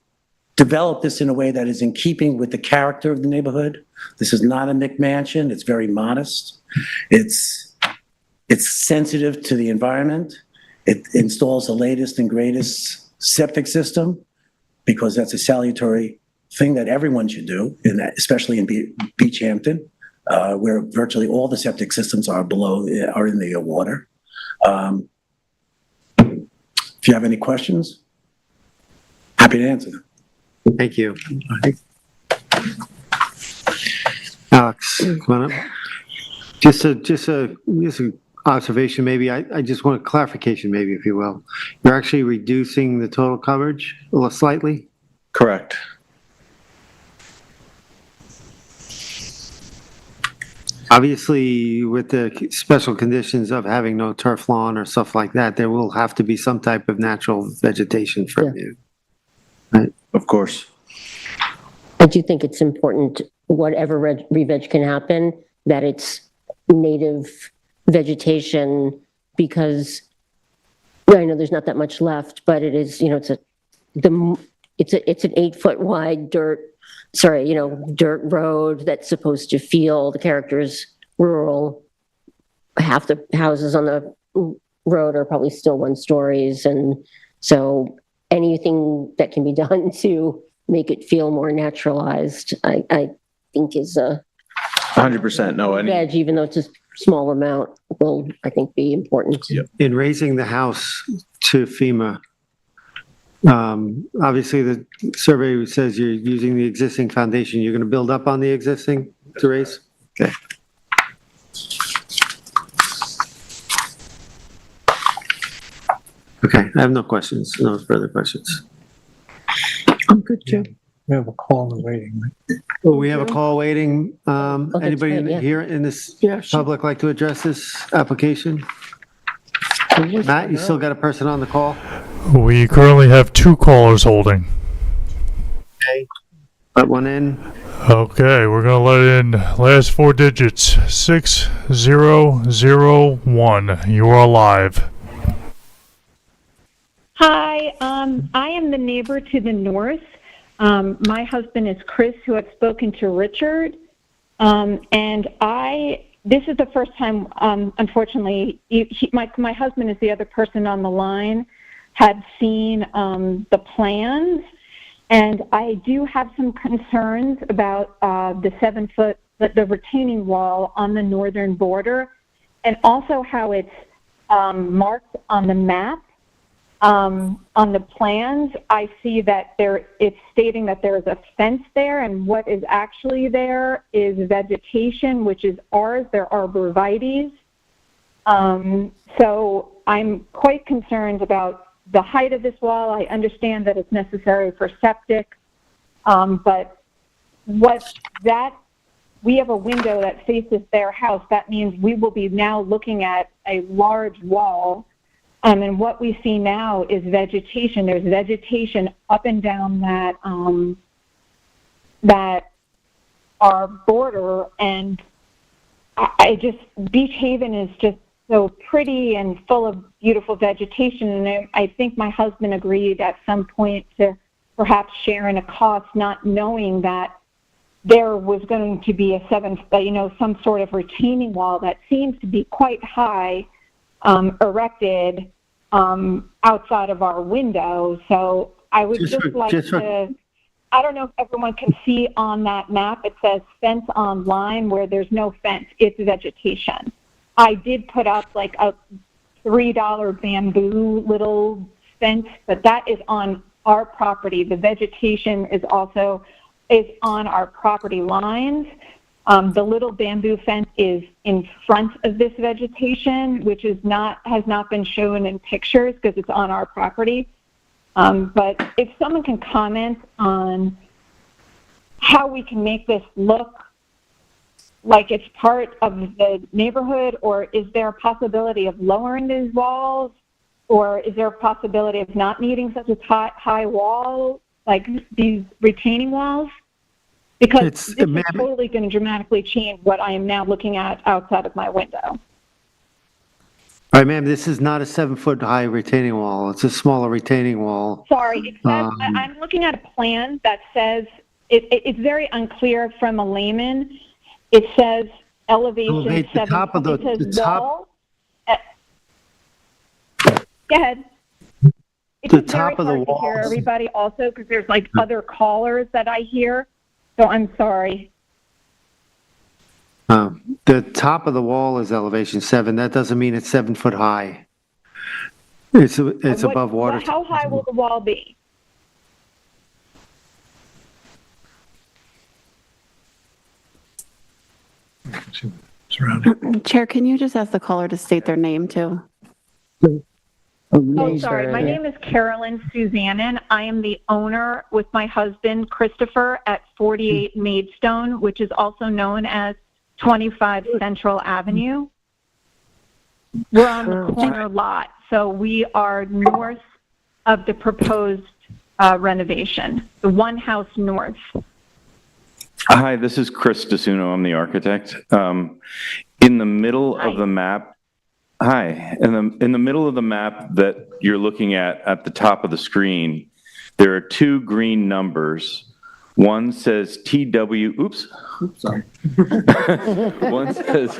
develop this in a way that is in keeping with the character of the neighborhood. This is not a McMansion. It's very modest. It's sensitive to the environment. It installs the latest and greatest septic system because that's a salutary thing that everyone should do, especially in Beach Hampton, where virtually all the septic systems are in the water. If you have any questions, happy to answer them. Thank you. Alex, come on up. Just an observation, maybe. I just want a clarification, maybe, if you will. You're actually reducing the total coverage a little slightly? Correct. Obviously, with the special conditions of having no turf lawn or stuff like that, there will have to be some type of natural vegetation from you. Right? Of course. I do think it's important, whatever re-veg can happen, that it's native vegetation, because I know there's not that much left, but it is, it's an 8-foot wide dirt road that's supposed to feel the characters rural, half the houses on the road are probably still 1 stories. And so anything that can be done to make it feel more naturalized, I think is a 100%. No, edge, even though it's a small amount, will, I think, be important. Yep. In raising the house to FEMA, obviously the survey says you're using the existing foundation. You're going to build up on the existing to raise? Okay. Okay, I have no questions, no further questions. I'm good, too. We have a call waiting. Well, we have a call waiting. Anybody good, yeah. here in this Yeah, sure. public like to address this application? Matt, you still got a person on the call? We currently have 2 callers holding. Okay. Let one in. Okay, we're gonna let in last 4 digits, 6001. You are live. Hi, I am the neighbor to the north. My husband is Chris, who had spoken to Richard. And this is the first time, unfortunately, my husband is the other person on the line, had seen the plans. And I do have some concerns about the 7-foot, the retaining wall on the northern border, and also how it's marked on the map. On the plans, I see that it's stating that there is a fence there, and what is actually there is vegetation, which is ours. They're arborvitaes. So I'm quite concerned about the height of this wall. I understand that it's necessary for septic, but we have a window that faces their house. That means we will be now looking at a large wall. And what we see now is vegetation. There's vegetation up and down that our border, and Beach Haven is just so pretty and full of beautiful vegetation. And I think my husband agreed at some point to perhaps share in a cost, not knowing that there was going to be some sort of retaining wall that seems to be quite high, erected outside of our window. So I would I don't know if everyone can see on that map, it says fence on line where there's no fence, it's vegetation. I did put up like a $3 bamboo little fence, but that is on our property. The vegetation is on our property lines. The little bamboo fence is in front of this vegetation, which has not been shown in pictures because it's on our property. But if someone can comment on how we can make this look like it's part of the neighborhood, or is there a possibility of lowering these walls, or is there a possibility of not needing such a high wall, like these retaining walls? Because this is totally going to dramatically change what I am now looking at outside of my window. All right, ma'am, this is not a 7-foot high retaining wall. It's a smaller retaining wall. Sorry, it says, I'm looking at a plan that says, it's very unclear from a layman. It says elevation 7 foot. It says wall. Go ahead. It's the top of the wall. To hear everybody also, because there's like other callers that I hear. So I'm sorry. The top of the wall is elevation 7. That doesn't mean it's 7 foot high. It's above water. How high will the wall be? Chair, can you just ask the caller to state their name too? Oh, sorry. My name is Carolyn Suzannin. I am the owner with my husband, Christopher, at 48 Maidstone, which is also known as 25 Central Avenue. We're on the corner lot, so we are north of the proposed renovation, the one house north. Hi, this is Chris DeSuno. I'm the architect. In the middle of the map, in the middle of the map that you're looking at the top of the screen, there are 2 green numbers. One says oops. Sorry. One says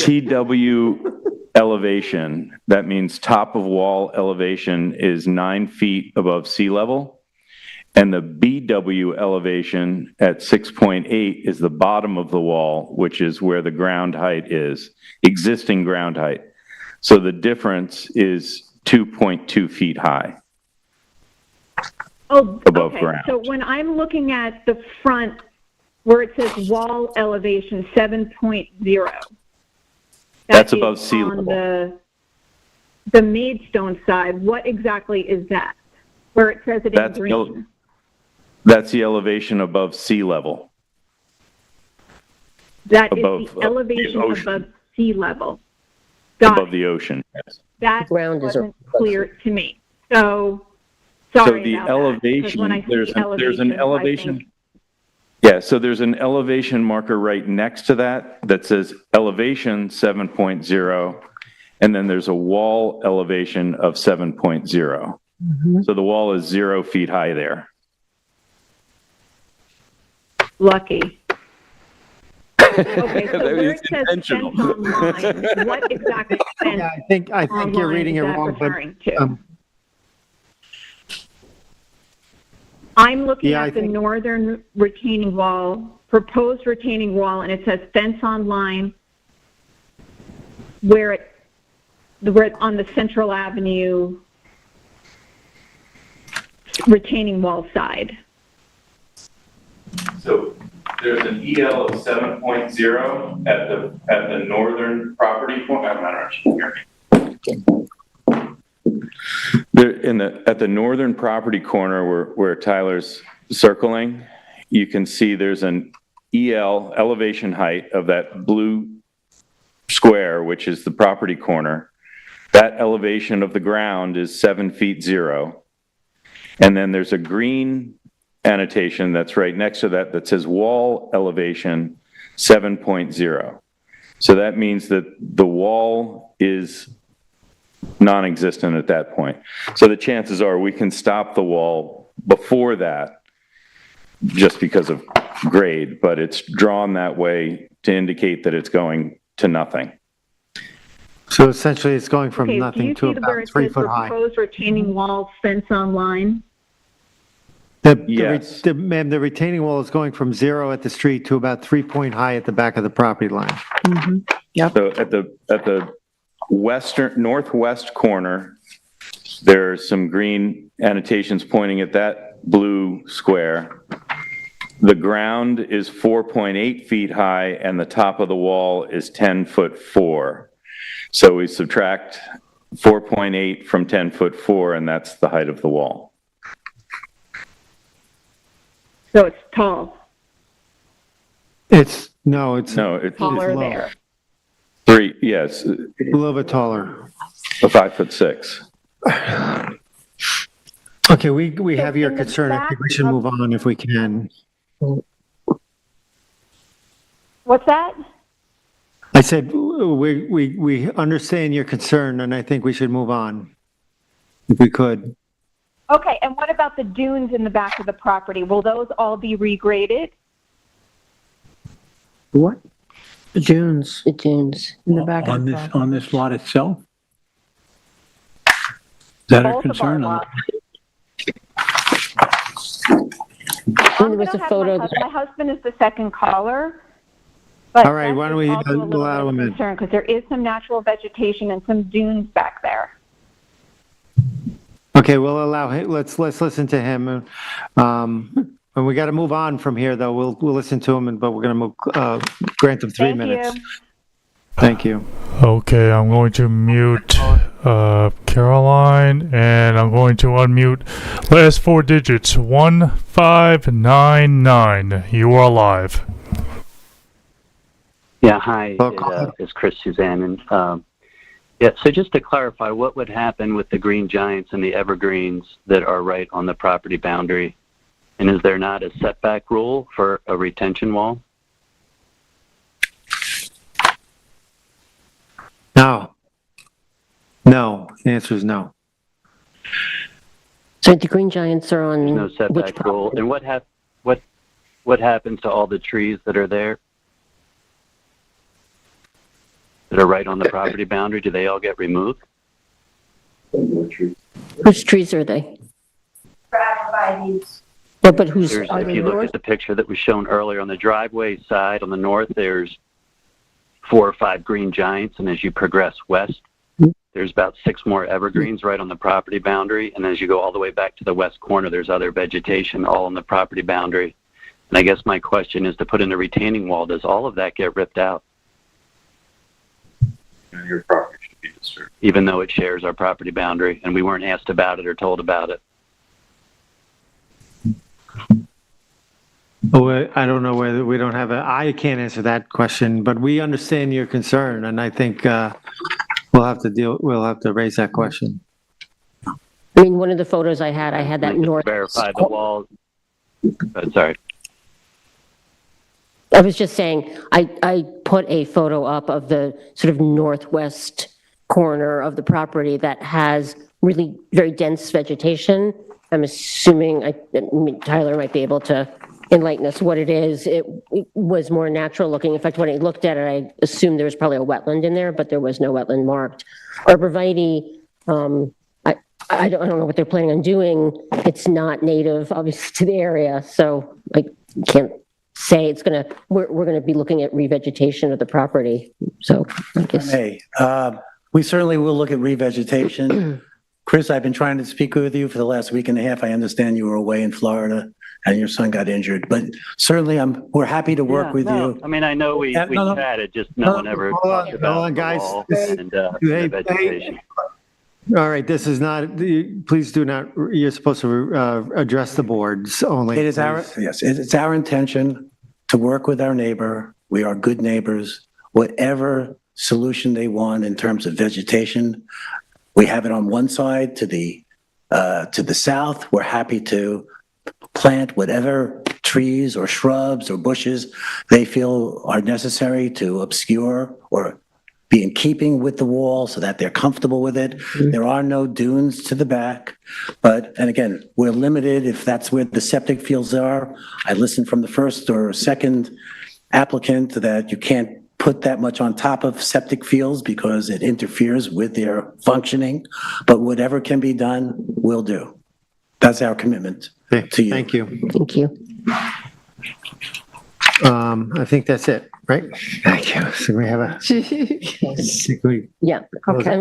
TW elevation. That means top of wall elevation is 9 feet above sea level. And the BW elevation at 6.8 is the bottom of the wall, which is where the ground height is, existing ground height. So the difference is 2.2 feet high. Oh, above okay. ground. So when I'm looking at the front where it says wall elevation 7.0. That's above sea level. On the Maidstone side, what exactly is that? Where it says it in green? That's the elevation above sea level. That above, is the elevation above sea level. Above the ocean, yes. That ground wasn't clear to me. So, sorry So the about elevation, that, there's an elevation. I Yeah, so there's an elevation marker right next to that that says elevation 7.0, and then there's a wall elevation of 7.0. So the wall is 0 feet high there. Lucky. Okay, so That where is it says fence intentional. online, what exactly fence Yeah, I think you're reading it online is that wrong, referring but, to? I'm looking Yeah, I at the think- northern retaining wall, proposed retaining wall, and it says fence online where on the Central Avenue retaining wall side. So there's an EL of 7.0 at the northern property corner. I'm not actually here. There at the northern property corner where Tyler's circling, you can see there's an EL elevation height of that blue square, which is the property corner. That elevation of the ground is 7 feet 0. And then there's a green annotation that's right next to that says wall elevation 7.0. So that means that the wall is non-existent at that point. So the chances are we can stop the wall before that just because of grade, but it's drawn that way to indicate that it's going to nothing. So essentially, it's going from Okay, do nothing you to see where about it 3 says foot high. proposed retaining wall fence online? Yes. Ma'am, the retaining wall is going from 0 at the street to about 3 point high at the back of the property line. So at the northwest corner, there's some green annotations pointing at that blue square. The ground is 4.8 feet high and the top of the wall is 10 foot 4. So we subtract 4.8 from 10 foot 4 and that's the height of the wall. So it's tall, It's taller low. there. 3, yes, A little bit taller. a 5'6". Okay, we have your in the concern. I think we should back move on if we can. What's that? I said, we understand your concern, and I think we should move on, if we could. Okay, and what about the dunes in the back of the property? Will those all be regraded? What? The dunes The dunes. in the back of On the this, property. on this lot itself? Is that our Both of our concern? lots. And there was a photo. My husband is the second caller. But All right, why don't we allow him in? Because there is some natural vegetation and some dunes back there. Okay, we'll allow him, let's listen to him. And we got to move on from here, though. We'll listen to him, but we're going to grant him 3 Thank minutes. you. Thank you. Okay, I'm going to mute Caroline, and I'm going to unmute last 4 digits, 1599. You are live. Yeah, hi, it's Chris Suzanne. And yeah, so just to clarify, what would happen with the green giants and the evergreens that are right on the property boundary? And is there not a setback rule for a retention wall? No. No, the answer is no. So the green giants are on There's no which setback rule. property? And what happens to all the trees that are there? That are right on the property boundary? Do they all get removed? Whose trees are they? No, but who's, If you look at the picture that was shown earlier on the driveway side, on the north, there's 4 or 5 green giants, and as you progress west, there's about 6 more evergreens right on the property boundary, and as you go all the way back to the west corner, there's other vegetation all on the property boundary. And I guess my question is, to put in a retaining wall, does all of that get ripped out? And your property should be disturbed. Even though it shares our property boundary, and we weren't asked about it or told about it? Oh, I don't know whether we don't have I can't answer that question, but we understand your concern, and I think we'll have to raise that question. I mean, one of the photos I had that north. Verify the wall. Sorry. I was just saying, I put a photo up of the sort of northwest corner of the property that has really very dense vegetation. I'm assuming Tyler might be able to enlighten us what it is. It was more natural looking. In fact, when I looked at it, I assumed there was probably a wetland in there, but there was no wetland marked. Arborvitae, I don't know what they're planning on doing. It's not native, obviously, to the area, so I can't say we're gonna be looking at revegetation of the property. So I guess. Hey, we certainly will look at revegetation. Chris, I've been trying to speak with you for the last week and a half. I understand you were away in Florida and your son got injured, but certainly we're happy to work with you. I mean, I know we chatted, just no one ever talked about hold on, guys. the wall and the vegetation. All right, this is not, please do not, you're supposed to address the boards only. It is it's our intention to work with our neighbor. We are good neighbors. Whatever solution they want in terms of vegetation, we have it on one side to the south. We're happy to plant whatever trees or shrubs or bushes they feel are necessary to obscure or be in keeping with the wall so that they're comfortable with it. There are no dunes to the back, and again, we're limited if that's where the septic fields are. I listened from the first or second applicant that you can't put that much on top of septic fields because it interferes with their functioning, but whatever can be done, we'll do. That's our commitment to you. Thank you. Thank you. I think that's it, right? Thank you. So we have a. Yeah. Okay.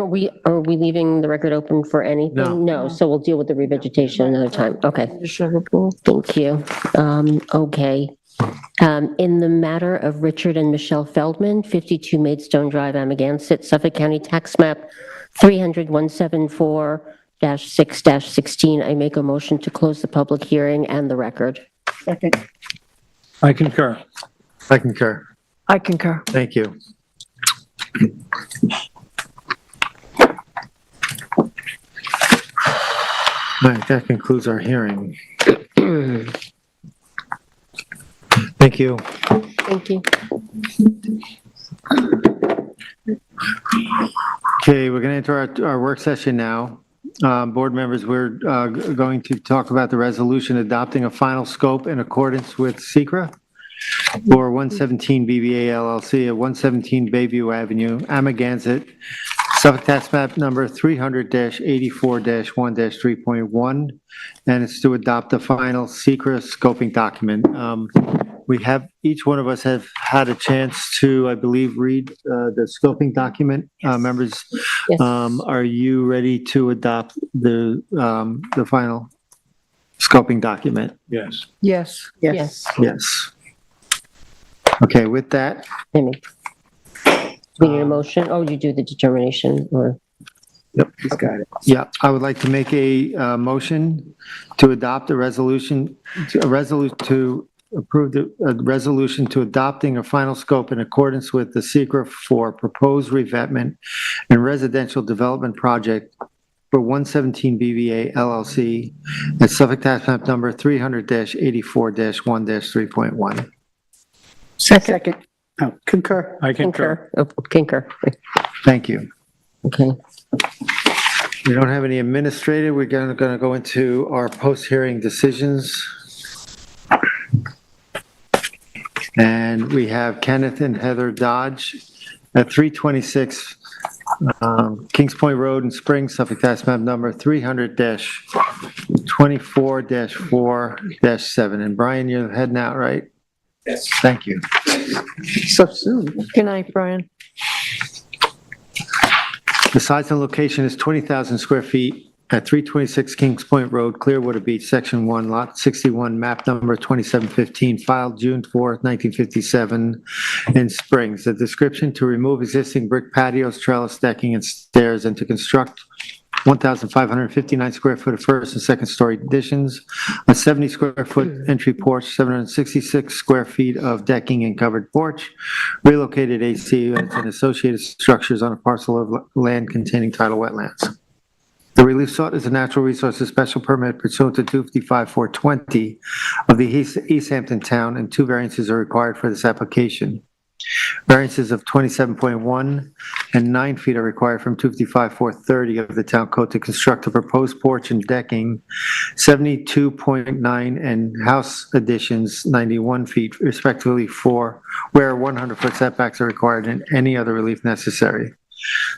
Are we leaving the record open for anything? No. So we'll deal with the revegetation another time. Okay. Thank you. Okay. In the matter of Richard and Michelle Feldman, 52 Maidstone Drive, Amagansett, Suffolk County Tax Map 300-174-6-16, I make a motion to close the public hearing and the record. Second. I concur. I concur. I concur. Thank you. All right, that concludes our hearing. Thank you. Thank you. Okay, we're going to enter our work session now. Board members, we're going to talk about the resolution adopting a final scope in accordance with SECRA for 117 BBA LLC at 117 Bayview Avenue, Amagansett, Suffolk Tax Map number 300-84-1-3.1, and it's to adopt the final SECRA scoping document. We have, each one of us have had a chance to, I believe, read the scoping document. Members, Yes. Are you ready to adopt the final scoping document? Yes. Yes. Yes. Yes. Okay, with that. Amy. We need a motion. Oh, you do the determination or? Yep, he's got it. Yeah, I would like to make a motion to adopt a resolution, to approve the resolution to adopting a final scope in accordance with the SECRA for proposed revetment and residential development project for 117 BVA LLC at Suffolk Tax Map number 300-84-1-3.1. Second. Oh, concur. I concur. Concur. Thank you. Okay. We don't have any administrative. We're going to go into our post-hearing decisions. And we have Kenneth and Heather Dodge at 326 Kings Point Road in Springs, Suffolk tax map number 300-24-4-7. And Brian, you're heading out, right? Yes. Thank you. So soon. Good night, Brian. The size and location is 20,000 square feet at 326 Kings Point Road, Clearwater Beach, Section 1, Lot 61, map number 2715, filed June 4th, 1957, in Springs. The description: to remove existing brick patios, trellis decking, and stairs, and to construct 1,559 square foot of first and second story additions, a 70 square foot entry porch, 766 square feet of decking and covered porch, relocated AC units and associated structures on a parcel of land containing tidal wetlands. The relief sought is a natural resources special permit pursuant to 255-420 of the East Hampton Town, and 2 variances are required for this application. Variances of 27.1 and 9 feet are required from 255-430 of the Town Code to construct a proposed porch and decking, 72.9, and house additions 91 feet respectively, for where 100-foot setbacks are required and any other relief necessary.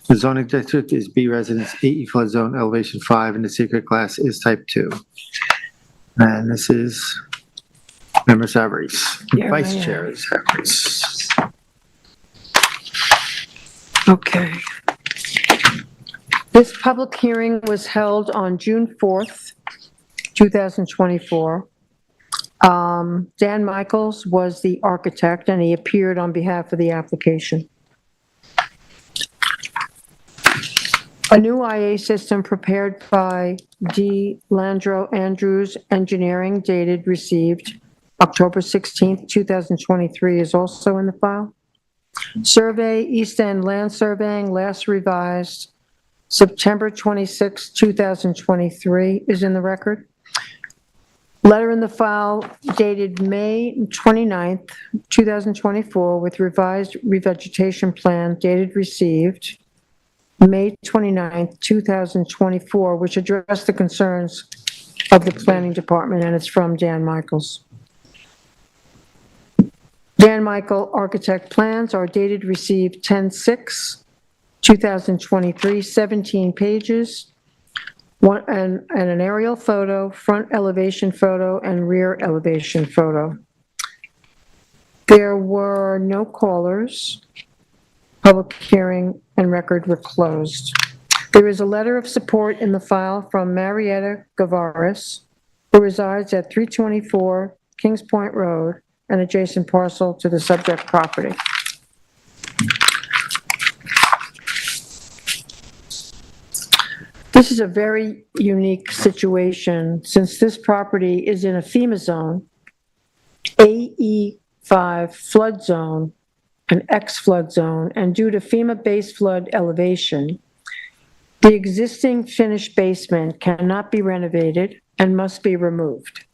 The zoning district is B residence, AE flood zone, elevation 5, and the secret class is type 2. And this is Member Savarese, Vice Chair Savarese. Okay. This public hearing was held on June 4th, 2024. Dan Michaels was the architect, and he appeared on behalf of the application. A new IA system prepared by D. Landro Andrews Engineering, dated received October 16th, 2023, is also in the file. Survey, East End Land Surveying, last revised September 26, 2023, is in the record. Letter in the file dated May 29th, 2024, with revised revegetation plan dated received May 29th, 2024, which addressed the concerns of the planning department, and it's from Dan Michaels. Dan Michael architect plans are dated received 10/6/2023, 17 pages, and an aerial photo, front elevation photo, and rear elevation photo. There were no callers. Public hearing and record were closed. There is a letter of support in the file from Marietta Gavaris, who resides at 324 Kings Point Road, an adjacent parcel to the subject property. This is a very unique situation since this property is in a FEMA zone, AE5 flood zone, an X flood zone, and due to FEMA base flood elevation, the existing finished basement cannot be renovated and must be removed.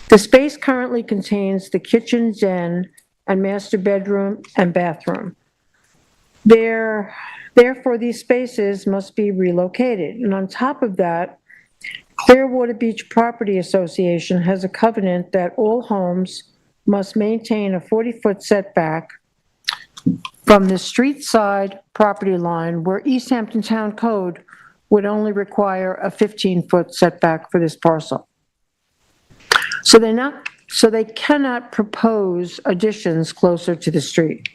The space currently contains the kitchen, den, and master bedroom and bathroom. Therefore, these spaces must be relocated. And on top of that, Clearwater Beach Property Association has a covenant that all homes must maintain a 40-foot setback from the street side property line, where East Hampton Town Code would only require a 15-foot setback for this parcel. So they cannot propose additions closer to the street.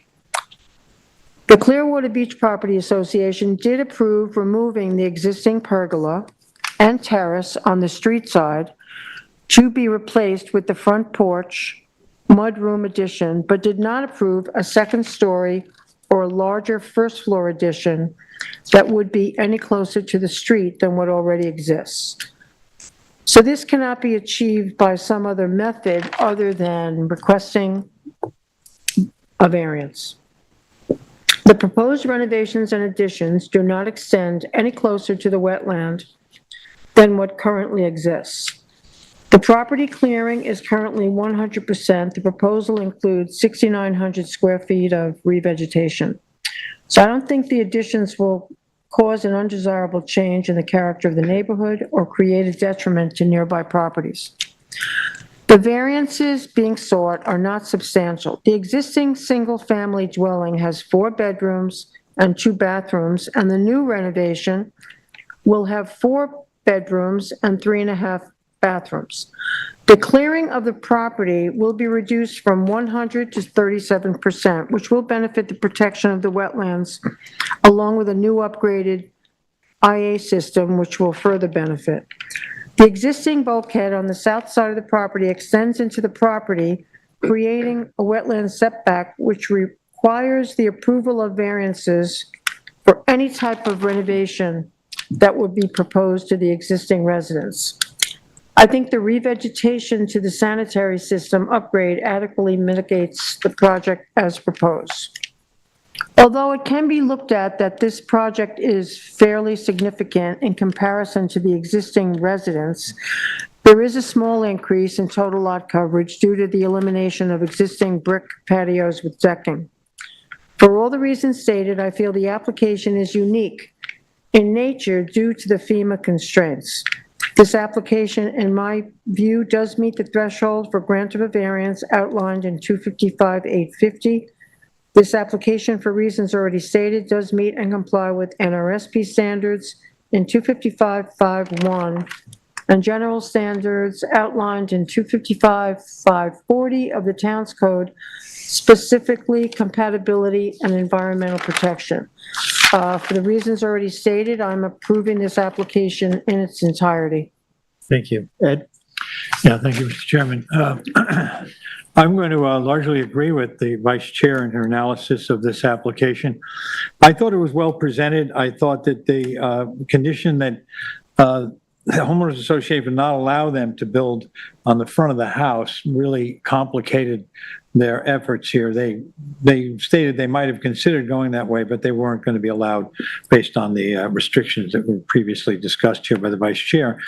The Clearwater Beach Property Association did approve removing the existing pergola and terrace on the street side to be replaced with the front porch mudroom addition, but did not approve a second story or larger first floor addition that would be any closer to the street than what already exists. So this cannot be achieved by some other method other than requesting a variance. The proposed renovations and additions do not extend any closer to the wetland than what currently exists. The property clearing is currently 100%. The proposal includes 6,900 square feet of revegetation. So I don't think the additions will cause an undesirable change in the character of the neighborhood or create a detriment to nearby properties. The variances being sought are not substantial. The existing single-family dwelling has 4 bedrooms and 2 bathrooms, and the new renovation will have 4 bedrooms and 3.5 bathrooms. The clearing of the property will be reduced from 100 to 37%, which will benefit the protection of the wetlands, along with a new upgraded IA system, which will further benefit. The existing bulkhead on the south side of the property extends into the property, creating a wetland setback, which requires the approval of variances for any type of renovation that would be proposed to the existing residents. I think the revegetation to the sanitary system upgrade adequately mitigates the project as proposed. Although it can be looked at that this project is fairly significant in comparison to the existing residents, there is a small increase in total lot coverage due to the elimination of existing brick patios with decking. For all the reasons stated, I feel the application is unique in nature due to the FEMA constraints. This application, in my view, does meet the threshold for grant of a variance outlined in 255-850. This application, for reasons already stated, does meet and comply with NRSP standards in 255-51 and general standards outlined in 255-540 of the Town's Code, specifically compatibility and environmental protection. For the reasons already stated, I'm approving this application in its entirety. Thank you. Ed? Yeah, thank you, Mr. Chairman. I'm going to largely agree with the Vice Chair in her analysis of this application. I thought it was well presented. I thought that the condition that the homeowners association would not allow them to build on the front of the house really complicated their efforts here. They stated they might have considered going that way, but they weren't going to be allowed based on the restrictions that were previously discussed here by the Vice Chair.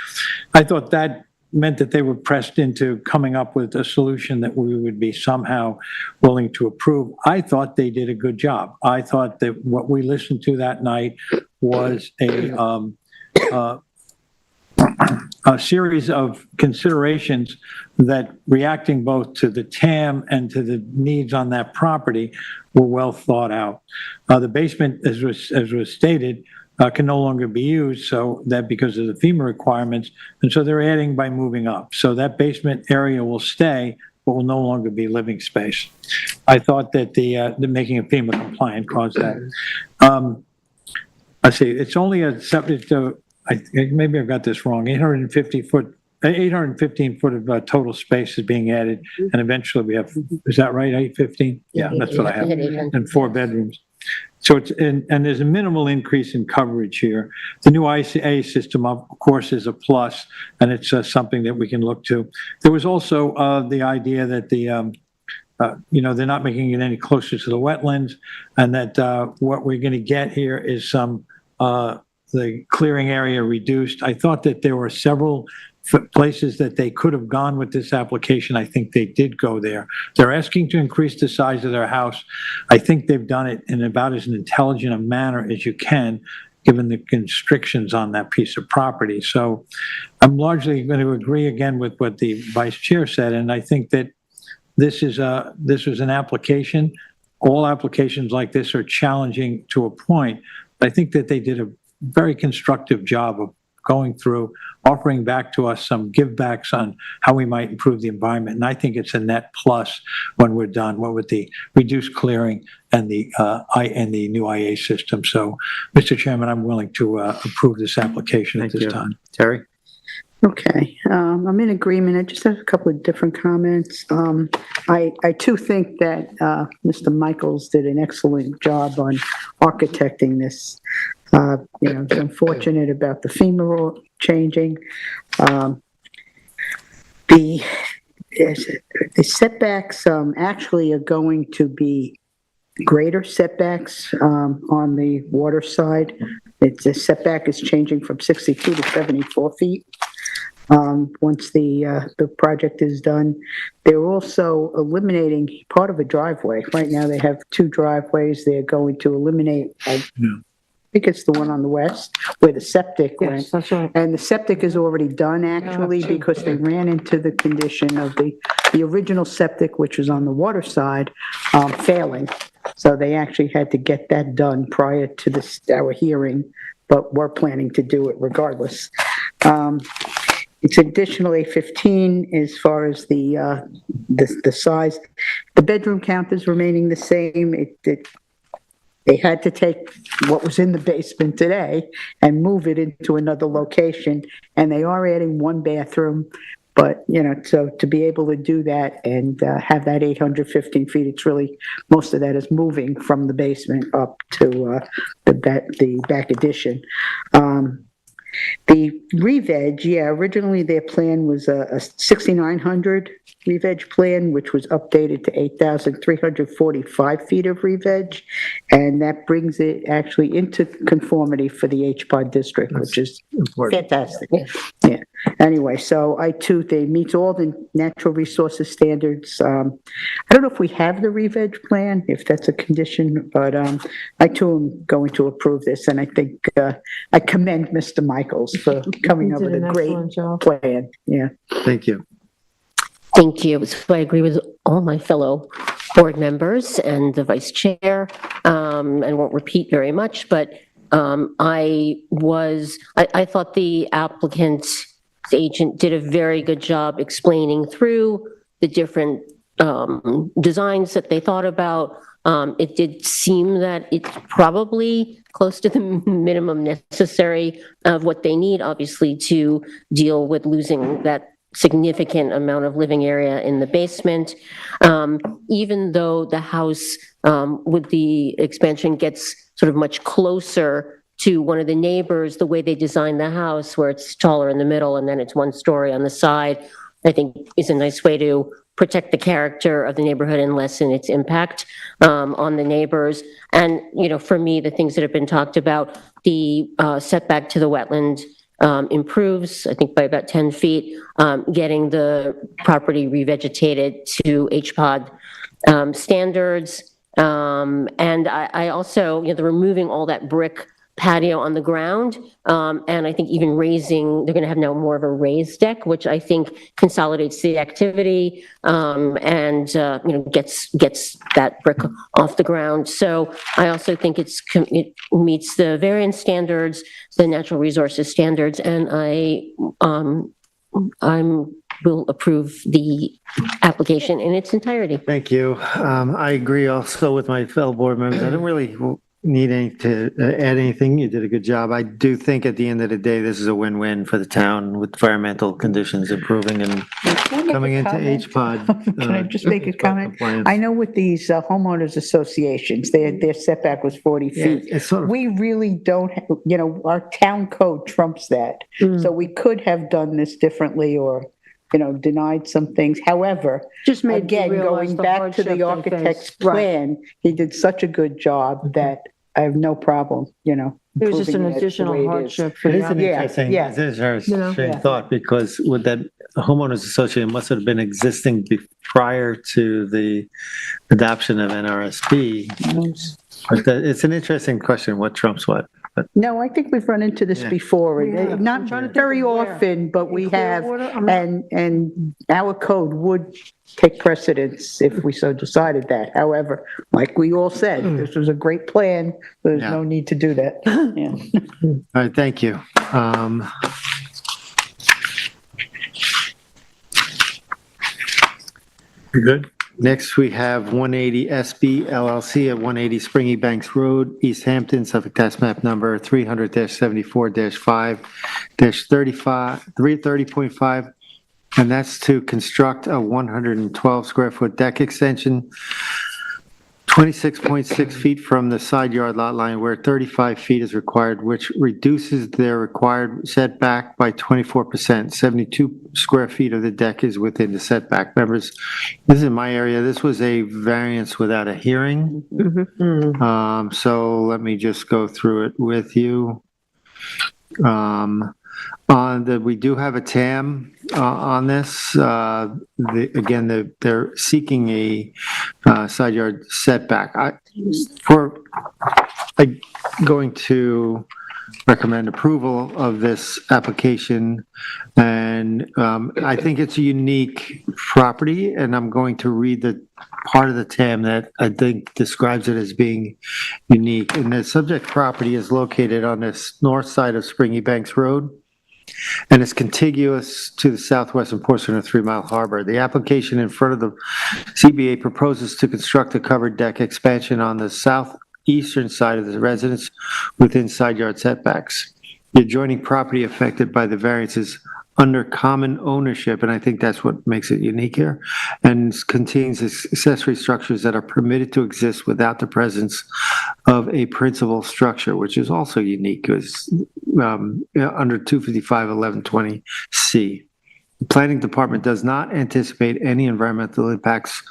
I thought that meant that they were pressed into coming up with a solution that we would be somehow willing to approve. I thought they did a good job. I thought that what we listened to that night was a series of considerations that, reacting both to the TAM and to the needs on that property, were well thought out. The basement, as was stated, can no longer be used, so that because of the FEMA requirements, and so they're adding by moving up. So that basement area will stay, but will no longer be living space. I thought that the making it FEMA compliant caused that. I see, it's only a separate, maybe I've got this wrong, 815 foot of total space is being added, and eventually we have, is that right, 815? Yeah, that's what I have, and 4 bedrooms. So it's, and there's a minimal increase in coverage here. The new IA system, of course, is a plus, and it's something that we can look to. There was also the idea that they're not making it any closer to the wetlands, and that what we're going to get here is some the clearing area reduced. I thought that there were several places that they could have gone with this application. I think they did go there. They're asking to increase the size of their house. I think they've done it in about as intelligent a manner as you can, given the constrictions on that piece of property. So I'm largely going to agree again with what the Vice Chair said, and I think that this was an application. All applications like this are challenging to a point, but I think that they did a very constructive job of going through, offering back to us some givebacks on how we might improve the environment. And I think it's a net plus when we're done, with the reduced clearing and the new IA system. So, Mr. Chairman, I'm willing to approve this application at this time. Terry? Okay, I'm in agreement. I just have a couple of different comments. I too think that Mr. Michaels did an excellent job on architecting this. It's unfortunate about the FEMA rule changing. The setbacks actually are going to be greater setbacks on the water side. The setback is changing from 62 to 74 feet. Once the project is done, they're also eliminating part of a driveway. Right now, they have 2 driveways. They're going to eliminate think it's the one on the west, where the septic went. Yes, that's right. And the septic is already done, actually, Yeah, too. because they ran into the condition of the original septic, which was on the water side, failing. So they actually had to get that done prior to our hearing, but we're planning to do it regardless. It's additional 815 as far as the size. The bedroom count is remaining the same. They had to take what was in the basement today and move it into another location, and they are adding one bathroom. But, so to be able to do that and have that 815 feet, it's really, most of that is moving from the basement up to the back addition. The re-veg, originally their plan was a 6,900 re-veg plan, which was updated to 8,345 feet of re-veg, and that brings it actually into conformity for the HPOD district, which is fantastic. Yeah. Anyway, so they meet all the natural resources standards. I don't know if we have the re-veg plan, if that's a condition, but I too am going to approve this, and I think I commend Mr. Michaels for coming up with a great plan. Yeah. Thank you. Thank you. So I agree with all my fellow board members and the vice chair, and won't repeat very much, but I thought the applicant's agent did a very good job explaining through the different designs that they thought about. It did seem that it's probably close to the minimum necessary of what they need, obviously, to deal with losing that significant amount of living area in the basement. Even though the house with the expansion gets sort of much closer to one of the neighbors, the way they designed the house, where it's taller in the middle and then it's one story on the side, I think is a nice way to protect the character of the neighborhood and lessen its impact on the neighbors. And, for me, the things that have been talked about, the setback to the wetland improves, I think, by about 10 feet, getting the property revegetated to HPOD standards. And I also, the removing all that brick patio on the ground, and I think even raising, they're going to have now more of a raised deck, which I think consolidates the activity, and gets that brick off the ground. So I also think it meets the variance standards, the natural resources standards, and I will approve the application in its entirety. Thank you. I agree also with my fellow board members. I don't really need to add anything. You did a good job. I do think at the end of the day, this is a win-win for the town with environmental conditions improving and coming into HPOD. Can I just make a comment? I know with these homeowners associations, their setback was 40 feet. It's sort of, we really don't, our town code trumps that. So we could have done this differently or denied some things. However, just made again, going back to the architect's plan, he did such a good job that I have no problem, It was just an additional hardship for it is the an interesting, it is a strange thought, because with that homeowners association must have been existing prior to the adoption of NRSP. But it's an interesting question, what trumps what. But no, I think we've run into this before, not very often, but we have, and our code would take precedence if we so decided that. However, like we all said, this was a great plan. There's no need to do that. All right, thank you. You're good. Next, we have 180 SB LLC at 180 Springy Banks Road, East Hampton, Suffolk tax map number 300-74-5-30.5, and that's to construct a 112 square foot deck extension, 26.6 feet from the side yard lot line where 35 feet is required, which reduces their required setback by 24%. 72 square feet of the deck is within the setback. Members, this is my area. This was a variance without a hearing. So let me just go through it with you. We do have a TAM on this. Again, they're seeking a side yard setback. I'm going to recommend approval of this application, and I think it's a unique property, and I'm going to read the part of the TAM that I think describes it as being unique. And the subject property is located on this north side of Springy Banks Road, and it's contiguous to the southwestern portion of 3 Mile Harbor. The application in front of the ZBA proposes to construct a covered deck expansion on the southeastern side of the residence within side yard setbacks. The adjoining property affected by the variance is under common ownership, and I think that's what makes it unique here, and contains accessory structures that are permitted to exist without the presence of a principal structure, which is also unique, because under 255-1120C. The planning department does not anticipate any environmental impacts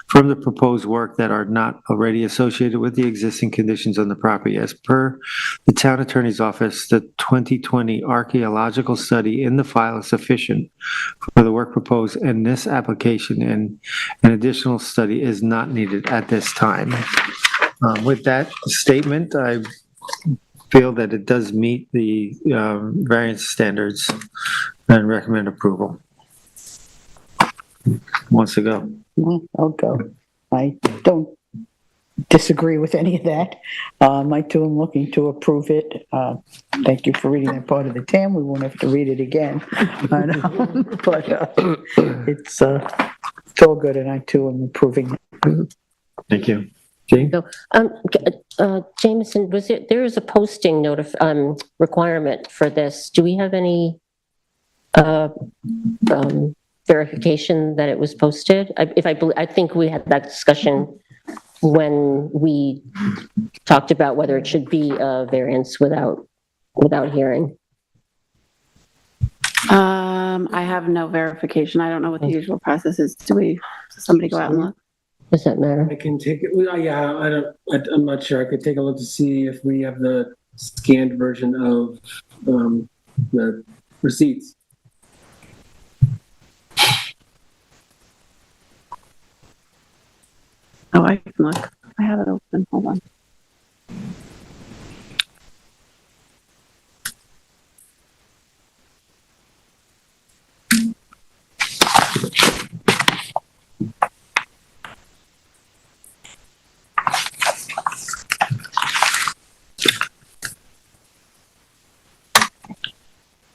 from the proposed work that are not already associated with the existing conditions on the property. As per the town attorney's office, the 2020 archaeological study in the file is sufficient for the work proposed in this application, and an additional study is not needed at this time. With that statement, I feel that it does meet the variance standards and recommend approval. Wants to go? I'll go. I don't disagree with any of that. I too am looking to approve it. Thank you for reading that part of the TAM. We won't have to read it again. But it's all good, and I too am approving it. Thank you. Jane? Jameson, there is a posting requirement for this. Do we have any verification that it was posted? I think we had that discussion when we talked about whether it should be a variance without hearing. I have no verification. I don't know what the usual process is. Does somebody go out and look? Does that matter? I can take it. Yeah, I'm not sure. I could take a look to see if we have the scanned version of the receipts. Oh, I can look. I have it open. Hold on.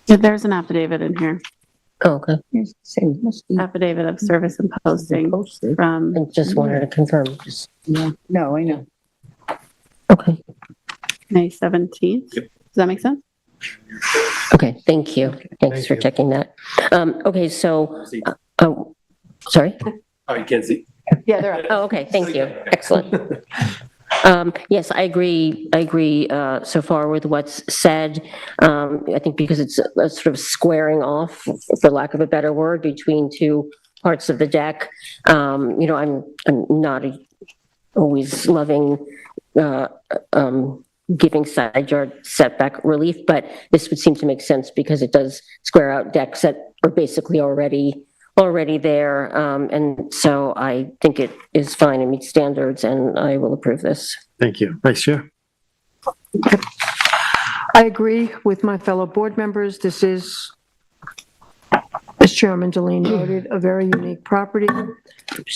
Yeah, there's an affidavit in here. Oh, okay. Affidavit of service and posting from. I just wanted to confirm. No, I know. Okay. May 17th. Does that make sense? Okay, thank you. Thanks for checking that. Okay, so, sorry? Oh, you can't see. Yeah, they're up. Oh, okay, thank you. Excellent. Yes, I agree so far with what's said. I think because it's a sort of squaring off, for lack of a better word, between two parts of the deck. I'm not always loving giving side yard setback relief, but this would seem to make sense because it does square out decks that are basically already there. And so I think it is fine and meets standards, and I will approve this. Thank you. Vice Chair? I agree with my fellow board members. This is, as Chairman Deline noted, a very unique property,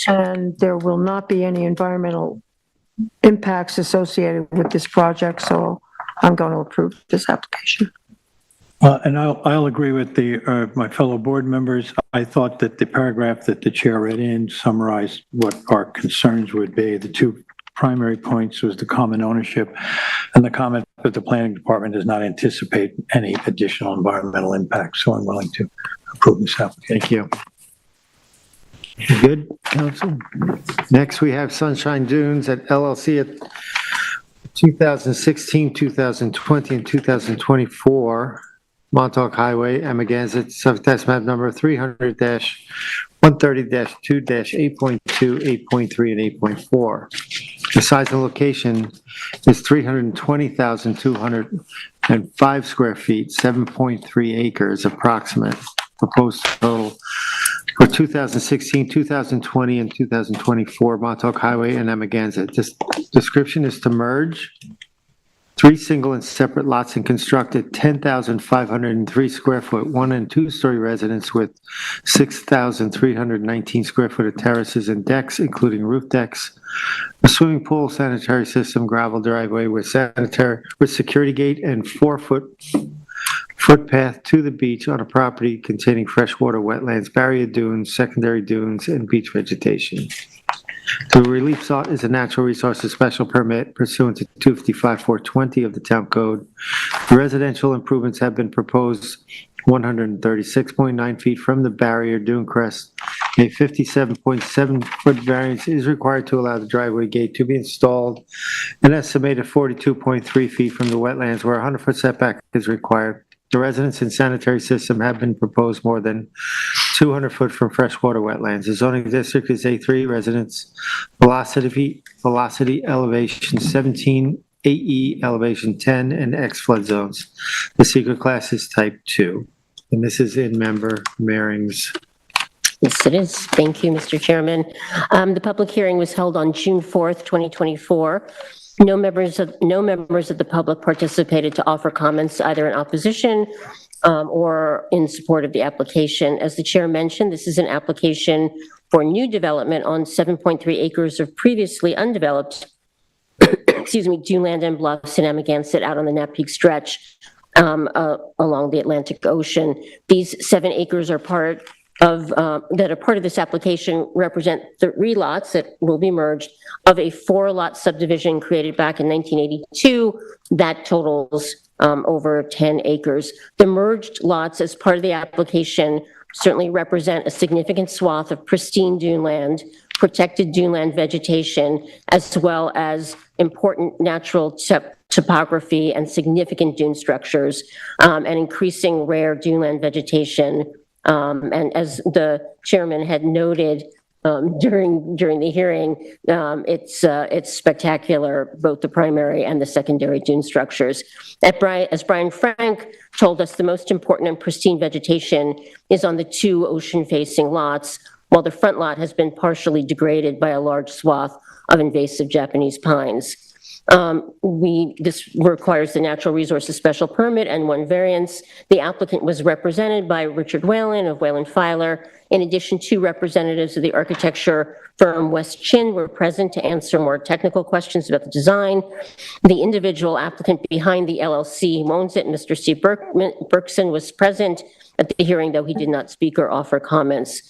and there will not be any environmental impacts associated with this project, so I'm going to approve this application. And I'll agree with my fellow board members. I thought that the paragraph that the chair read in summarized what our concerns would be. The two primary points was the common ownership and the comment that the planning department does not anticipate any additional environmental impact. So I'm willing to approve this application. Thank you. Good, council. Next, we have Sunshine Dunes at LLC at 2016, 2020, and 2024. Montauk Highway, Amagansett, subtax map number 300-130-2-8.2, 8.3, and 8.4. The size and location is 320,205 square feet, 7.3 acres approximate. Proposed total for 2016, 2020, and 2024 Montauk Highway and Amagansett. This description is to merge 3 single and separate lots and construct a 10,503 square foot, 1 and 2 story residence with 6,319 square foot of terraces and decks, including roof decks, a swimming pool, sanitary system, gravel driveway with security gate, and 4-footpath to the beach on a property containing freshwater wetlands, barrier dunes, secondary dunes, and beach vegetation. The relief sought is a natural resources special permit pursuant to 255-420 of the Town Code. The residential improvements have been proposed 136.9 feet from the barrier dune crest. A 57.7-foot variance is required to allow the driveway gate to be installed. An estimated 42.3 feet from the wetlands where a 100-foot setback is required. The residence and sanitary system have been proposed more than 200 foot from freshwater wetlands. The zoning district is A3, residence velocity elevation 17, AE elevation 10, and X flood zones. The secret class is type 2. And this is in member Maring's. Yes, it is. Thank you, Mr. Chairman. The public hearing was held on June 4th, 2024. No members of the public participated to offer comments either in opposition or in support of the application. As the chair mentioned, this is an application for new development on 7.3 acres of previously undeveloped, dune land and bluffs in Amagansett out on the Napeague stretch along the Atlantic Ocean. These 7 acres are part of this application represent 3 lots that will be merged of a 4-lot subdivision created back in 1982 that totals over 10 acres. The merged lots as part of the application certainly represent a significant swath of pristine dune land, protected dune land vegetation, as well as important natural topography and significant dune structures, and increasing rare dune land vegetation. And as the chairman had noted during the hearing, it's spectacular, both the primary and the secondary dune structures. As Brian Frank told us, the most important and pristine vegetation is on the 2 ocean-facing lots, while the front lot has been partially degraded by a large swath of invasive Japanese pines. This requires the natural resources special permit and 1 variance. The applicant was represented by Richard Whalen of Whalen Filer. In addition, 2 representatives of the architecture firm West Chin were present to answer more technical questions about the design. The individual applicant behind the LLC who owns it, Mr. Steve Berkson, was present at the hearing, though he did not speak or offer comments.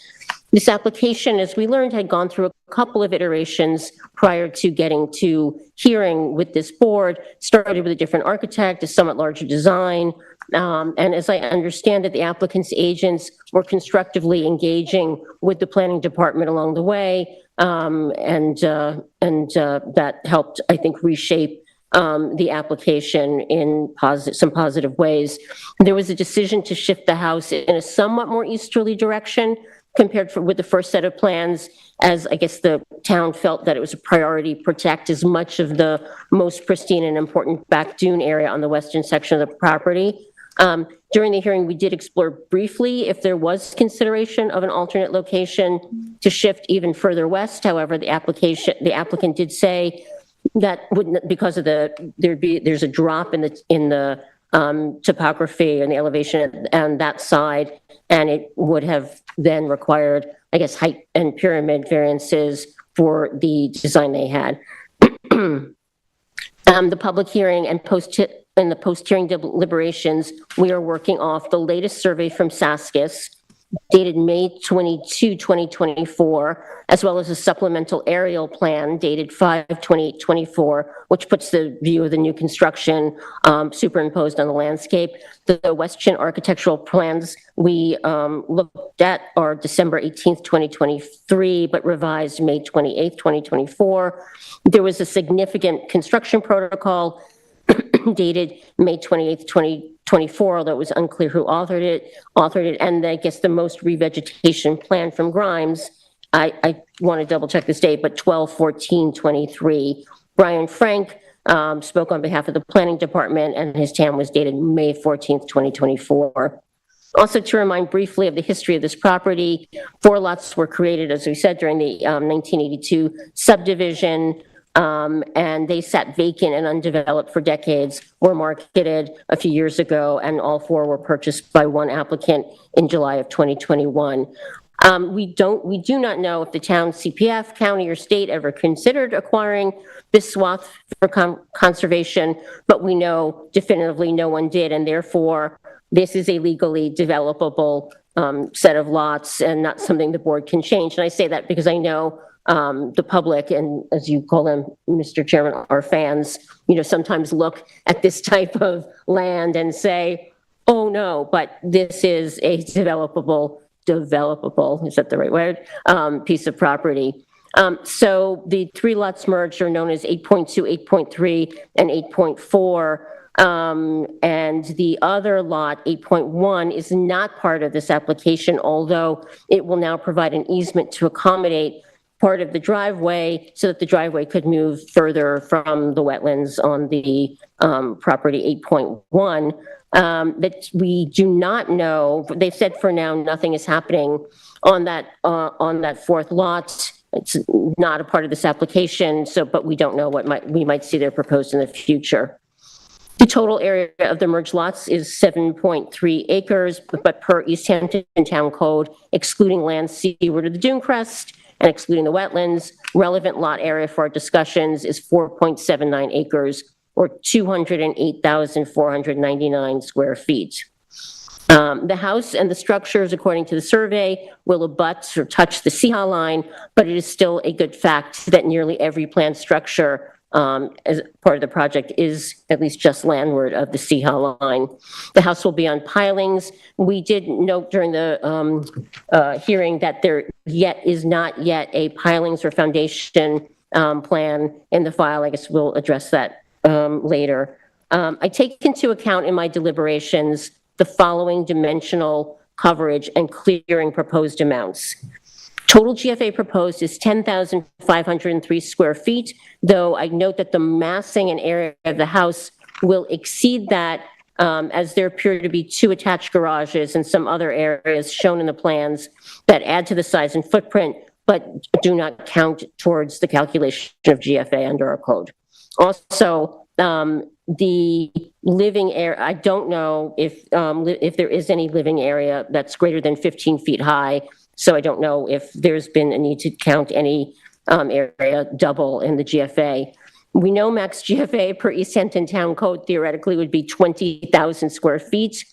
This application, as we learned, had gone through a couple of iterations prior to getting to hearing with this board, started with a different architect, a somewhat larger design. And as I understand it, the applicant's agents were constructively engaging with the planning department along the way. And that helped, I think, reshape the application in some positive ways. There was a decision to shift the house in a somewhat more easterly direction compared with the first set of plans, as I guess the town felt that it was a priority to protect as much of the most pristine and important back dune area on the western section of the property. During the hearing, we did explore briefly if there was consideration of an alternate location to shift even further west. However, the applicant did say that wouldn't, because of there's a drop in the topography and the elevation on that side, and it would have then required, I guess, height and pyramid variances for the design they had. The public hearing and the post-hearing deliberations, we are working off the latest survey from Saskis, dated May 22, 2024, as well as a supplemental aerial plan dated 5/28/24, which puts the view of the new construction superimposed on the landscape. The West Chin architectural plans we looked at are December 18th, 2023, but revised May 28th, 2024. There was a significant construction protocol dated May 28th, 2024, although it was unclear who authored it, and I guess the most revegetation plan from Grimes I want to double check this date, but 12/14/23. Brian Frank spoke on behalf of the planning department, and his TAM was dated May 14th, 2024. Also, to remind briefly of the history of this property, 4 lots were created, as we said, during the 1982 subdivision, and they sat vacant and undeveloped for decades, were marketed a few years ago, and all 4 were purchased by one applicant in July of 2021. We do not know if the town CPF, county, or state ever considered acquiring this swath for conservation, but we know definitively no one did, and therefore this is a legally developable set of lots and not something the board can change. And I say that because I know the public, and as you call them, Mr. Chairman, our fans, sometimes look at this type of land and say, oh no, but this is a developable, is that the right word, piece of property. So the 3 lots merged are known as 8.2, 8.3, and 8.4. And the other lot, 8.1, is not part of this application, although it will now provide an easement to accommodate part of the driveway so that the driveway could move further from the wetlands on the property 8.1. That we do not know. They've said for now nothing is happening on that 4th lot. It's not a part of this application, but we don't know what we might see there proposed in the future. The total area of the merged lots is 7.3 acres, but per East Hampton Town Code, excluding land seaward of the dune crest and excluding the wetlands, relevant lot area for our discussions is 4.79 acres, or 208,499 square feet. The house and the structures, according to the survey, will abut or touch the CHA line, but it is still a good fact that nearly every planned structure as part of the project is at least just landward of the CHA line. The house will be on pilings. We did note during the hearing that there is not yet a pilings or foundation plan in the file. I guess we'll address that later. I take into account in my deliberations the following dimensional coverage and clearing proposed amounts. Total GFA proposed is 10,503 square feet, though I note that the massing and area of the house will exceed that as there appear to be 2 attached garages and some other areas shown in the plans that add to the size and footprint, but do not count towards the calculation of GFA under our code. Also, the living area, I don't know if there is any living area that's greater than 15 feet high, so I don't know if there's been a need to count any area double in the GFA. We know max GFA per East Hampton Town Code theoretically would be 20,000 square feet.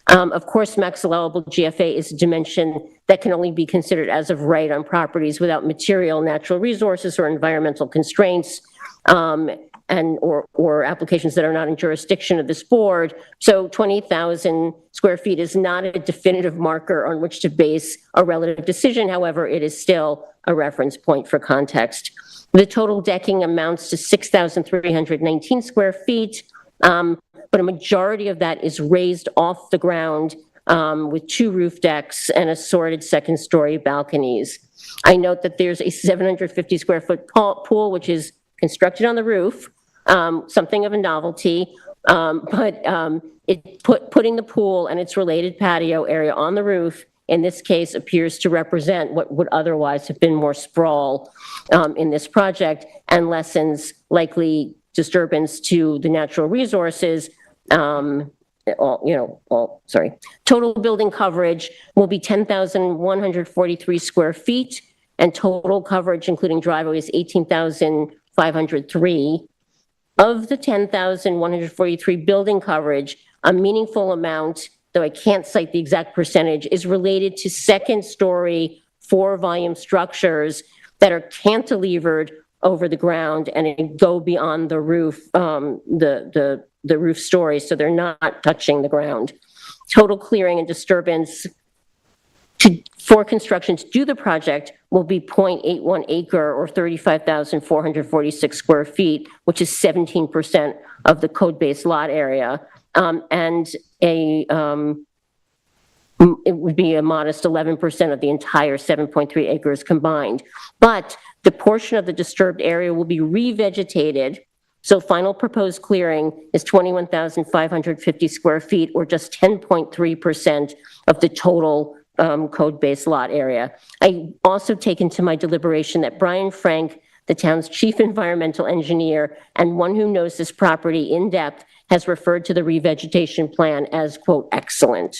Of course, max allowable GFA is a dimension that can only be considered as of right on properties without material, natural resources, or environmental constraints. Or applications that are not in jurisdiction of this board. So 20,000 square feet is not a definitive marker on which to base a relative decision. However, it is still a reference point for context. The total decking amounts to 6,319 square feet, but a majority of that is raised off the ground with 2 roof decks and assorted second-story balconies. I note that there's a 750 square foot pool, which is constructed on the roof, something of a novelty, but putting the pool and its related patio area on the roof, in this case, appears to represent what would otherwise have been more sprawl in this project and lessens likely disturbance to the natural resources. Total building coverage will be 10,143 square feet, and total coverage, including driveway, is 18,503. Of the 10,143 building coverage, a meaningful amount, though I can't cite the exact percentage, is related to second-story 4-volume structures that are cantilevered over the ground and go beyond the roof, the roof story, so they're not touching the ground. Total clearing and disturbance for construction to do the project will be 0.81 acre or 35,446 square feet, which is 17% of the code-based lot area. And it would be a modest 11% of the entire 7.3 acres combined. But the portion of the disturbed area will be revegetated. So final proposed clearing is 21,550 square feet, or just 10.3% of the total code-based lot area. I also take into my deliberation that Brian Frank, the town's chief environmental engineer and one who knows this property in depth, has referred to the revegetation plan as, quote, excellent.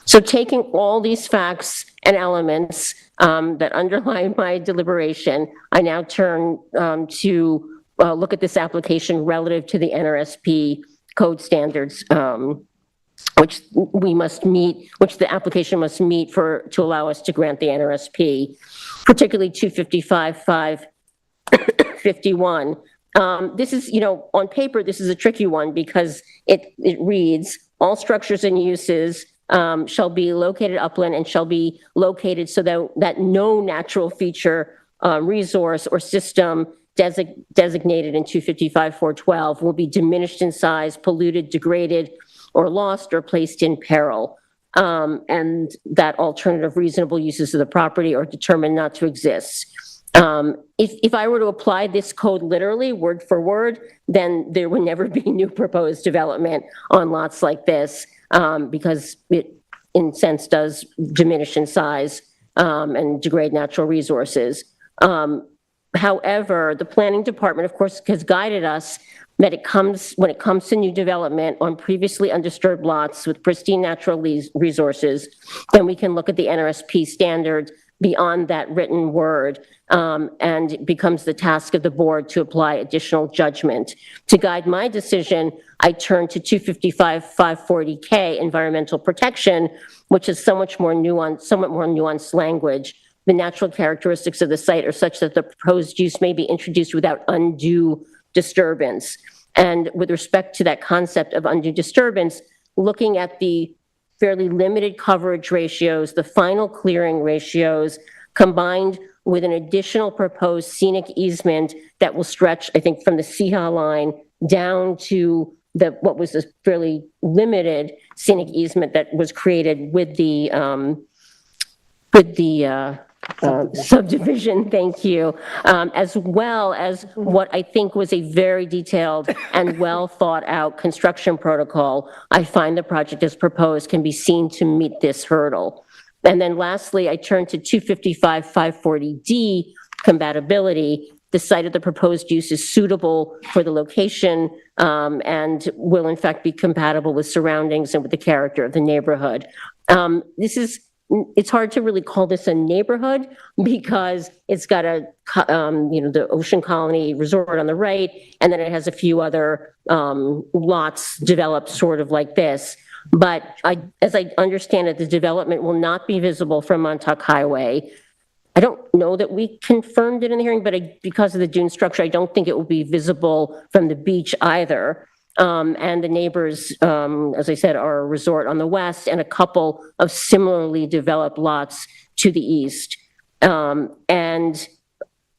So taking all these facts and elements that underlie my deliberation, I now turn to look at this application relative to the NRSP code standards, which we must meet, which the application must meet to allow us to grant the NRSP, particularly 255-551. This is, on paper, this is a tricky one because it reads, all structures and uses shall be located upland and shall be located so that no natural feature, resource, or system designated in 255-412 will be diminished in size, polluted, degraded, or lost, or placed in peril, and that alternative reasonable uses of the property are determined not to exist. If I were to apply this code literally, word for word, then there would never be new proposed development on lots like this, because it, in a sense, does diminish in size and degrade natural resources. However, the planning department, of course, has guided us that when it comes to new development on previously undisturbed lots with pristine natural resources, then we can look at the NRSP standards beyond that written word, and it becomes the task of the board to apply additional judgment. To guide my decision, I turn to 255-540K, environmental protection, which is somewhat more nuanced language. The natural characteristics of the site are such that the proposed use may be introduced without undue disturbance. And with respect to that concept of undue disturbance, looking at the fairly limited coverage ratios, the final clearing ratios, combined with an additional proposed scenic easement that will stretch, I think, from the CHA line down to what was a fairly limited scenic easement that was created with the subdivision, thank you, as well as what I think was a very detailed and well thought out construction protocol. I find the project as proposed can be seen to meet this hurdle. And then lastly, I turn to 255-540D, compatibility. The site of the proposed use is suitable for the location and will in fact be compatible with surroundings and with the character of the neighborhood. It's hard to really call this a neighborhood because it's got the Ocean Colony Resort on the right, and then it has a few other lots developed sort of like this. But as I understand it, the development will not be visible from Montauk Highway. I don't know that we confirmed it in the hearing, but because of the dune structure, I don't think it will be visible from the beach either. And the neighbors, as I said, are a resort on the west and a couple of similarly developed lots to the east. And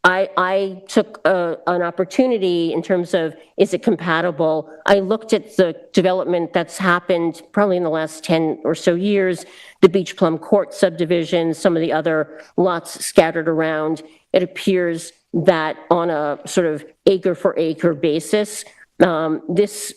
I took an opportunity in terms of, is it compatible? I looked at the development that's happened probably in the last 10 or so years, the Beach Plum Court subdivision, some of the other lots scattered around. It appears that on a sort of acre for acre basis, this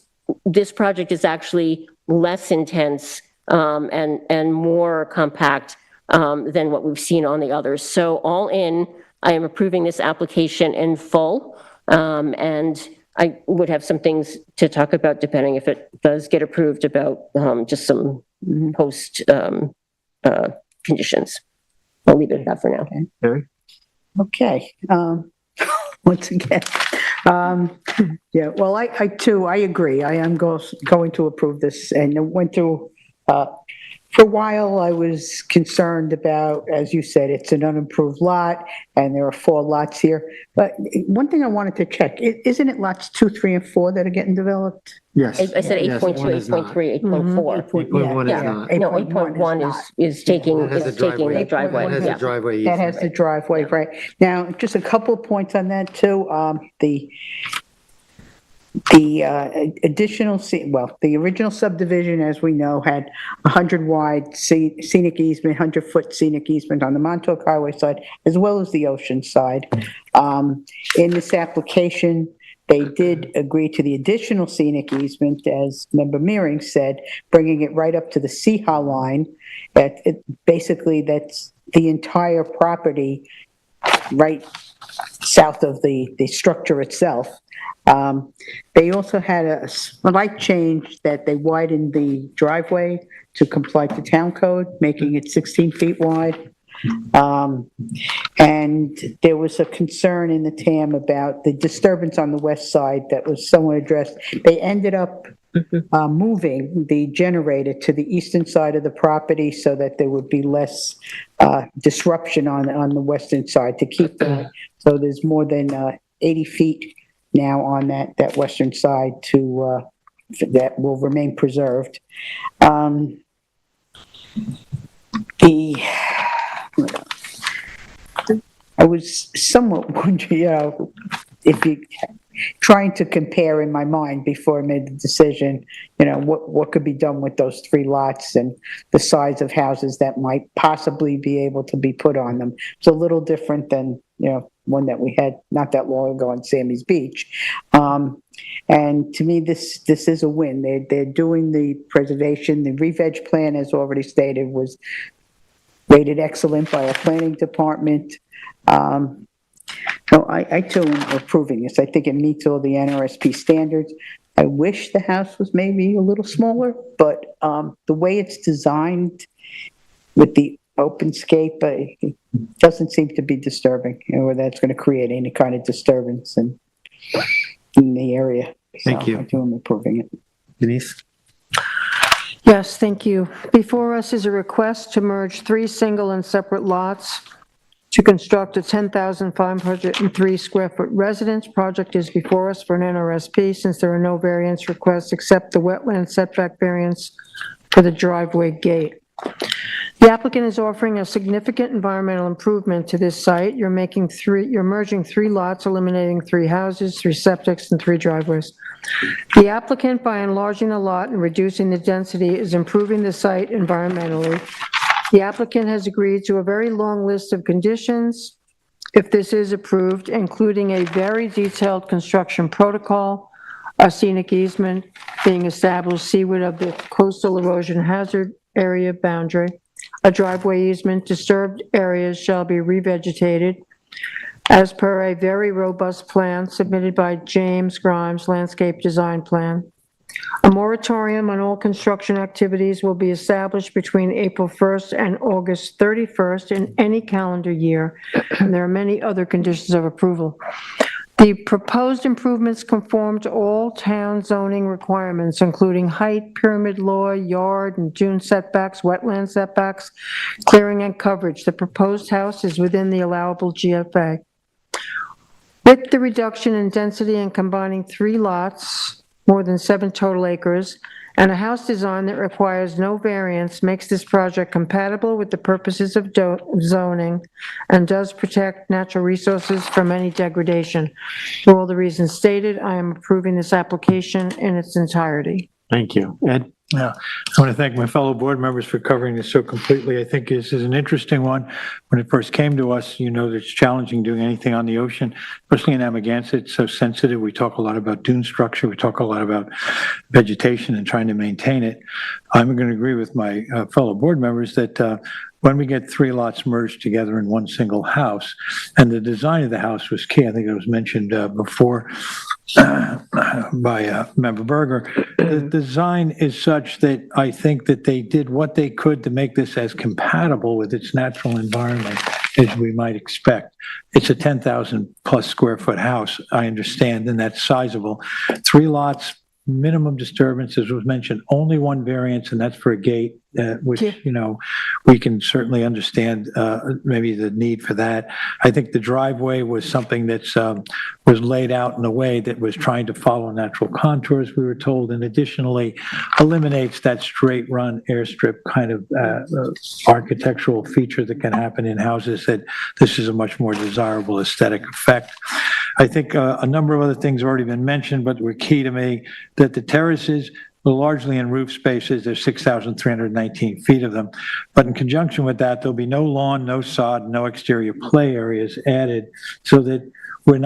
project is actually less intense and more compact than what we've seen on the others. So all in, I am approving this application in full, and I would have some things to talk about depending if it does get approved about just some post conditions. I'll leave it at that for now. Okay. Once again, yeah, well, I agree. I am going to approve this, and it went through, for a while, I was concerned about, as you said, it's an unimproved lot, and there are 4 lots here. But one thing I wanted to check, isn't it lots 2, 3, and 4 that are getting developed? Yes. I said Yes, 8.2, one is not. 8.3, 8.4. 8.1 is not. No, 8.1 is taking It has a the driveway. It has a driveway. That has the driveway, right. Now, just a couple of points on that too. The additional, the original subdivision, as we know, had 100 wide scenic easement, 100-foot scenic easement on the Montauk Highway side, as well as the ocean side. In this application, they did agree to the additional scenic easement, as Member Meering said, bringing it right up to the CHA line. Basically, that's the entire property right south of the structure itself. They also had a slight change that they widened the driveway to comply to town code, making it 16 feet wide. And there was a concern in the TAM about the disturbance on the west side that was somewhat addressed. They ended up moving the generator to the eastern side of the property so that there would be less disruption on the western side to keep that. So there's more than 80 feet now on that western side that will remain preserved. I was somewhat wondering, if you trying to compare in my mind before I made the decision, what could be done with those 3 lots and the size of houses that might possibly be able to be put on them. It's a little different than, one that we had not that long ago on Sammy's Beach. And to me, this is a win. They're doing the preservation. The re-veg plan, as already stated, was rated excellent by our planning department. So I too am approving this. I think it meets all the NRSP standards. I wish the house was maybe a little smaller, but the way it's designed with the open scape, it doesn't seem to be disturbing, or that's going to create any kind of disturbance in the area. Thank you. I too am approving it. Denise? Yes, thank you. Before us is a request to merge 3 single and separate lots to construct a 10,503 square foot residence. Project is before us for an NRSP since there are no variance requests except the wetland setback variance for the driveway gate. The applicant is offering a significant environmental improvement to this site. You're merging 3 lots, eliminating 3 houses, 3 septics, and 3 driveways. The applicant, by enlarging the lot and reducing the density, is improving the site environmentally. The applicant has agreed to a very long list of conditions, if this is approved, including a very detailed construction protocol, a scenic easement being established seaward of the coastal erosion hazard area boundary, a driveway easement. Disturbed areas shall be revegetated as per a very robust plan submitted by James Grimes Landscape Design Plan. A moratorium on all construction activities will be established between April 1st and August 31st in any calendar year, and there are many other conditions of approval. The proposed improvements conform to all town zoning requirements, including height, pyramid law, yard and dune setbacks, wetland setbacks, clearing and coverage. The proposed house is within the allowable GFA. With the reduction in density and combining 3 lots, more than 7 total acres, and a house design that requires no variance makes this project compatible with the purposes of zoning and does protect natural resources from any degradation. For all the reasons stated, I am approving this application in its entirety. Thank you. Ed? Yeah, I want to thank my fellow board members for covering this so completely. I think this is an interesting one. When it first came to us, that it's challenging doing anything on the ocean, especially in Amagansett. It's so sensitive. We talk a lot about dune structure. We talk a lot about vegetation and trying to maintain it. I'm going to agree with my fellow board members that when we get 3 lots merged together in one single house, and the design of the house was key. I think it was mentioned before by Member Berger. The design is such that I think that they did what they could to make this as compatible with its natural environment as we might expect. It's a 10,000 plus square foot house, I understand, and that's sizable. 3 lots, minimum disturbance, as was mentioned, only 1 variance, and that's for a gate, which, we can certainly understand maybe the need for that. I think the driveway was something that's was laid out in a way that was trying to follow natural contours, we were told, and additionally eliminates that straight run airstrip kind of architectural feature that can happen in houses, that this is a much more desirable aesthetic effect. I think a number of other things have already been mentioned, but were key to me, that the terraces were largely in roof spaces. There's 6,319 feet of them. But in conjunction with that, there'll be no lawn, no sod, no exterior play areas added, so that we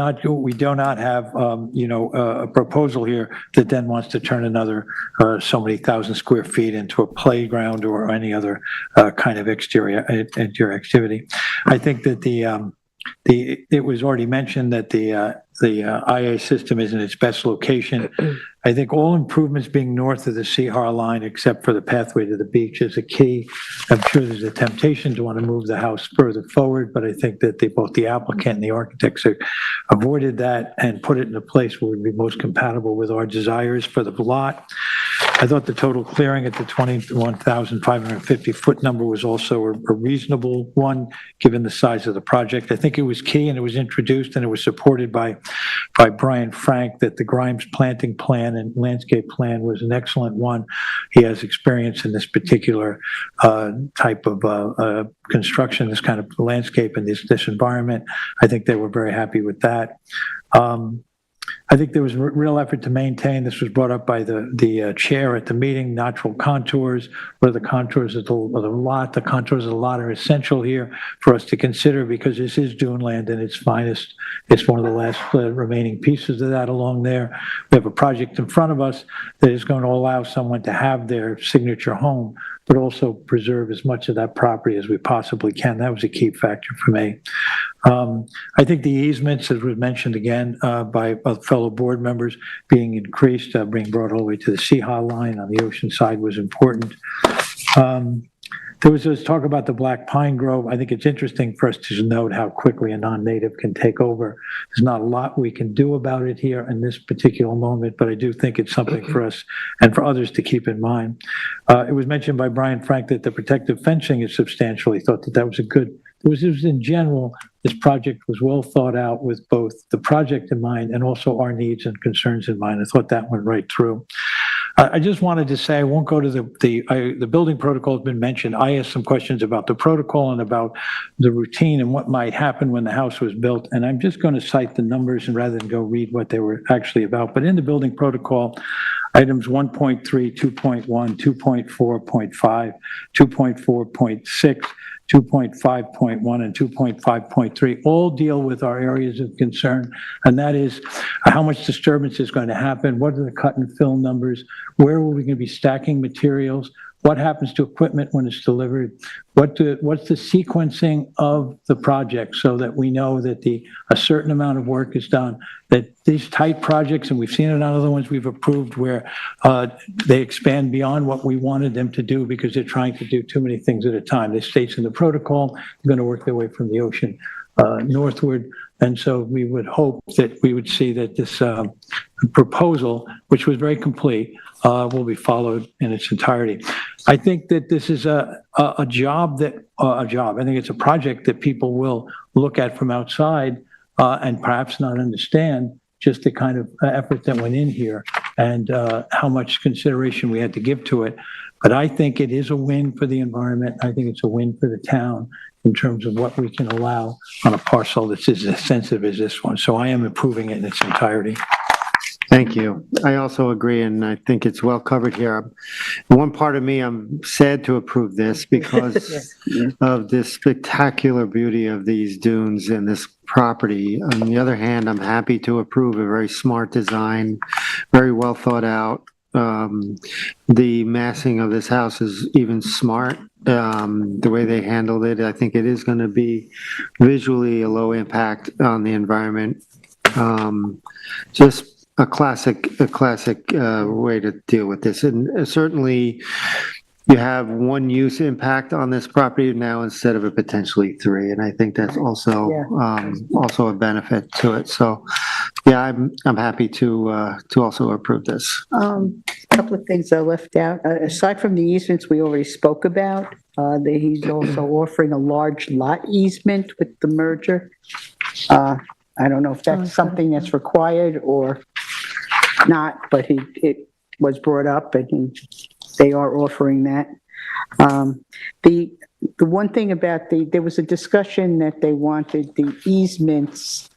do not have, a proposal here that then wants to turn another so many thousand square feet into a playground or any other kind of exterior activity. I think that it was already mentioned that the IA system is in its best location. I think all improvements being north of the CHAR line, except for the pathway to the beach, is a key. I'm sure there's a temptation to want to move the house further forward, but I think that both the applicant and the architects have avoided that and put it in a place where it would be most compatible with our desires for the lot. I thought the total clearing at the 21,550 foot number was also a reasonable one, given the size of the project. I think it was key, and it was introduced, and it was supported by Brian Frank, that the Grimes planting plan and landscape plan was an excellent one. He has experience in this particular type of construction, this kind of landscape and this environment. I think they were very happy with that. I think there was a real effort to maintain, this was brought up by the chair at the meeting, natural contours. What are the contours of the lot? The contours of the lot are essential here for us to consider, because this is dune land in its finest. It's one of the last remaining pieces of that along there. We have a project in front of us that is going to allow someone to have their signature home, but also preserve as much of that property as we possibly can. That was a key factor for me. I think the easements, as was mentioned again by fellow board members, being increased, being brought all the way to the CHA line on the ocean side was important. There was this talk about the Black Pine Grove. I think it's interesting for us to note how quickly a non-native can take over. There's not a lot we can do about it here in this particular moment, but I do think it's something for us and for others to keep in mind. It was mentioned by Brian Frank that the protective fencing is substantial. He thought that was a good, it was in general, this project was well thought out with both the project in mind and also our needs and concerns in mind. I thought that went right through. I just wanted to say, I won't go to the building protocol has been mentioned. I asked some questions about the protocol and about the routine and what might happen when the house was built. And I'm just going to cite the numbers and rather than go read what they were actually about. But in the building protocol, items 1.3, 2.1, 2.4.5, 2.4.6, 2.5.1 and 2.5.3 all deal with our areas of concern, and that is how much disturbance is going to happen, what are the cut and fill numbers, where are we going to be stacking materials, what happens to equipment when it's delivered, what's the sequencing of the project so that we know that a certain amount of work is done, that these tight projects, and we've seen it on other ones we've approved where they expand beyond what we wanted them to do because they're trying to do too many things at a time. It states in the protocol, they're going to work their way from the ocean northward. And so we would hope that we would see that this proposal, which was very complete, will be followed in its entirety. I think that this is a job. I think it's a project that people will look at from outside and perhaps not understand just the kind of effort that went in here and how much consideration we had to give to it. But I think it is a win for the environment. I think it's a win for the town in terms of what we can allow on a parcel that's as sensitive as this one. So I am approving it in its entirety. Thank you. I also agree, and I think it's well covered here. One part of me, I'm sad to approve this because of the spectacular beauty of these dunes and this property. On the other hand, I'm happy to approve a very smart design, very well thought out. The massing of this house is even smart. The way they handled it, I think it is going to be visually a low impact on the environment. Just a classic way to deal with this. And certainly you have one use impact on this property now instead of a potentially three. And I think that's also also a benefit to it. So yeah, I'm happy to also approve this. A couple of things I left out. Aside from the easements we already spoke about, that he's also offering a large lot easement with the merger. I don't know if that's something that's required or not, but it was brought up and they are offering that. The one thing about there was a discussion that they wanted the easements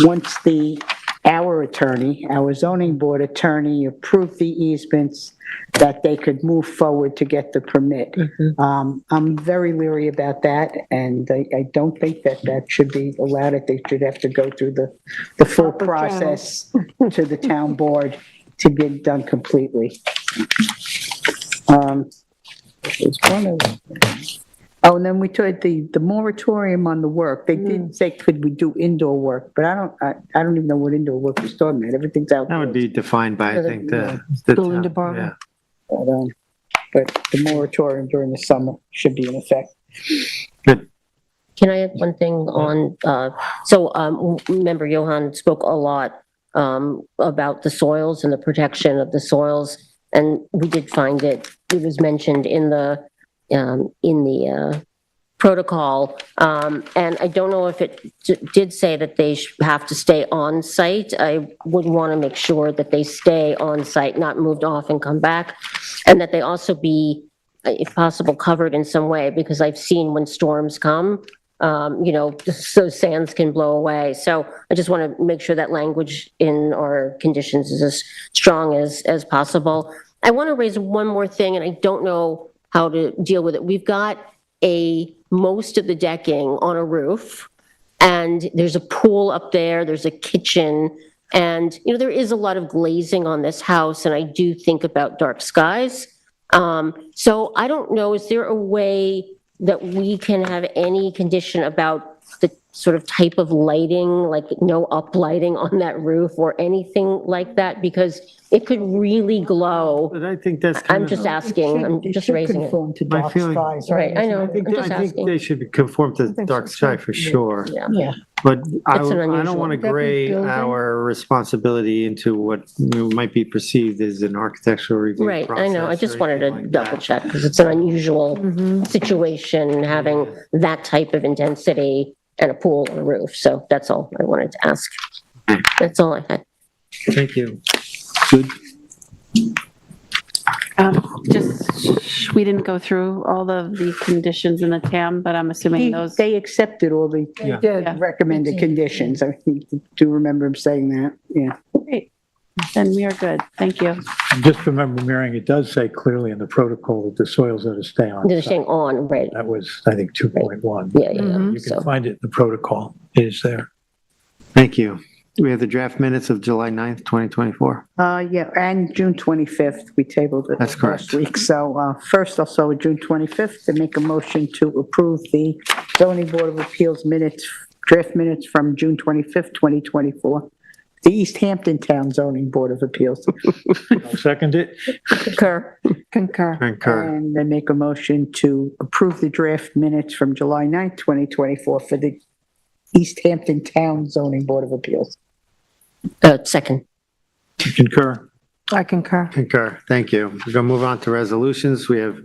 once our zoning board attorney approved the easements, that they could move forward to get the permit. I'm very leery about that, and I don't think that should be allowed. I think should have to go through the full process to the town board to get done completely. There's one of them. Oh, and then we took the moratorium on the work. They did say, could we do indoor work? But I don't even know what indoor work is talking about. Everything's out. That would be defined by, I think, the Building town, department. yeah. But the moratorium during the summer should be in effect. Can I add one thing on, Member Johan spoke a lot about the soils and the protection of the soils, and we did find it was mentioned in the protocol, and I don't know if it did say that they have to stay on site. I would want to make sure that they stay on site, not moved off and come back, and that they also be, if possible, covered in some way, because I've seen when storms come, those sands can blow away. So I just want to make sure that language in our conditions is as strong as possible. I want to raise one more thing, and I don't know how to deal with it. We've got most of the decking on a roof, and there's a pool up there, there's a kitchen, and there is a lot of glazing on this house, and I do think about dark skies. So I don't know, is there a way that we can have any condition about the sort of type of lighting, like no uplighting on that roof or anything like that? Because it could really glow. But I think that's I'm just asking, I'm just raising it. My feeling, Right, I know, I think, I'm just I think asking. they should conform to dark sky for sure. Yeah. But I It's an don't unusual- want to gray our responsibility into what might be perceived as an architectural review Right, I know, I process just or wanted to anything like that. double check, because it's an unusual situation, having that type of intensity and a pool on a roof, so that's all I wanted to ask. That's all I had. Thank you. Good. We didn't go through all of the conditions in the TAM, but I'm assuming those. They accepted all the recommended conditions. I do remember him saying that, yeah. Great. Then we are good. Thank you. And just remember, Marion, it does say clearly in the protocol that the soils are to stay on. They're staying on, right? That was, I think, 2.1. Yeah. You can find it in the protocol. It is there. Thank you. We have the draft minutes of July 9th, 2024. Yeah, and June 25th, we tabled it That's correct. last week. So first, I'll start with June 25th to make a motion to approve the zoning board of appeals minutes, draft minutes from June 25th, 2024. The East Hampton Town Zoning Board of Appeals. I'll second it. Concur. And then make a motion to approve the draft minutes from July 9th, 2024 for the East Hampton Town Zoning Board of Appeals. Second. Concur. I concur. Concur. Thank you. We're going to move on to resolutions. We have,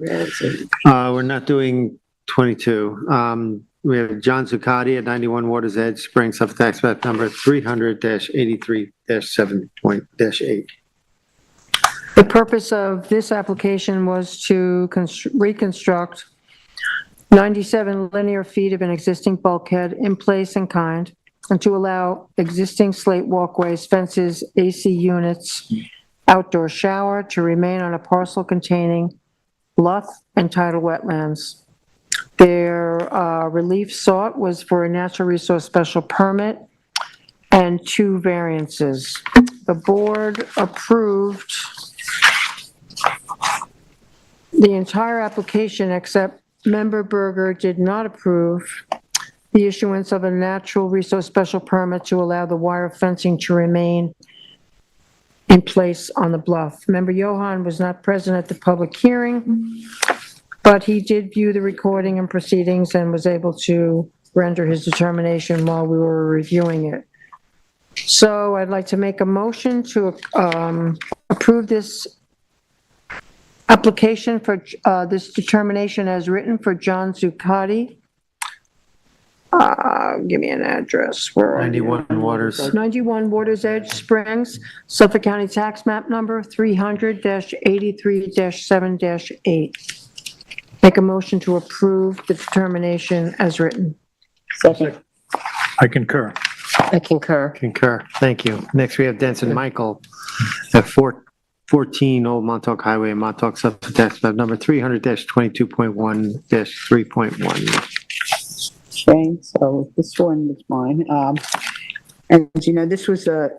we're not doing 22. We have John Zuccotti at 91 Waters Edge, Spring, Suffolk Tax Map number 300-83-7.8. The purpose of this application was to reconstruct 97 linear feet of an existing bulkhead in place and kind, and to allow existing slate walkways, fences, AC units, outdoor shower to remain on a parcel containing bluff and tidal wetlands. Their relief sought was for a natural resource special permit and 2 variances. The board approved the entire application, except Member Berger did not approve the issuance of a natural resource special permit to allow the wire fencing to remain in place on the bluff. Member Johan was not present at the public hearing, but he did view the recording and proceedings and was able to render his determination while we were reviewing it. So I'd like to make a motion to approve this application for this determination as written for John Zuccotti. Give me an address. Where are you? 91 Waters. 91 Waters Edge Springs, Suffolk County Tax Map Number 300-83-7-8. Make a motion to approve the determination as written. Second. I concur. I concur. Concur. Thank you. Next, we have Denson Michael at 414 Old Montauk Highway in Montauk, subject tax map number 300-22.1-3.1. Okay, so this one is mine. And as you know, this was a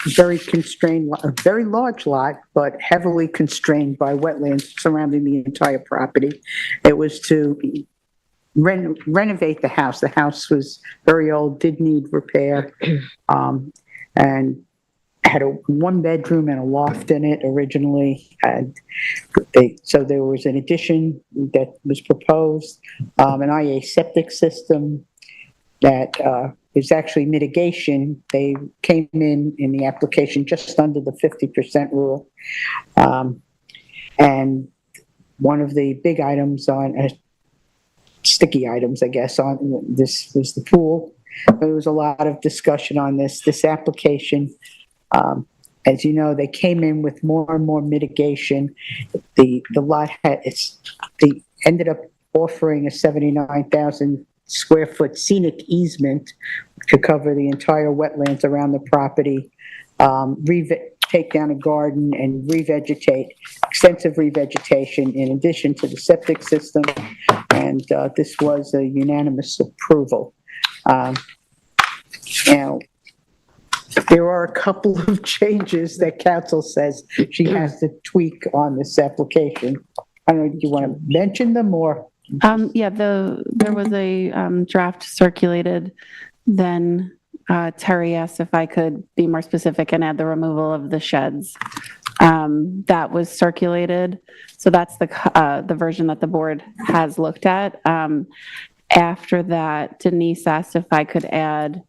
very constrained, a very large lot, but heavily constrained by wetlands surrounding the entire property. It was to renovate the house. The house was very old, did need repair, and had a one-bedroom and a loft in it originally. So there was an addition that was proposed, an IA septic system that is actually mitigation. They came in the application just under the 50% rule. And one of the big items on, sticky items, I guess, on this was the pool. There was a lot of discussion on this application. As you know, they came in with more and more mitigation. The lot they ended up offering a 79,000 square foot scenic easement to cover the entire wetlands around the property, take down a garden and revegetate, extensive revegetation in addition to the septic system. And this was a unanimous approval. Now, there are a couple of changes that council says she has to tweak on this application. I don't know, do you want to mention them or? Yeah, there was a draft circulated. Then Terry asked if I could be more specific and add the removal of the sheds. That was circulated. So that's the version that the board has looked at. After that, Denise asked if I could add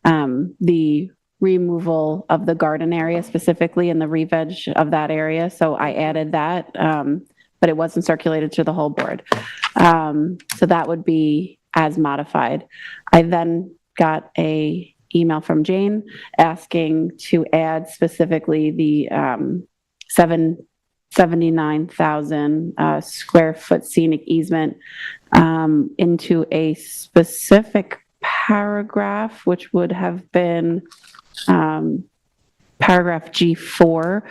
the removal of the garden area specifically and the re-veg of that area. So I added that, but it wasn't circulated to the whole board. So that would be as modified. I then got a email from Jane asking to add specifically the 79,000 square foot scenic easement into a specific paragraph, which would have been paragraph G4.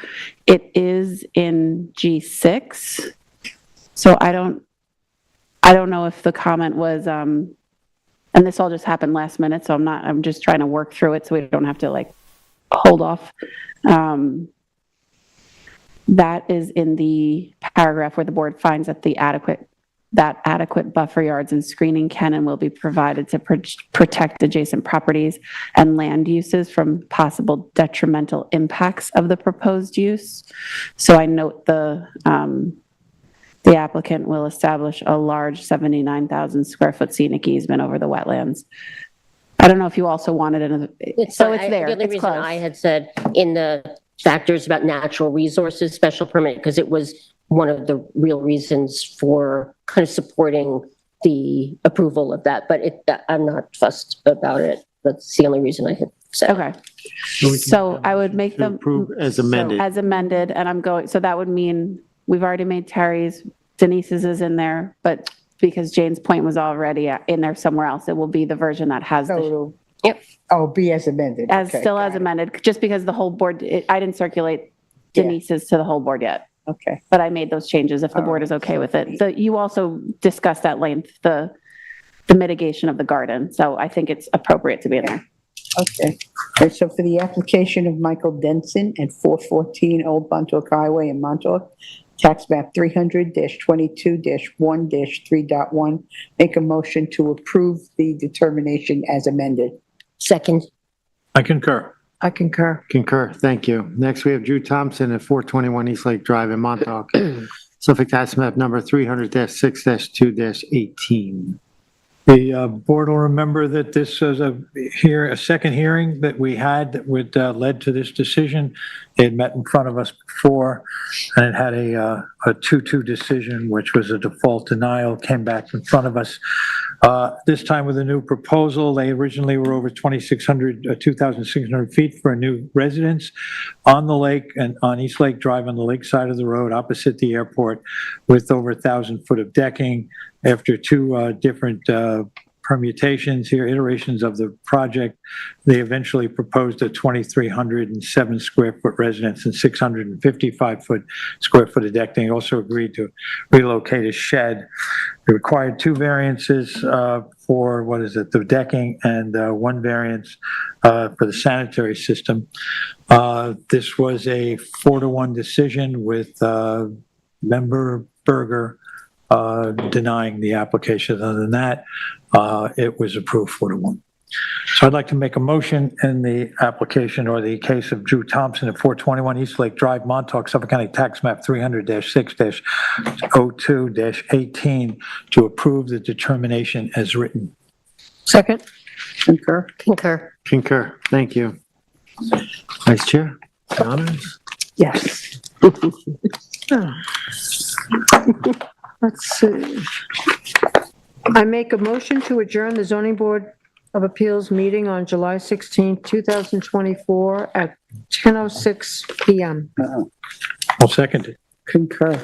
It is in G6. So I don't know if the comment was, and this all just happened last minute, so I'm just trying to work through it so we don't have to like hold off. That is in the paragraph where the board finds that adequate buffer yards and screening can and will be provided to protect adjacent properties and land uses from possible detrimental impacts of the proposed use. So I note the applicant will establish a large 79,000 square foot scenic easement over the wetlands. I don't know if you also wanted it. It's there. The only it's reason close. I had said in the factors about natural resources special permit, because it was one of the real reasons for kind of supporting the approval of that, but I'm not fussed about it. That's the only reason I had said. Okay. So I would make them approve as amended. As amended, and so that would mean we've already made Terry's, Denise's is in there, but because Jane's point was already in there somewhere else, it will be the version that has Yep. Oh, be as amended. Okay, still as amended, just because the whole board, I didn't circulate Denise's to the whole board yet. Okay. But I made those changes if the board is okay with it. You also discussed at length the mitigation of the garden, so I think it's appropriate to be in there. Okay. And so for the application of Michael Denson at 414 Old Montauk Highway in Montauk, tax map 300-22-1-3.1, make a motion to approve the determination as amended. Second. I concur. I concur. Concur. Thank you. Next, we have Drew Thompson at 421 East Lake Drive in Montauk. Suffolk tax map number 300-6-2-18. The board will remember that this is a second hearing that we had that led to this decision. It had met in front of us before, and it had a 2-2 decision, which was a default denial, came back in front of us. This time with a new proposal. They originally were over 2,600 feet for a new residence on the lake and on East Lake Drive on the lake side of the road opposite the airport with over 1,000 foot of decking. After two different permutations here, iterations of the project. They eventually proposed a 2,307 square foot residence and 655 square foot of deck. They also agreed to relocate a shed. They required 2 variances for, the decking, and 1 variance for the sanitary system. This was a 4-to-1 decision with Member Berger denying the application. Other than that, it was approved 4-to-1. So I'd like to make a motion in the application or the case of Drew Thompson at 421 East Lake Drive, Montauk, Suffolk County Tax Map 300-6-02-18 to approve the determination as written. Second? Concur? Concur. Thank you. Vice Chair, honors? Yes. Let's see. I make a motion to adjourn the zoning board of appeals meeting on July 16, 2024 at 10:06 PM. I'll second it. Concur.